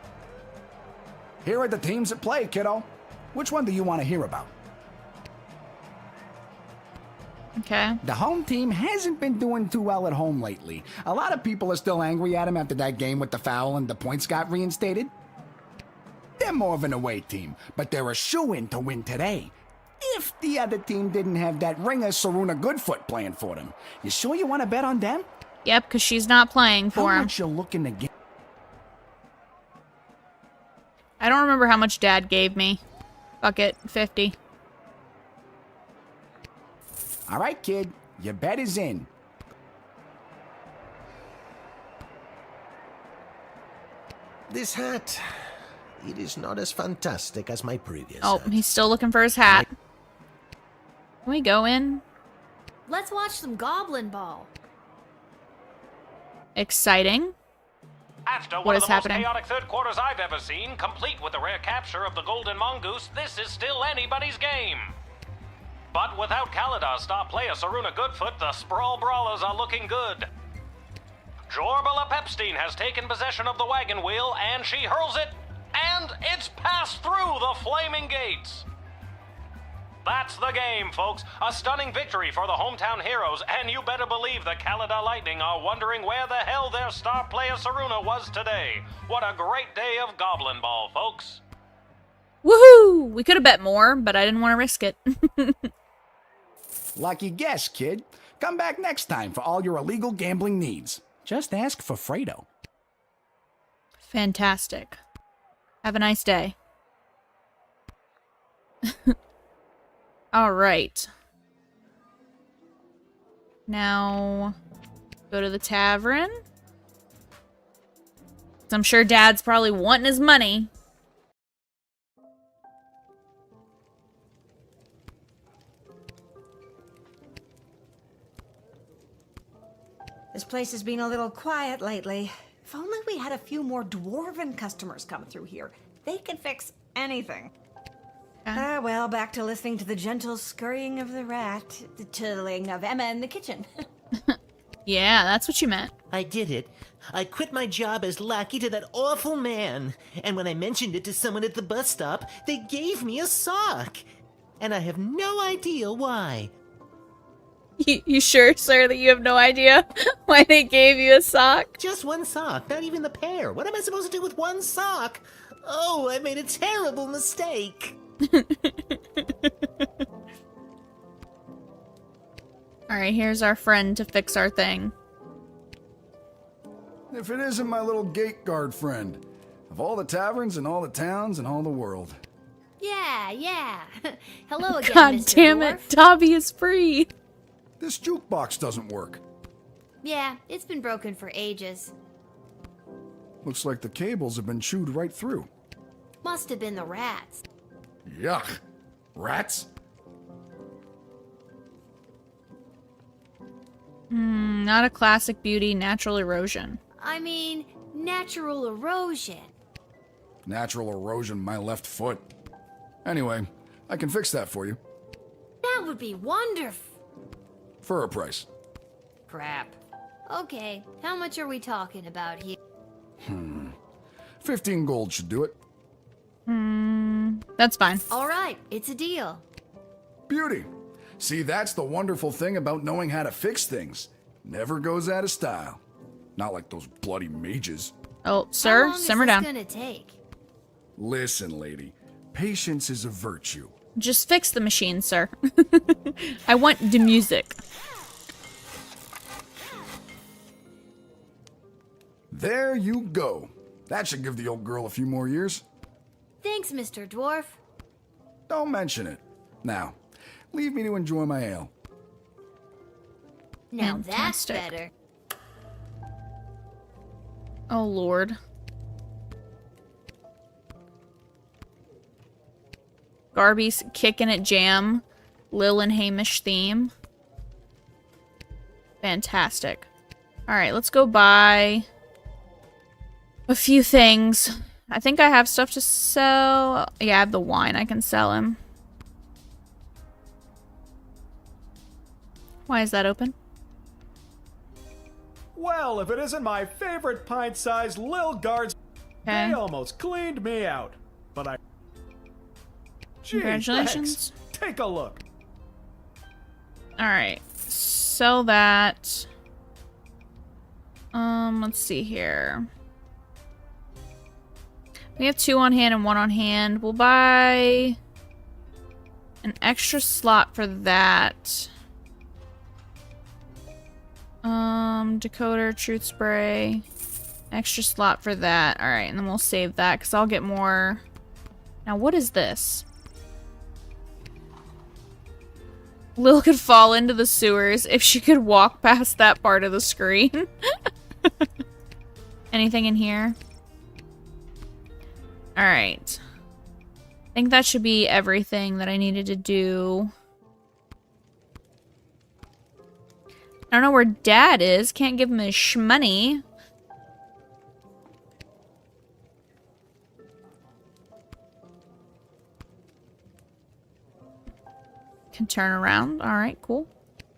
Here are the teams at play, kiddo. Which one do you want to hear about? Okay. The home team hasn't been doing too well at home lately. A lot of people are still angry at him after that game with the foul and the points got reinstated. They're more of an away team, but they're a shoo-in to win today. If the other team didn't have that ringer Saruna Goodfoot playing for them. You sure you want to bet on them? Yep, because she's not playing for How him. much you looking to get? I don't remember how much Dad gave me. Fuck it, 50. All right, kid. Your bet is in. This hat, it is not as fantastic as my previous Oh, hat. he's still looking for his hat. Can we go in? Let's watch some Goblin Ball. Exciting. After What one is of the happening? most chaotic third quarters I've ever seen, complete with the rare capture of the Golden Mongoose, this is still anybody's game. But without Kaladar's star player Saruna Goodfoot, the Sprawl Brawlers are looking good. Jorbala Pepstein has taken possession of the wagon wheel, and she hurls it, and it's passed through the flaming gates. That's the game, folks. A stunning victory for the hometown heroes, and you better believe the Kaladar Lightning are wondering where the hell their star player Saruna was today. What a great day of Goblin Ball, folks. Woohoo! We could have bet more, but I didn't want to risk it. Lucky guess, kid. Come back next time for all your illegal gambling needs. Just ask for Fredo. Fantastic. Have a nice day. All right. Now, go to the tavern. I'm sure Dad's probably wanting his money. This place has been a little quiet lately. If only we had a few more dwarven customers come through here. They can fix anything. Ah, well, back to listening to the gentle scurrying of the rat, the twiddling of Emma in the kitchen. Yeah, that's what you meant. I did it. I quit my job as lackey to that awful man. And when I mentioned it to someone at the bus stop, they gave me a sock. And I have no idea why. You sure, sir, that you have no idea why they gave you a sock? Just one sock, not even the pair. What am I supposed to do with one sock? Oh, I made a terrible mistake. Alright, here's our friend to fix our thing. If it isn't my little gate guard friend. Of all the taverns and all the towns and all the world. Yeah. Hello again, God Mr. damn Dwarf. it, Dobby is free. This jukebox doesn't work. Yeah, it's been broken for ages. Looks like the cables have been chewed right through. Must have been the rats. Yuck. Rats? Not a classic beauty, natural erosion. I mean, natural erosion. Natural erosion my left foot. Anyway, I can fix that for you. That would be wonderful. For a price. Crap. Okay, how much are we talking about here? 15 gold should do it. That's fine. All right, it's a deal. Beauty. See, that's the wonderful thing about knowing how to fix things. Never goes out of style. Not like those bloody mages. Oh, sir, How long simmer is this down. gonna take? Listen, lady. Patience is a virtue. Just fix the machine, sir. I want the music. There you go. That should give the old girl a few more years. Thanks, Mr. Dwarf. Don't mention it. Now, leave me to enjoy my ale. Now Fantastic. that's better. Oh, Lord. Garby's kicking it jam. Lil and Hamish theme. Fantastic. Alright, let's go buy a few things. I think I have stuff to sell. Yeah, I have the wine I can sell him. Why is that open? Well, if it isn't my favorite pint-sized Lil Guardsman, they almost cleaned me out. But I... Gee, Congratulations. Thanks. Take a look. Alright. Sell that. Let's see here. We have 2 on hand and 1 on hand. We'll buy an extra slot for that. Decoder, truth spray. Extra slot for that. Alright, and then we'll save that because I'll get more. Now, what is this? Lil could fall into the sewers if she could walk past that part of the screen. Anything in here? Alright. I think that should be everything that I needed to do. I don't know where Dad is. Can't give him his shmoney. Can turn around. Alright, cool.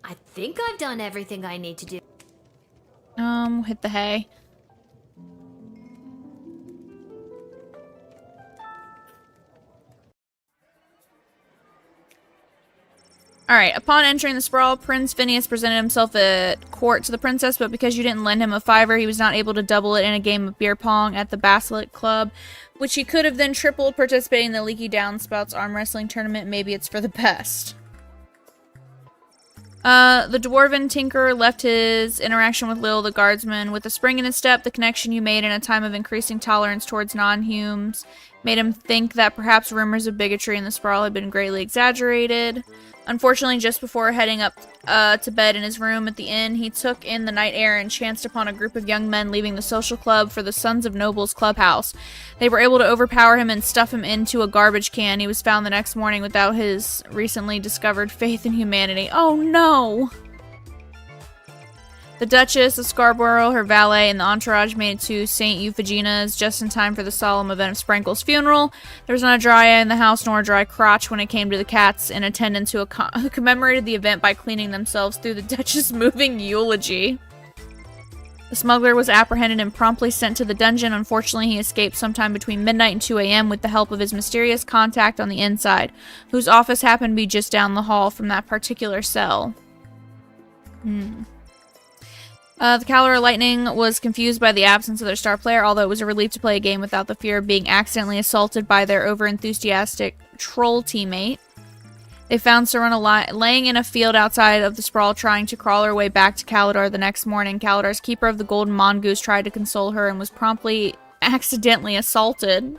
I think I've done everything I need to do. Hit the hay. Alright, upon entering the sprawl, Prince Phineas presented himself at court to the princess, but because you didn't lend him a $5, he was not able to double it in a game of beer pong at the Basilisk Club, which he could have then tripled participating in the Leaky Downspouts arm wrestling tournament. Maybe it's for the best. The Dwarven Tinker left his interaction with Lil the Guardsman with a spring in his step. The connection you made in a time of increasing tolerance towards non-humes made him think that perhaps rumors of bigotry in the sprawl had been greatly exaggerated. Unfortunately, just before heading up to bed in his room at the inn, he took in the night air and chanced upon a group of young men leaving the social club for the Sons of Nobles clubhouse. They were able to overpower him and stuff him into a garbage can. He was found the next morning without his recently discovered faith in humanity. Oh no! The Duchess of Scarborough, her valet, and the entourage made it to St. Euphigenia's just in time for the solemn event of Sprankle's funeral. There was not a dry eye in the house nor a dry crotch when it came to the cats in attendance who commemorated the event by cleaning themselves through the Duchess' moving eulogy. The smuggler was apprehended and promptly sent to the dungeon. Unfortunately, he escaped sometime between midnight and 2 a.m. with the help of his mysterious contact on the inside, whose office happened to be just down the hall from that particular cell. The Calor Lightning was confused by the absence of their star player, although it was a relief to play a game without the fear of being accidentally assaulted by their overenthusiastic troll teammate. They found Serena laying in a field outside of the sprawl, trying to crawl her way back to Calidar the next morning. Calidar's keeper of the golden mongoose tried to console her and was promptly accidentally assaulted.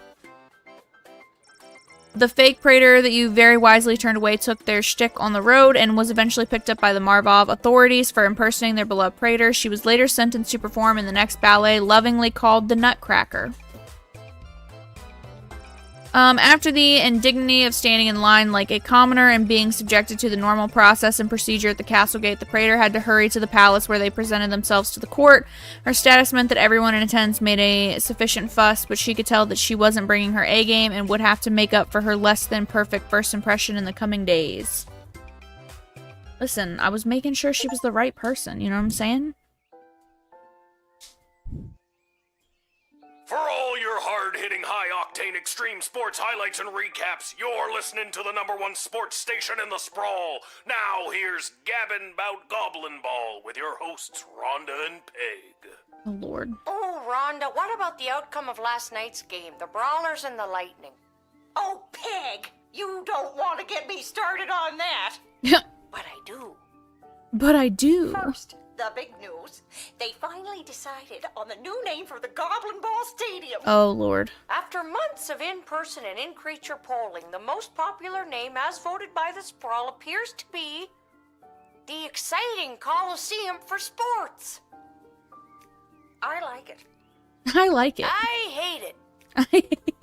The fake praetor that you very wisely turned away took their shtick on the road and was eventually picked up by the Marvov authorities for impersonating their beloved praetor. She was later sentenced to perform in the next ballet, lovingly called the Nutcracker. After the indignity of standing in line like a commoner and being subjected to the normal process and procedure at the castle gate, the praetor had to hurry to the palace where they presented themselves to the court. Her status meant that everyone in attendance made a sufficient fuss, but she could tell that she wasn't bringing her A game and would have to make up for her less than perfect first impression in the coming days. Listen, I was making sure she was the right person, you know what I'm saying? For all your hard-hitting, high-octane extreme sports highlights and recaps, you're listening to the #1 sports station in the sprawl. Now here's Gabbin' 'Bout Goblin Ball with your hosts Rhonda and Peg. Oh, Lord. Oh, Rhonda, what about the outcome of last night's game? The Brawlers and the Lightning. Oh, Peg, you don't want to get me started on that. But I do. But I do. First, the big news. They finally decided on the new name for the Goblin Ball Stadium. Oh, Lord. After months of in-person and in-creature polling, the most popular name as voted by the Sprawl appears to be the Exciting Coliseum for Sports. I like it. I like it. I hate it.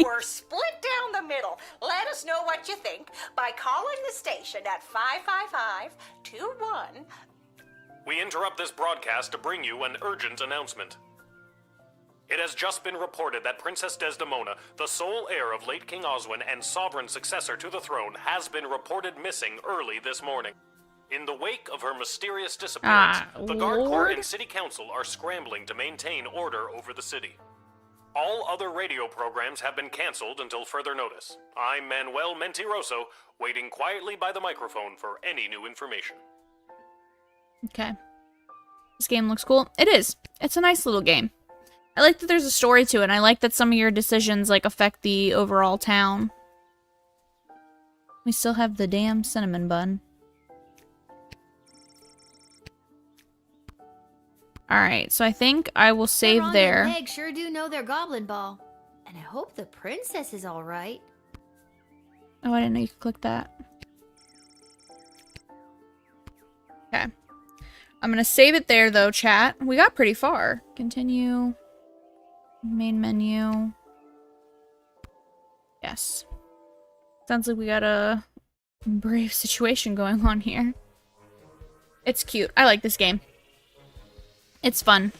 We're split down the middle. Let us know what you think by calling the station at 555-21. We interrupt this broadcast to bring you an urgent announcement. It has just been reported that Princess Desdemona, the sole heir of late King Oswin and sovereign successor to the throne, has been reported missing early this morning. In the wake of her mysterious disappearance, the Guard Corps Lord? and City Council are scrambling to maintain order over the city. All other radio programs have been canceled until further notice. I'm Manuel Mentiroso, waiting quietly by the microphone for any new information. Okay. This game looks cool. It is. It's a nice little game. I like that there's a story to it, and I like that some of your decisions, like, affect the overall town. We still have the damn cinnamon bun. Alright, so I think I will save Ron there. and Peg sure do know their goblin ball. And I hope the princess is alright. Oh, I didn't know you could click that. Okay. I'm gonna save it there, though, chat. We got pretty far. Continue. Main menu. Yes. Sounds like we got a brave situation going on here. It's cute. I like this game. It's fun.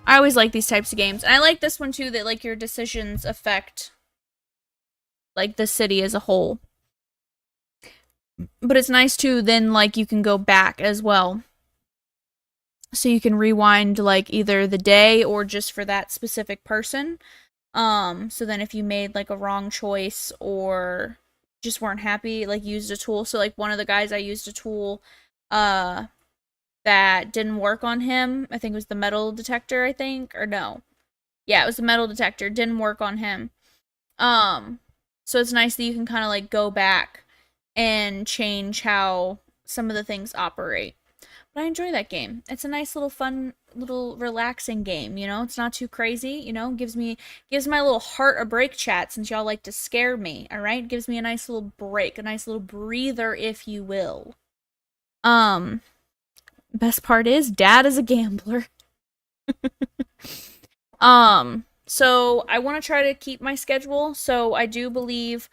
I always like these types of games. And I like this one, too, that, like, your decisions affect, like, the city as a whole. But it's nice, too, then, like, you can go back as well. So you can rewind, like, either the day or just for that specific person. So then if you made, like, a wrong choice or just weren't happy, like, used a tool. So, like, one of the guys I used a tool, that didn't work on him. I think it was the metal detector, I think. Or no. Yeah, it was the metal detector. Didn't work on him. So it's nice that you can kind of, like, go back and change how some of the things operate. But I enjoy that game. It's a nice little fun, little relaxing game, you know? It's not too crazy, you know? Gives my little heart a break, chat, since y'all like to scare me, alright? Gives me a nice little break, a nice little breather, if you will. Best part is, Dad is a gambler. So I want to try to keep my schedule. So I do believe,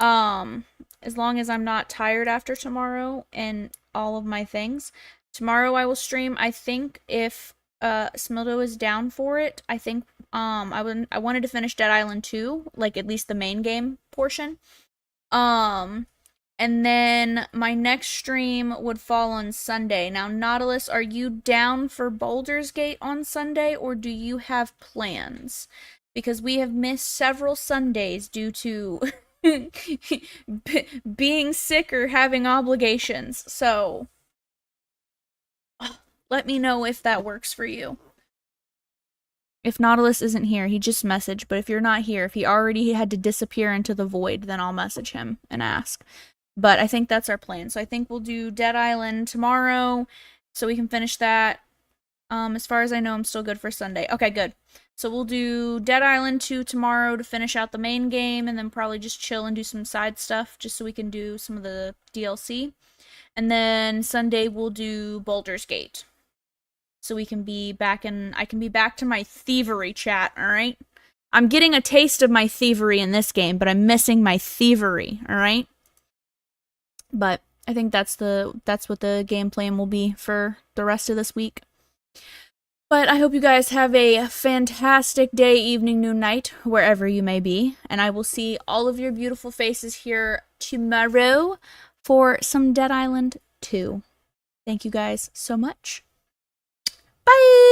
as long as I'm not tired after tomorrow and all of my things, tomorrow I will stream. I think if Smildo is down for it, I think I wanted to finish Dead Island 2, like at least the main game portion. And then my next stream would fall on Sunday. Now, Nautilus, are you down for Baldur's Gate on Sunday, or do you have plans? Because we have missed several Sundays due to being sick or having obligations. So, let me know if that works for you. If Nautilus isn't here, he just messaged. But if you're not here, if he already had to disappear into the void, then I'll message him and ask. But I think that's our plan. So I think we'll do Dead Island tomorrow so we can finish that. As far as I know, I'm still good for Sunday. Okay, good. So we'll do Dead Island 2 tomorrow to finish out the main game, and then probably just chill and do some side stuff just so we can do some of the DLC. And then Sunday we'll do Baldur's Gate. So we can be back I can be back to my thievery, chat, alright? I'm getting a taste of my thievery in this game, but I'm missing my thievery, alright? But I think that's what the game plan will be for the rest of this week. But I hope you guys have a fantastic day, evening, noon, night, wherever you may be. And I will see all of your beautiful faces here tomorrow for some Dead Island 2. Thank you guys so much. Bye!